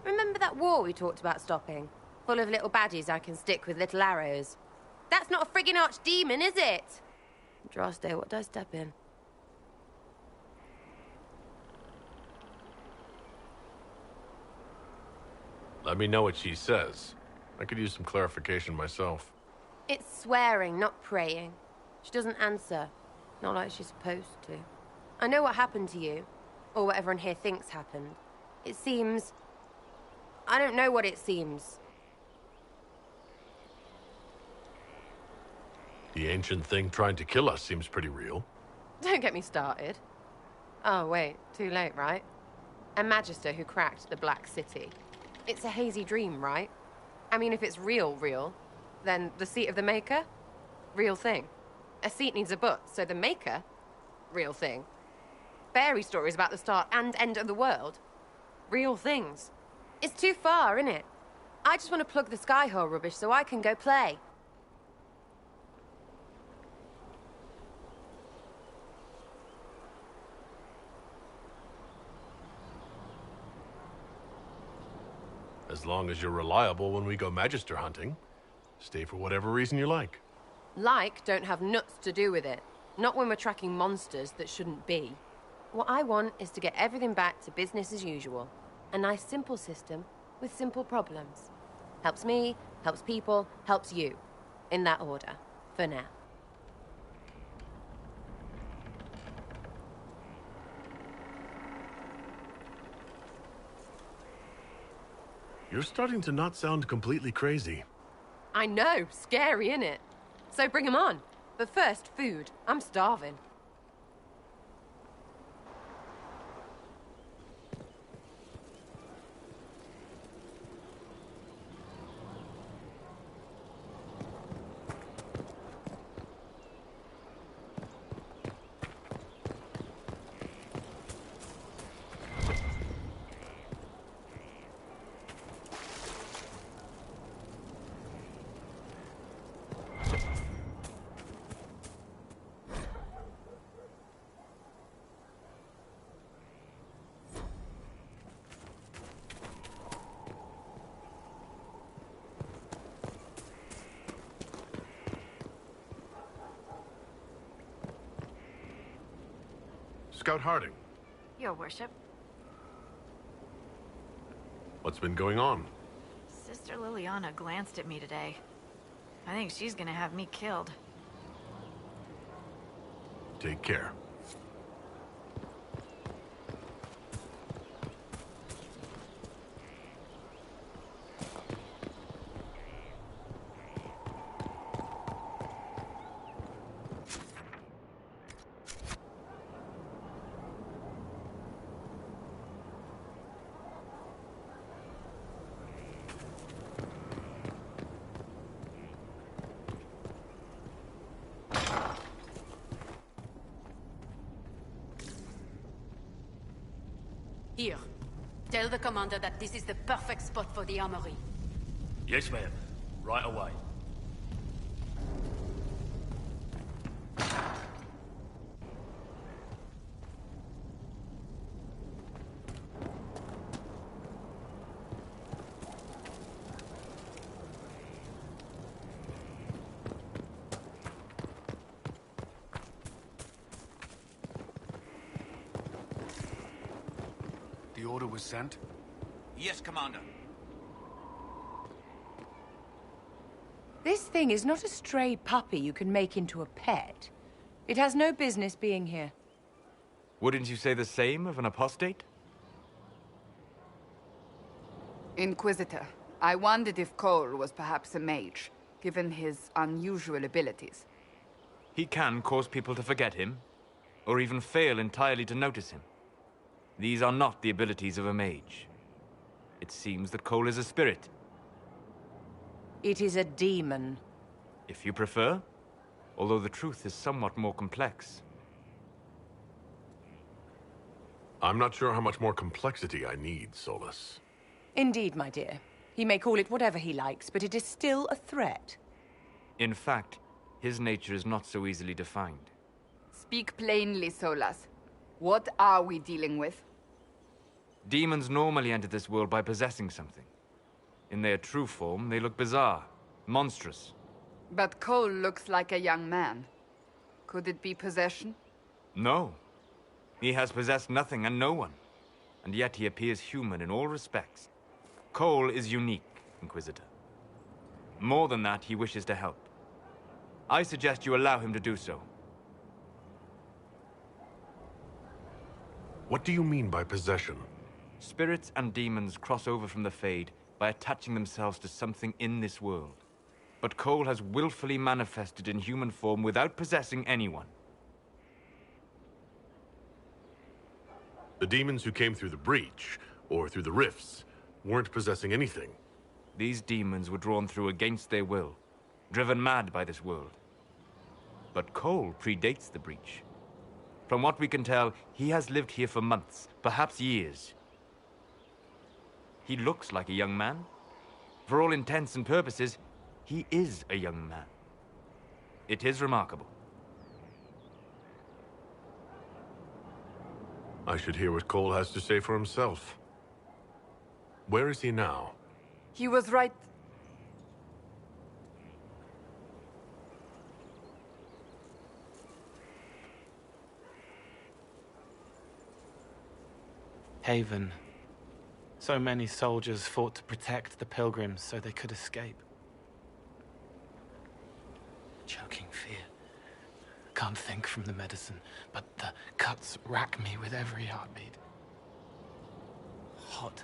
O: Remember that war we talked about stopping? Full of little baddies I can stick with little arrows. That's not a friggin' archdemon, is it? Andraste, what did I step in?
D: Let me know what she says. I could use some clarification myself.
O: It's swearing, not praying. She doesn't answer. Not like she's supposed to. I know what happened to you, or what everyone here thinks happened. It seems... I don't know what it seems.
D: The ancient thing trying to kill us seems pretty real.
O: Don't get me started. Oh, wait, too late, right? A Magister who cracked the Black City. It's a hazy dream, right? I mean, if it's real, then the seat of the Maker? Real thing. A seat needs a butt, so the Maker? Real thing. Fairy stories about the start and end of the world? Real things. It's too far, innit? I just want to plug the Skyhole rubbish so I can go play.
D: As long as you're reliable when we go Magister hunting. Stay for whatever reason you like.
O: Like don't have nuts to do with it. Not when we're tracking monsters that shouldn't be. What I want is to get everything back to business as usual. A nice simple system with simple problems. Helps me, helps people, helps you. In that order. For now.
D: You're starting to not sound completely crazy.
O: I know, scary, innit? So bring 'em on. But first, food. I'm starving.
D: Scout Harding,
R: Your worship.
D: what's been going on?
R: Sister Liliana glanced at me today. I think she's gonna have me killed.
D: Take care.
W: Here. Tell the commander that this is the perfect spot for the armory.
J: Yes, ma'am. Right away.
E: order was sent?
J: Yes, Commander.
K: This thing is not a stray puppy you can make into a pet. It has no business being here.
Q: Wouldn't you say the same of an apostate?
P: Inquisitor, I wondered if Cole was perhaps a mage, given his unusual abilities.
Q: He can cause people to forget him, or even fail entirely to notice him. These are not the abilities of a mage. It seems that Cole is a spirit.
K: It is a demon.
Q: If you prefer, although the truth is somewhat more complex.
D: I'm not sure how much more complexity I need, Solus.
K: Indeed, my dear. He may call it whatever he likes, but it is still a threat.
Q: In fact, his nature is not so easily defined.
P: Speak plainly, Solus. What are we dealing with?
Q: Demons normally enter this world by possessing something. In their true form, they look bizarre, monstrous.
P: But Cole looks like a young man. Could it be possession?
Q: No. He has possessed nothing and no one. And yet he appears human in all respects. Cole is unique, Inquisitor. More than that, he wishes to help. I suggest you allow him to do so.
D: What do you mean by possession?
Q: Spirits and demons cross over from the Fade by attaching themselves to something in this world. But Cole has willfully manifested in human form without possessing anyone.
D: The demons who came through the breach, or through the rifts, weren't possessing anything.
Q: These demons were drawn through against their will, driven mad by this world. But Cole predates the breach. From what we can tell, he has lived here for months, perhaps years. He looks like a young man. For all intents and purposes, he is a young man. It is remarkable.
D: I should hear what Cole has to say for himself. Where is he now?
P: He was right.
F: Haven. So many soldiers fought to protect the pilgrims so they could escape. Choking fear. Can't think from the medicine, but the cuts rack me with every heartbeat. Hot,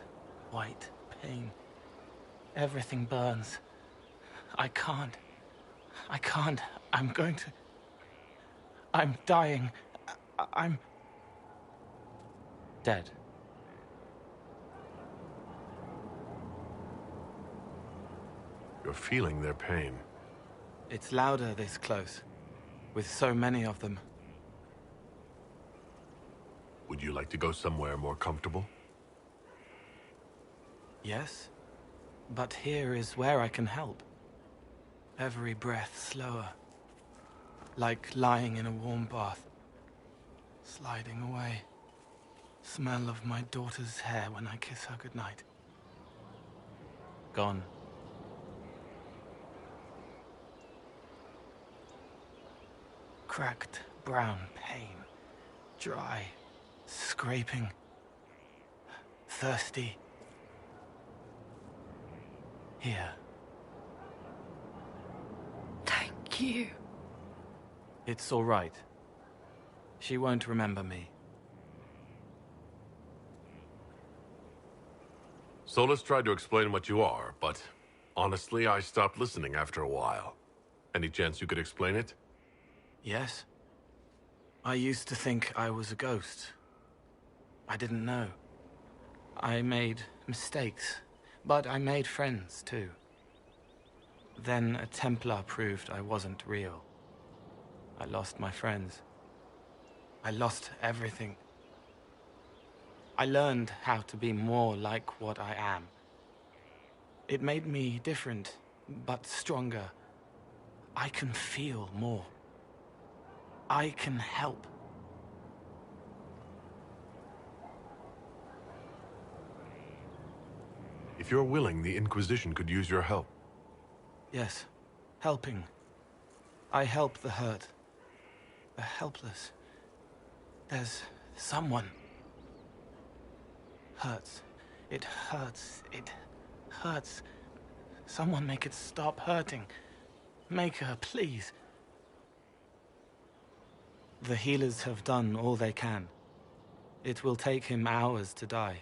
F: white pain. Everything burns. I can't. I'm going to... I'm dying. I'm... dead.
D: You're feeling their pain.
F: It's louder this close, with so many of them.
D: Would you like to go somewhere more comfortable?
F: Yes, but here is where I can help. Every breath slower, like lying in a warm bath, sliding away. Smell of my daughter's hair when I kiss her goodnight. Gone. Cracked brown pain, dry, scraping, thirsty. Here.
R: Thank you.
F: It's all right. She won't remember me.
D: Solus tried to explain what you are, but honestly, I stopped listening after a while. Any chance you could explain it?
F: Yes? I used to think I was a ghost. I didn't know. I made mistakes, but I made friends too. Then a Templar proved I wasn't real. I lost my friends. I lost everything. I learned how to be more like what I am. It made me different, but stronger. I can feel more. I can help.
D: If you're willing, the Inquisition could use your help.
F: Yes, helping. I help the hurt, the helpless. There's someone. hurts. It hurts. It hurts. Someone make it stop hurting. Make her, please. The healers have done all they can. It will take him hours to die.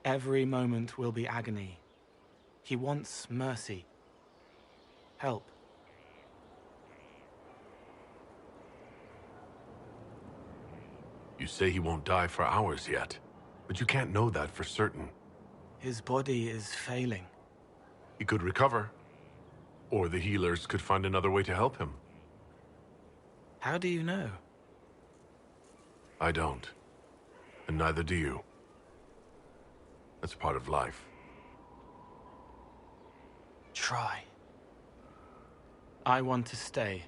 F: Every moment will be agony. He wants mercy. Help.
D: You say he won't die for hours yet, but you can't know that for certain.
F: His body is failing.
D: He could recover, or the healers could find another way to help him.
F: How do you know?
D: I don't, and neither do you. That's part of life.
F: Try. I want to stay.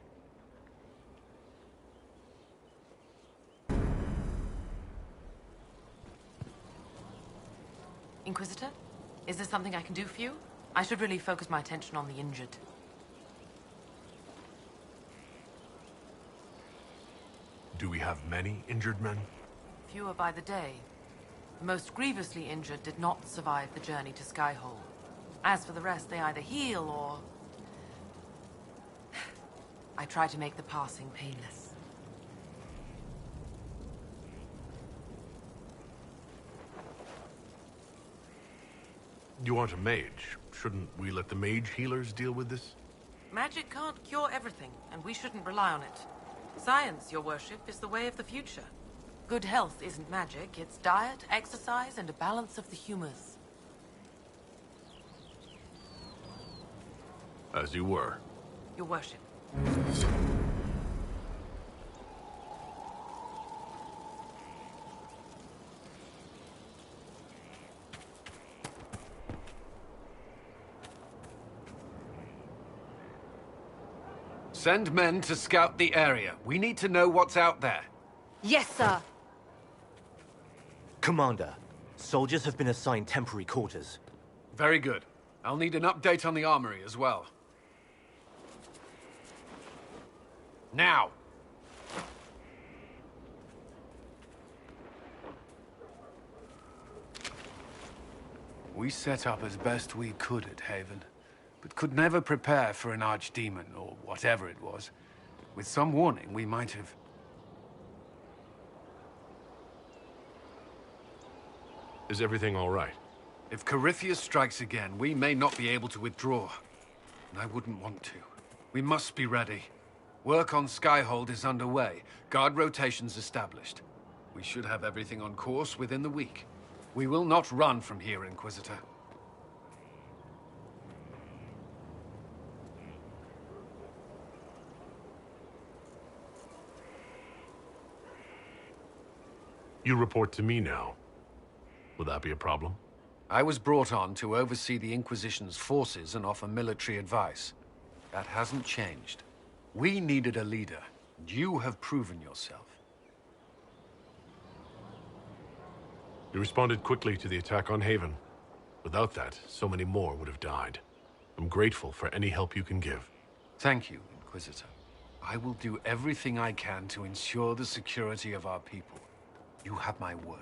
C: Inquisitor? Is there something I can do for you? I should really focus my attention on the injured.
D: Do we have many injured men?
C: Fewer by the day. The most grievously injured did not survive the journey to Skyhole. As for the rest, they either heal or... I try to make the passing painless.
D: You aren't a mage. Shouldn't we let the mage healers deal with this?
C: Magic can't cure everything, and we shouldn't rely on it. Science, your worship, is the way of the future. Good health isn't magic, it's diet, exercise, and a balance of the humors.
D: As you were.
C: Your worship.
E: Send men to scout the area. We need to know what's out there.
U: Yes, sir.
I: Commander, soldiers have been assigned temporary quarters.
E: Very good. I'll need an update on the armory as well. Now! We set up as best we could at Haven, but could never prepare for an archdemon, or whatever it was. With some warning, we might have...
D: Is everything all right?
E: If Corypheus strikes again, we may not be able to withdraw. And I wouldn't want to. We must be ready. Work on Skyhold is underway. Guard rotations established. We should have everything on course within the week. We will not run from here, Inquisitor.
D: You report to me now. Will that be a problem?
E: I was brought on to oversee the Inquisition's forces and offer military advice. That hasn't changed. We needed a leader, and you have proven yourself.
D: You responded quickly to the attack on Haven. Without that, so many more would have died. I'm grateful for any help you can give.
E: Thank you, Inquisitor. I will do everything I can to ensure the security of our people. You have my word.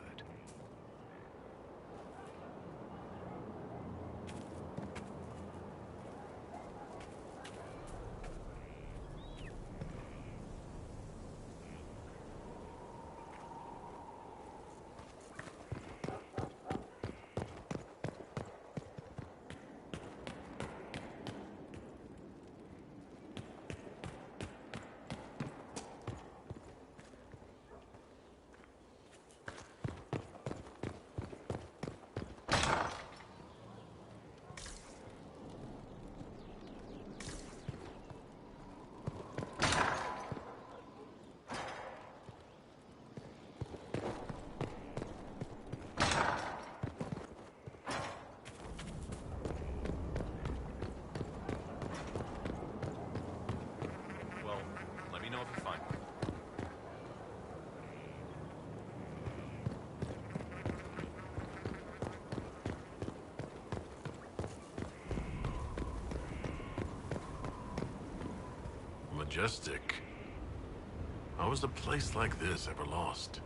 D: Majestic. How was a place like this ever lost?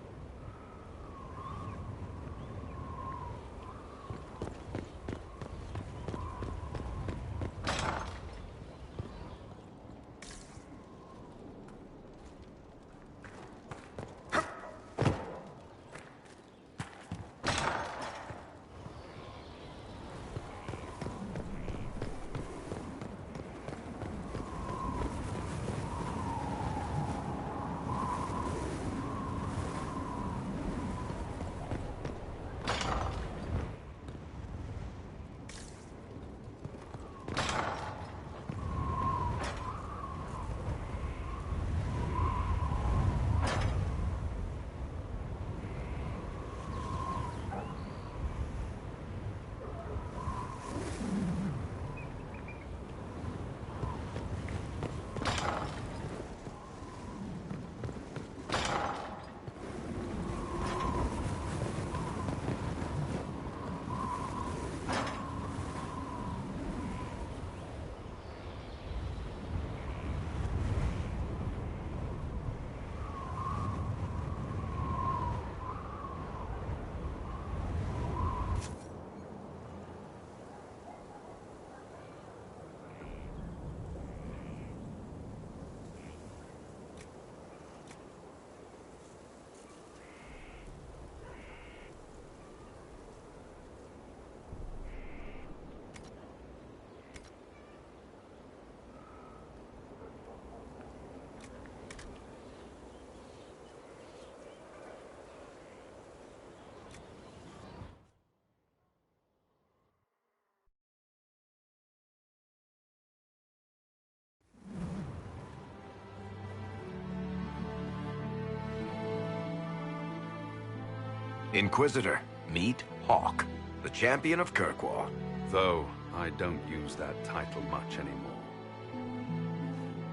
N: Inquisitor, meet Hawk, the champion of Kirkwall.
E: Though I don't use that title much anymore.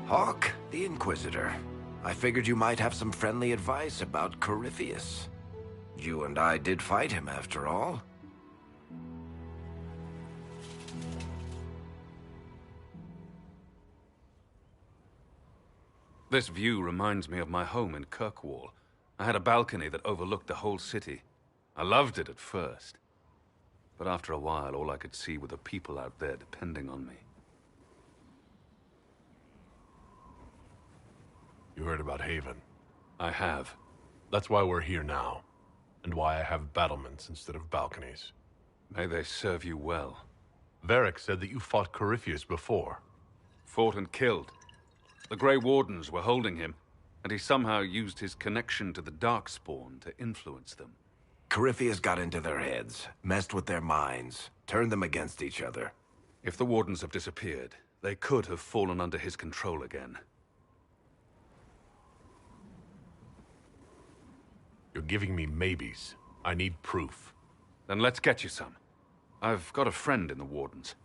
N: Hawk, the Inquisitor. I figured you might have some friendly advice about Corypheus. You and I did fight him, after all.
E: This view reminds me of my home in Kirkwall. I had a balcony that overlooked the whole city. I loved it at first. But after a while, all I could see were the people out there depending on me.
D: You heard about Haven?
E: I have.
D: That's why we're here now, and why I have battlements instead of balconies.
E: May they serve you well.
D: Varric said that you fought Corypheus before.
E: Fought and killed. The Grey Wardens were holding him, and he somehow used his connection to the Darkspawn to influence them.
N: Corypheus got into their heads, messed with their minds, turned them against each other.
E: If the Wardens have disappeared, they could have fallen under his control again.
D: You're giving me maybes. I need proof.
E: Then let's get you some. I've got a friend in the Wardens.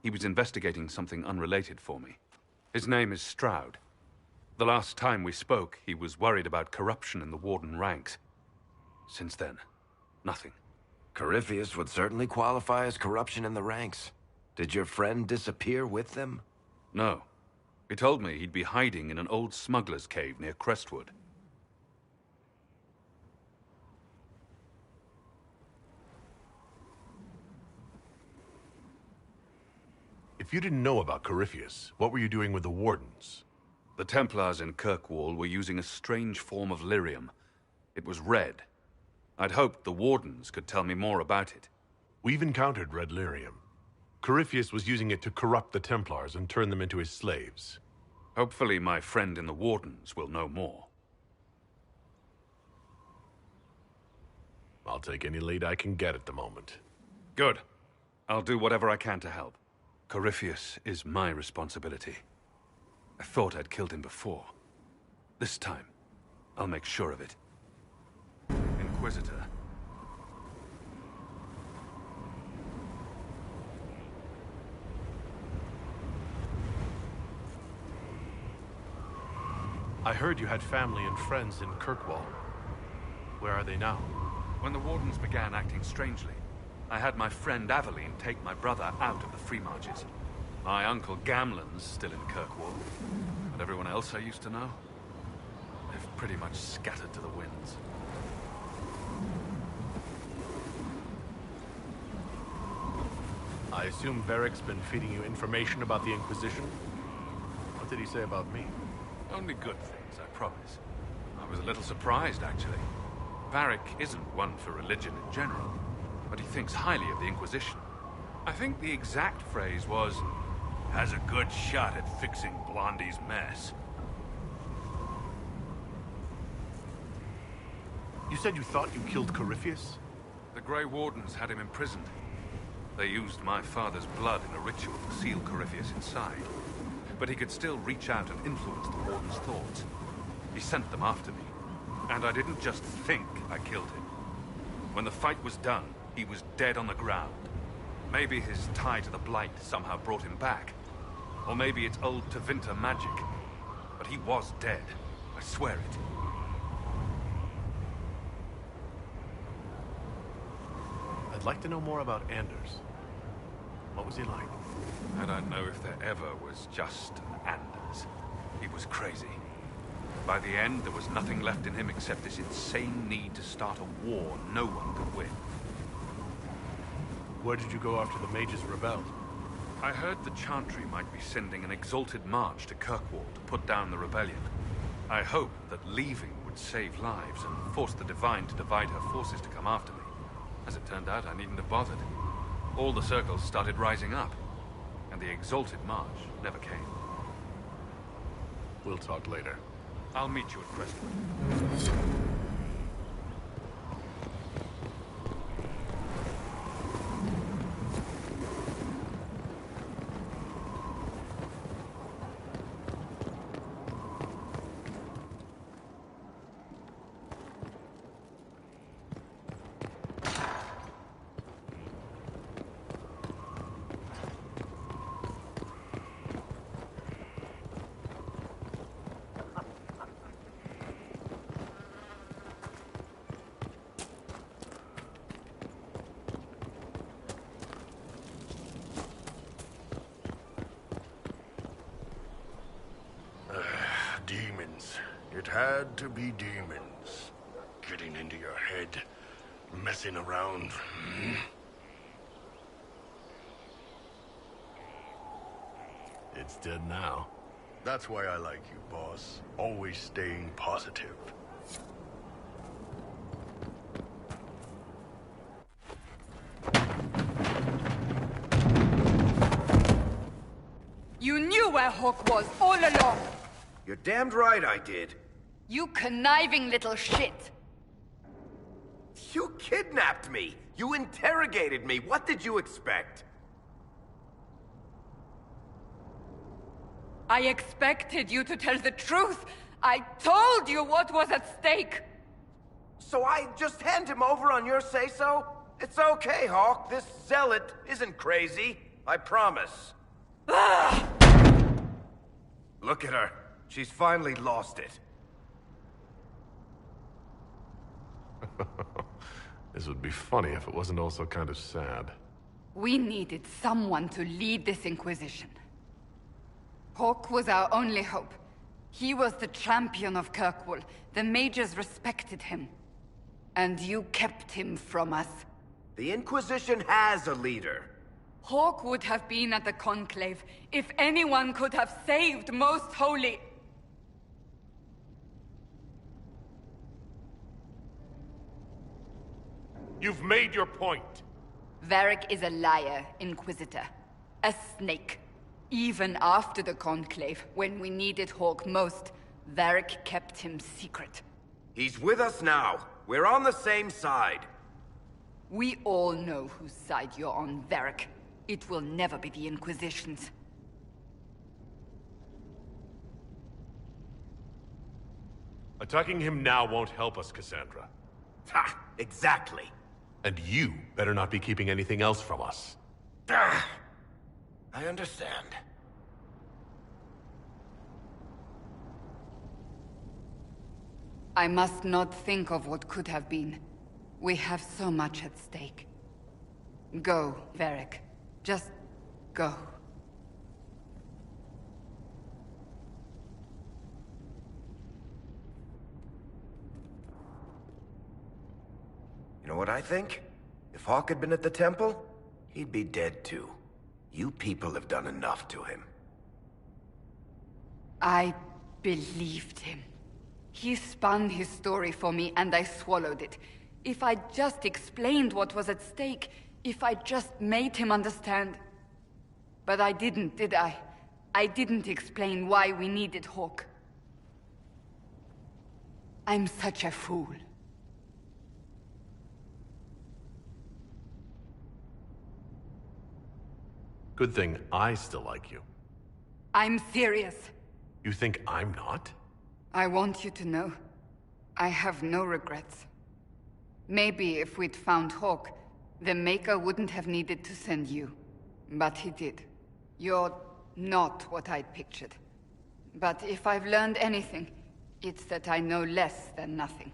E: He was investigating something unrelated for me. His name is Stroud. The last time we spoke, he was worried about corruption in the Warden ranks. Since then, nothing.
N: Corypheus would certainly qualify as corruption in the ranks. Did your friend disappear with them?
E: No. He told me he'd be hiding in an old smuggler's cave near Crestwood.
D: If you didn't know about Corypheus, what were you doing with the Wardens?
E: The Templars in Kirkwall were using a strange form of lyrium. It was red. I'd hoped the Wardens could tell me more about it.
D: We've encountered red lyrium. Corypheus was using it to corrupt the Templars and turn them into his slaves.
E: Hopefully my friend in the Wardens will know more.
D: I'll take any lead I can get at the moment.
E: Good. I'll do whatever I can to help. Corypheus is my responsibility. I thought I'd killed him before. This time, I'll make sure of it. Inquisitor.
D: I heard you had family and friends in Kirkwall. Where are they now?
E: When the Wardens began acting strangely, I had my friend Aveline take my brother out of the Free Marches. My uncle Gamlen's still in Kirkwall, but everyone else I used to know, they've pretty much scattered to the winds.
D: I assume Varric's been feeding you information about the Inquisition? What did he say about me?
E: Only good things, I promise. I was a little surprised, actually. Varric isn't one for religion in general, but he thinks highly of the Inquisition. I think the exact phrase was, "has a good shot at fixing Blondie's mess."
D: You said you thought you killed Corypheus?
E: The Grey Wardens had him imprisoned. They used my father's blood in a ritual to seal Corypheus inside. But he could still reach out and influence the Warden's thoughts. He sent them after me. And I didn't just think I killed him. When the fight was done, he was dead on the ground. Maybe his tie to the Blight somehow brought him back. Or maybe it's old Tevinter magic. But he was dead. I swear it.
D: I'd like to know more about Anders. What was he like?
E: I don't know if there ever was just an Anders. He was crazy. By the end, there was nothing left in him except this insane need to start a war no one could win.
D: Where did you go after the mages rebelled?
E: I heard the Chantry might be sending an exalted march to Kirkwall to put down the rebellion. I hoped that leaving would save lives and force the Divine to divide her forces to come after me. As it turned out, I needn't have bothered. All the circles started rising up, and the exalted march never came.
D: We'll talk later.
E: I'll meet you at Crestwood.
M: It had to be demons. Getting into your head. Messing around.
D: It's dead now.
M: That's why I like you, boss. Always staying positive.
P: You knew where Hawk was all along!
N: You're damned right I did.
P: You conniving little shit!
N: You kidnapped me! You interrogated me! What did you expect?
P: I expected you to tell the truth! I told you what was at stake!
N: So I just hand him over on your say-so? It's okay, Hawk. This zealot isn't crazy. I promise. Look at her. She's finally lost it.
D: This would be funny if it wasn't also kind of sad.
P: We needed someone to lead this Inquisition. Hawk was our only hope. He was the champion of Kirkwall. The mages respected him. And you kept him from us.
N: The Inquisition has a leader.
P: Hawk would have been at the Conclave if anyone could have saved Most Holy.
D: You've made your point.
P: Varric is a liar, Inquisitor. A snake. Even after the Conclave, when we needed Hawk most, Varric kept him secret.
N: He's with us now. We're on the same side.
P: We all know whose side you're on, Varric. It will never be the Inquisition's.
D: Attacking him now won't help us, Cassandra.
N: Ha! Exactly.
D: And you better not be keeping anything else from us.
N: I understand.
P: I must not think of what could have been. We have so much at stake. Go, Varric. Just go.
N: You know what I think? If Hawk had been at the temple, he'd be dead too. You people have done enough to him.
P: I believed him. He spun his story for me and I swallowed it. If I just explained what was at stake, if I just made him understand. But I didn't, did I? I didn't explain why we needed Hawk. I'm such a fool.
D: Good thing I still like you.
P: I'm serious.
D: You think I'm not?
P: I want you to know, I have no regrets. Maybe if we'd found Hawk, the Maker wouldn't have needed to send you. But he did. You're not what I'd pictured. But if I've learned anything, it's that I know less than nothing.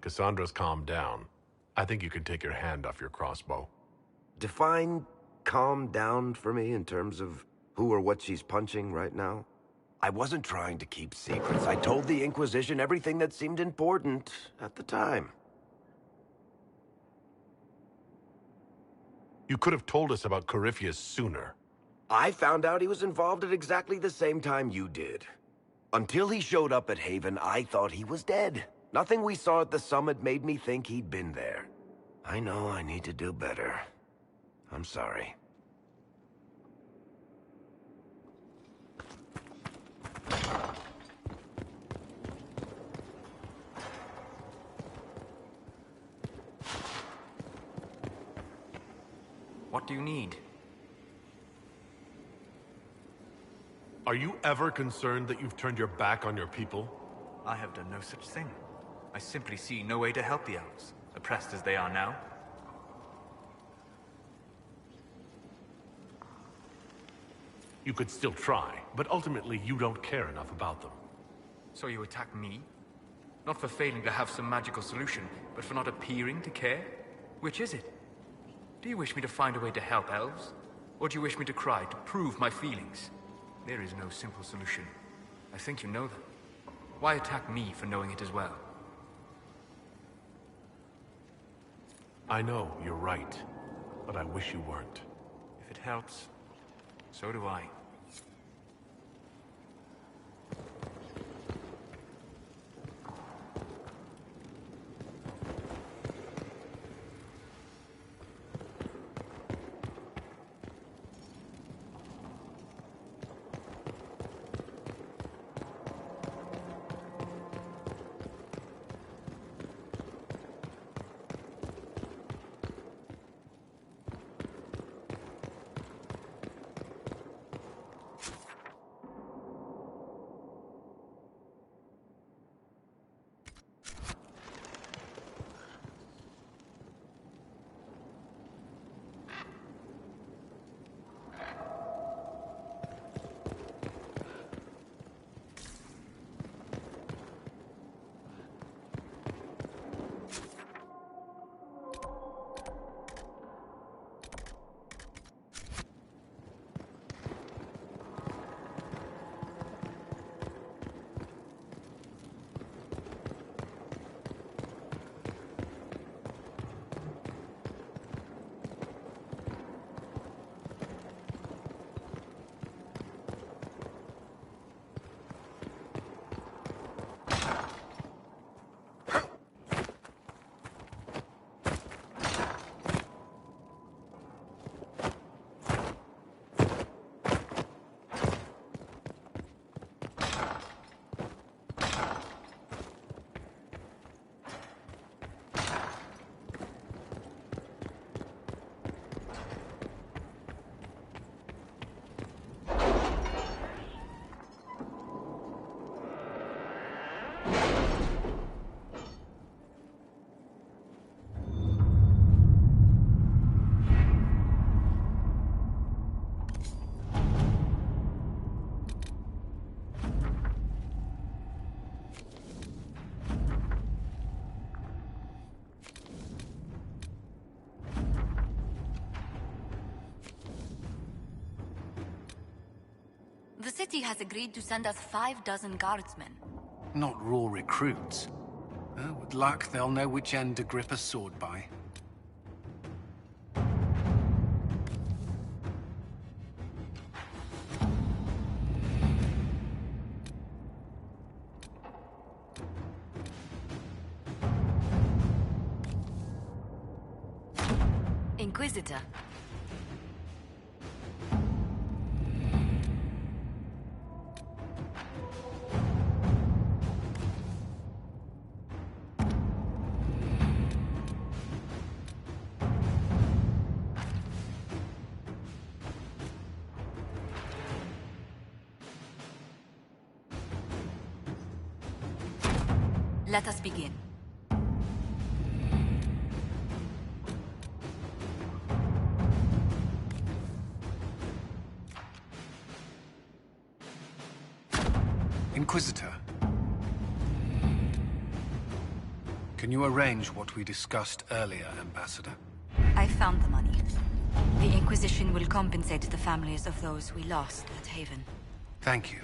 D: Cassandra's calmed down. I think you can take your hand off your crossbow.
N: Define calm down for me in terms of who or what she's punching right now. I wasn't trying to keep secrets. I told the Inquisition everything that seemed important at the time.
D: You could have told us about Corypheus sooner.
N: I found out he was involved at exactly the same time you did. Until he showed up at Haven, I thought he was dead. Nothing we saw at the summit made me think he'd been there. I know I need to do better. I'm sorry.
Q: What do you need?
D: Are you ever concerned that you've turned your back on your people?
Q: I have done no such thing. I simply see no way to help the elves, oppressed as they are now.
D: You could still try, but ultimately you don't care enough about them.
Q: So you attack me? Not for failing to have some magical solution, but for not appearing to care? Which is it? Do you wish me to find a way to help elves? Or do you wish me to cry to prove my feelings? There is no simple solution. I think you know that. Why attack me for knowing it as well?
D: I know, you're right. But I wish you weren't.
Q: If it helps, so do I.
B: The city has agreed to send us 6 guardsmen.
E: Not raw recruits. With luck, they'll know which end to grip a sword by.
U: Inquisitor.
B: Let us begin.
E: Inquisitor. Can you arrange what we discussed earlier, Ambassador?
B: I found the money. The Inquisition will compensate the families of those we lost at Haven.
E: Thank you.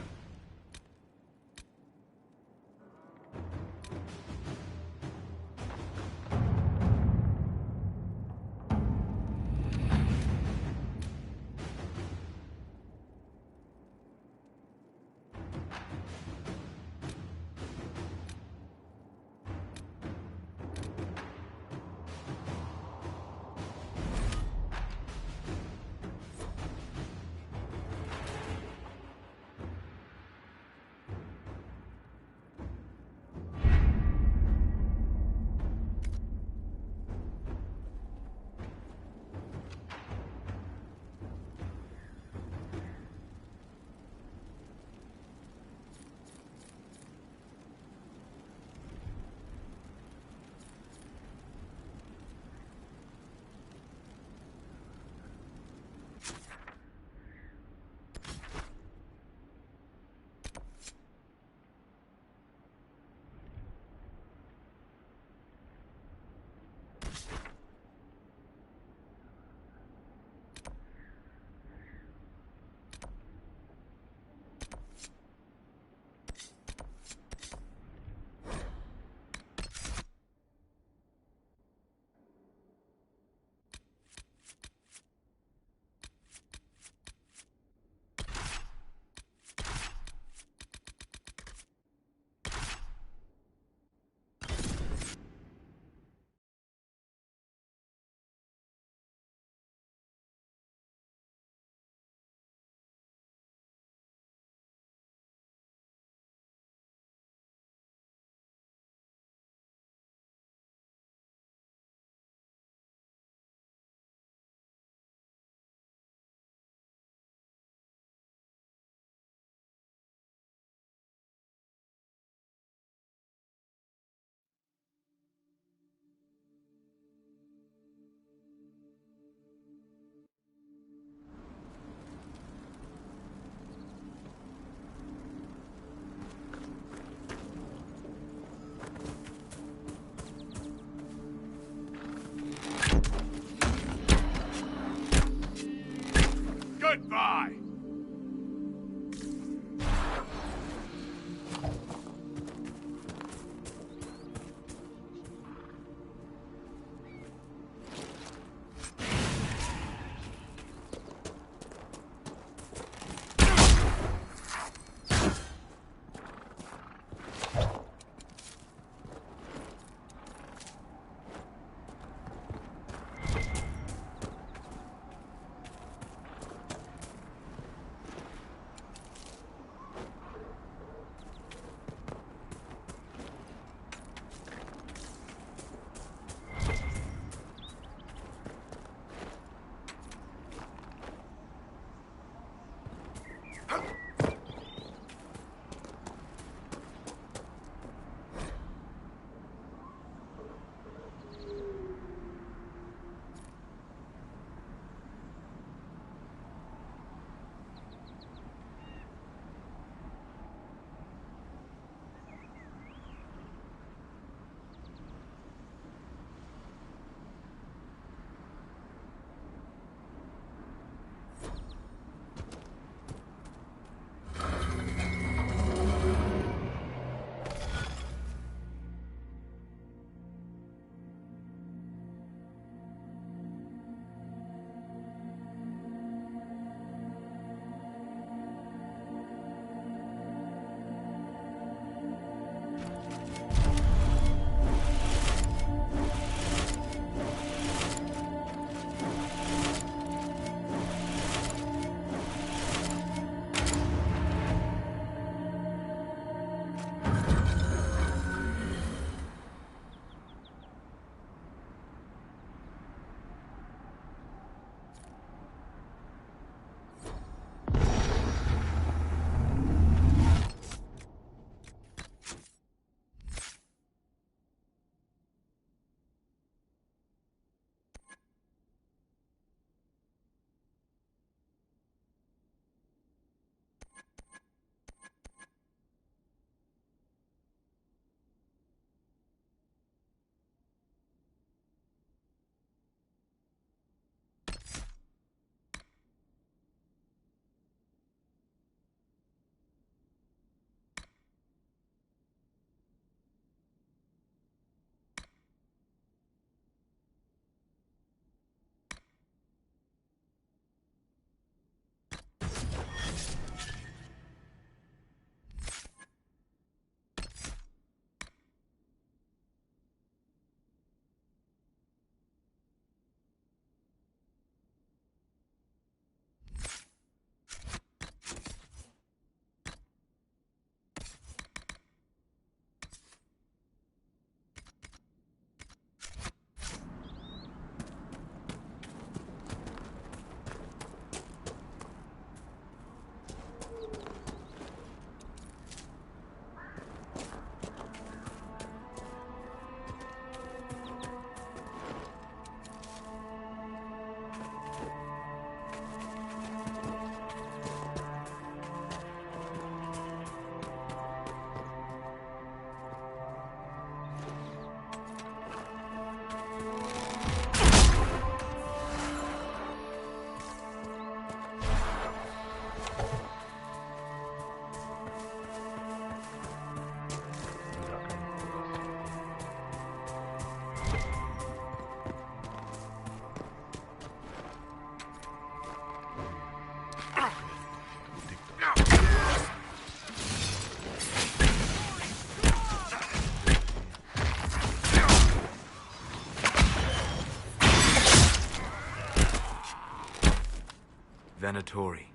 Q: Venatori.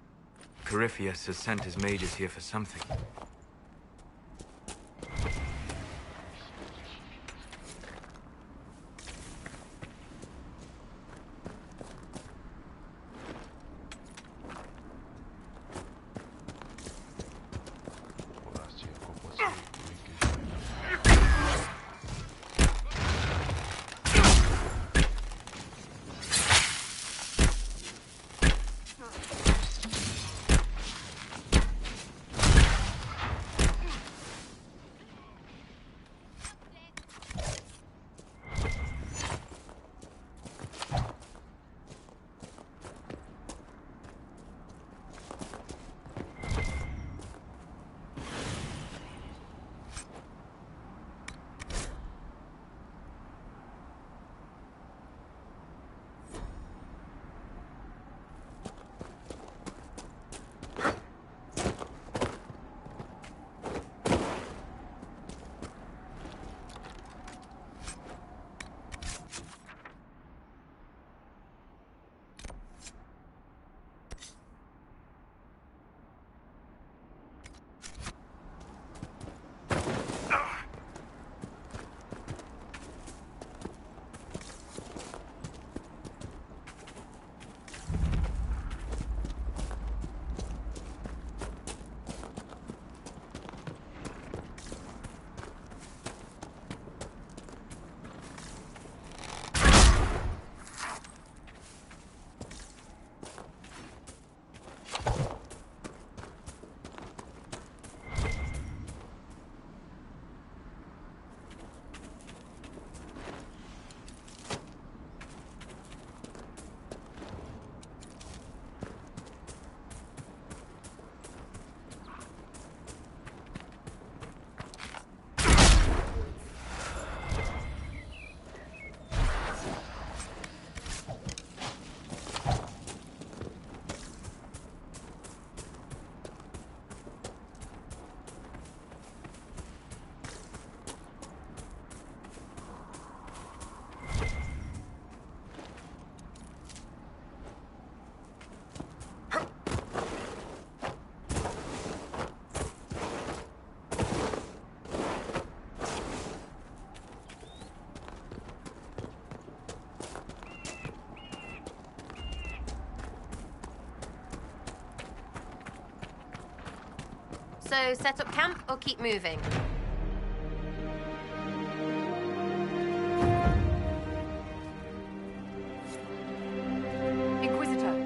Q: Corypheus has sent his mages here for something.
O: So, set up camp or keep moving?
P: Inquisitor.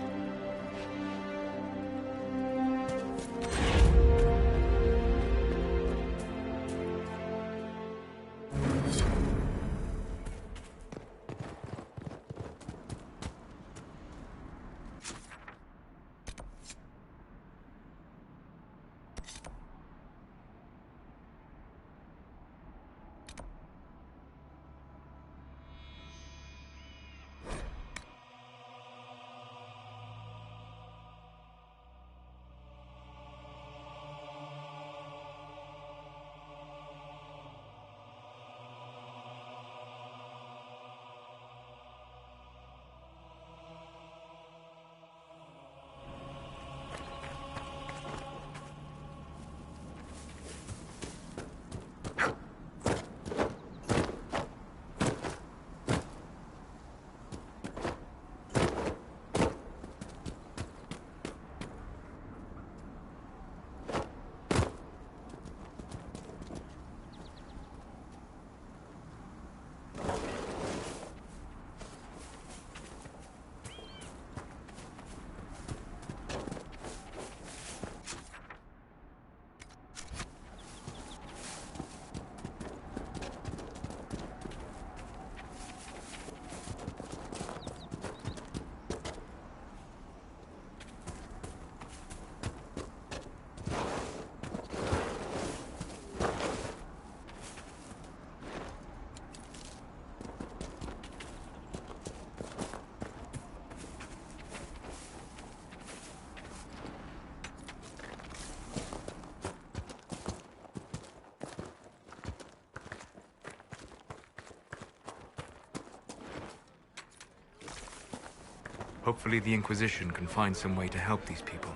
Q: Hopefully the Inquisition can find some way to help these people.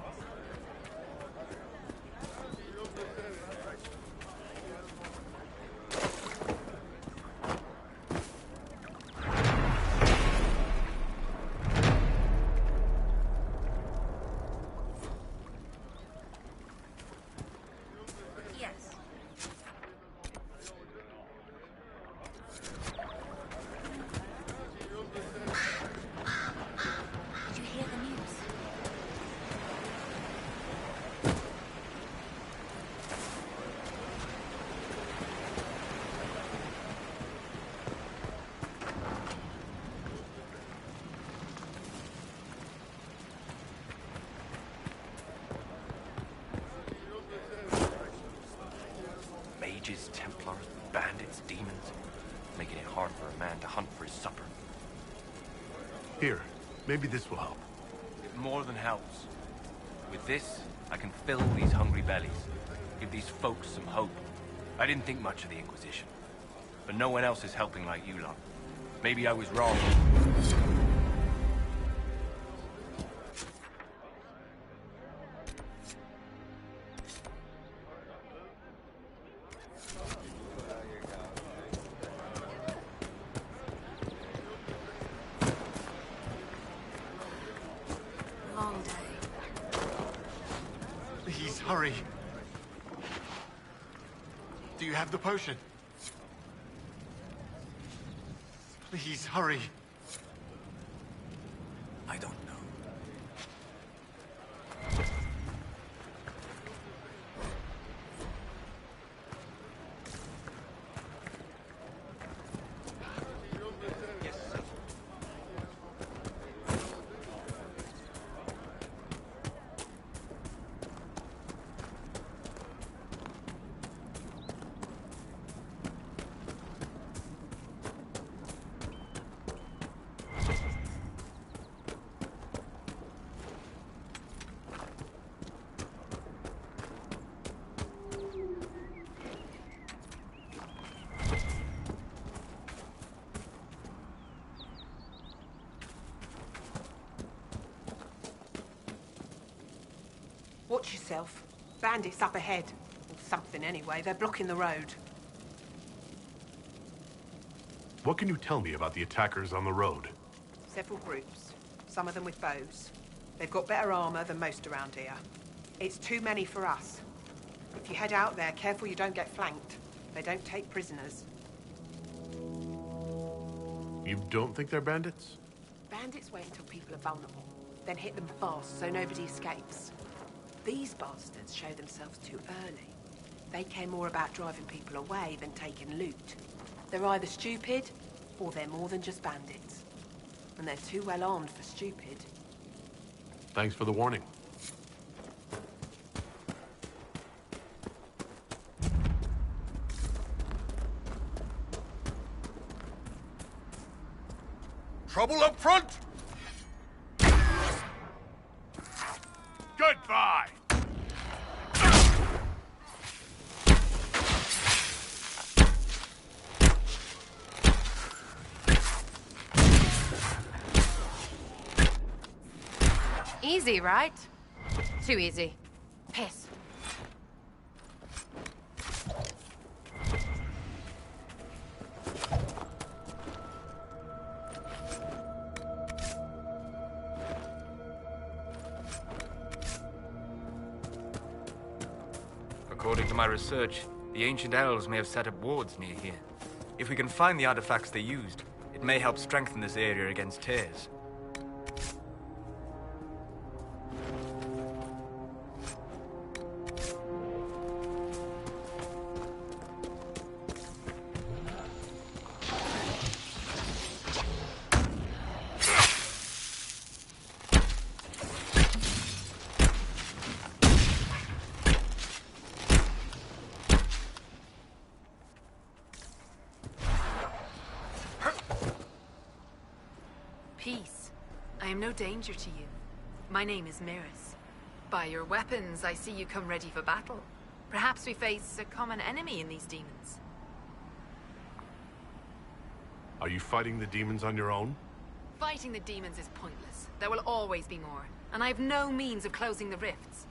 A: Mages, Templars, bandits, demons, making it hard for a man to hunt for his supper.
D: Here, maybe this will help.
A: It more than helps. With this, I can fill these hungry bellies, give these folks some hope. I didn't think much of the Inquisition, but no one else is helping like you lot. Maybe I was wrong.
W: Long day.
T: Please, hurry. Do you have the potion? Please, hurry.
A: I don't know.
C: Watch yourself. Bandits up ahead. Or something anyway. They're blocking the road.
D: What can you tell me about the attackers on the road?
C: Several groups. Some of them with bows. They've got better armor than most around here. It's too many for us. If you head out there, careful you don't get flanked. They don't take prisoners.
D: You don't think they're bandits?
C: Bandits wait until people are vulnerable, then hit them fast so nobody escapes. These bastards show themselves too early. They care more about driving people away than taking loot. They're either stupid, or they're more than just bandits. And they're too well armed for stupid.
D: Thanks for the warning.
T: Trouble up front? Goodbye!
O: Easy, right? Too easy. Piss.
Q: According to my research, the ancient elves may have set up wards near here. If we can find the artifacts they used, it may help strengthen this area against tears.
R: Peace. I am no danger to you. My name is Miris. By your weapons, I see you come ready for battle. Perhaps we face a common enemy in these demons.
D: Are you fighting the demons on your own?
R: Fighting the demons is pointless. There will always be more, and I have no means of closing the rifts.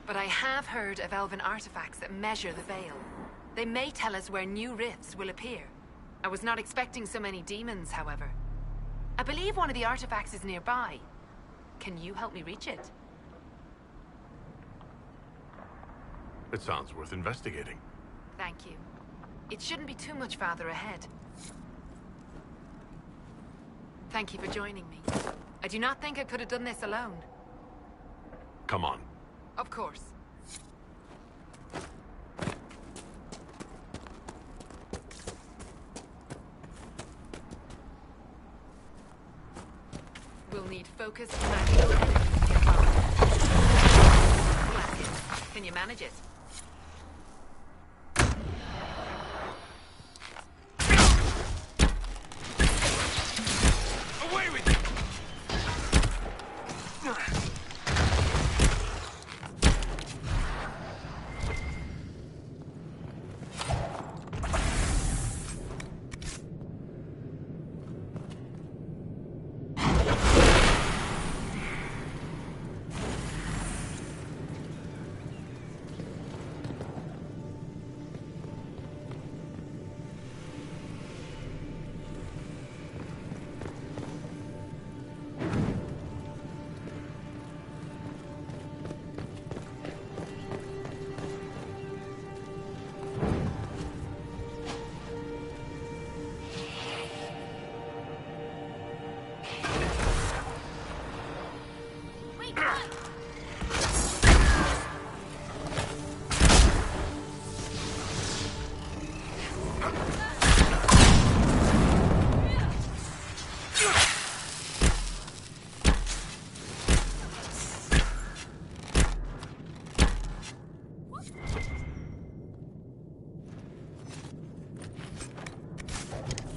R: But I have heard of elven artifacts that measure the veil. They may tell us where new rifts will appear. I was not expecting so many demons, however. I believe one of the artifacts is nearby. Can you help me reach it?
D: It sounds worth investigating.
R: Thank you. It shouldn't be too much farther ahead. Thank you for joining me. I do not think I could have done this alone.
D: Come on.
R: Of course. We'll need focused magical energy to get power. Blast it. Can you manage it?
E: Away with you!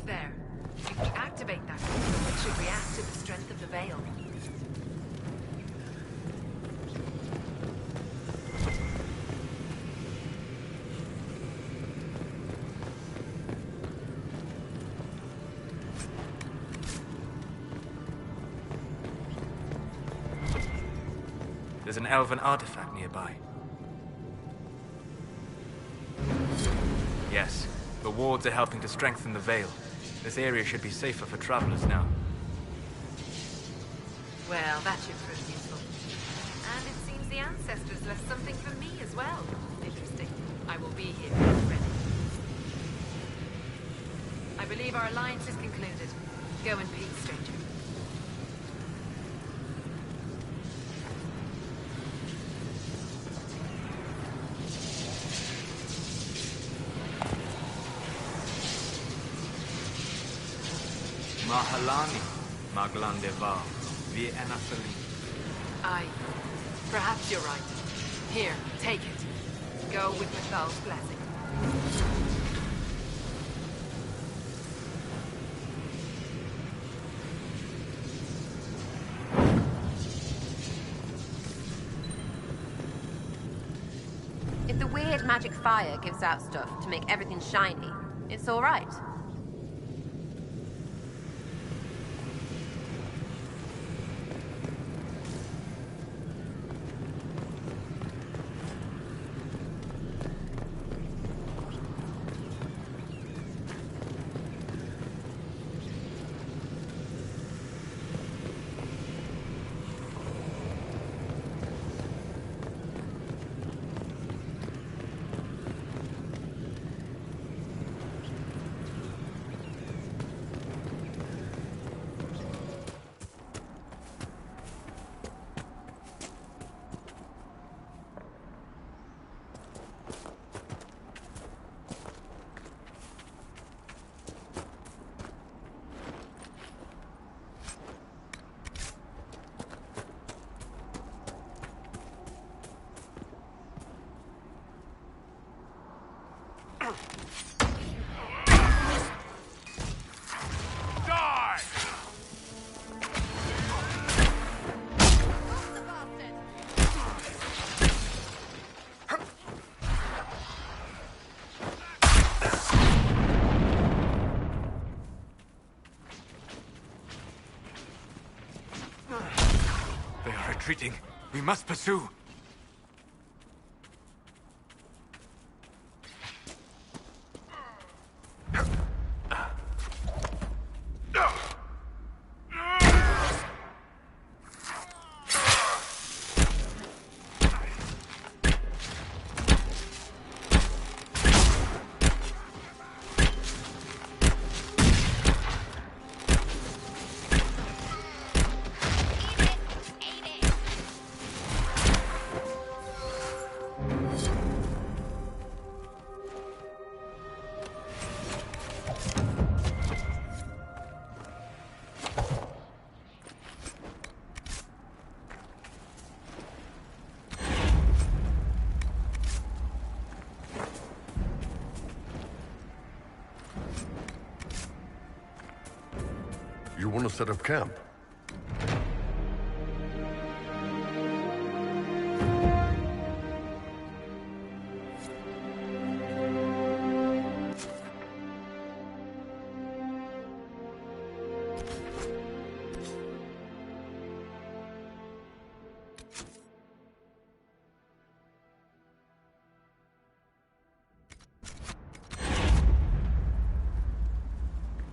R: There. If we activate that, it should react to the strength of the veil.
Q: There's an elven artifact nearby. Yes, the wards are helping to strengthen the veil. This area should be safer for travelers now.
R: Well, that should prove useful. And it seems the ancestors left something for me as well. Interesting. I will be here when it's ready. I believe our alliance is concluded. Go in peace, stranger.
Q: Mahalani, Maglandeva, Vi Anasali.
R: Aye. Perhaps you're right. Here, take it. Go with Mithal's blessing.
O: If the weird magic fire gives out stuff to make everything shiny, it's all right.
Q: retreating. We must pursue.
G: You want to set up camp?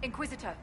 R: Inquisitor,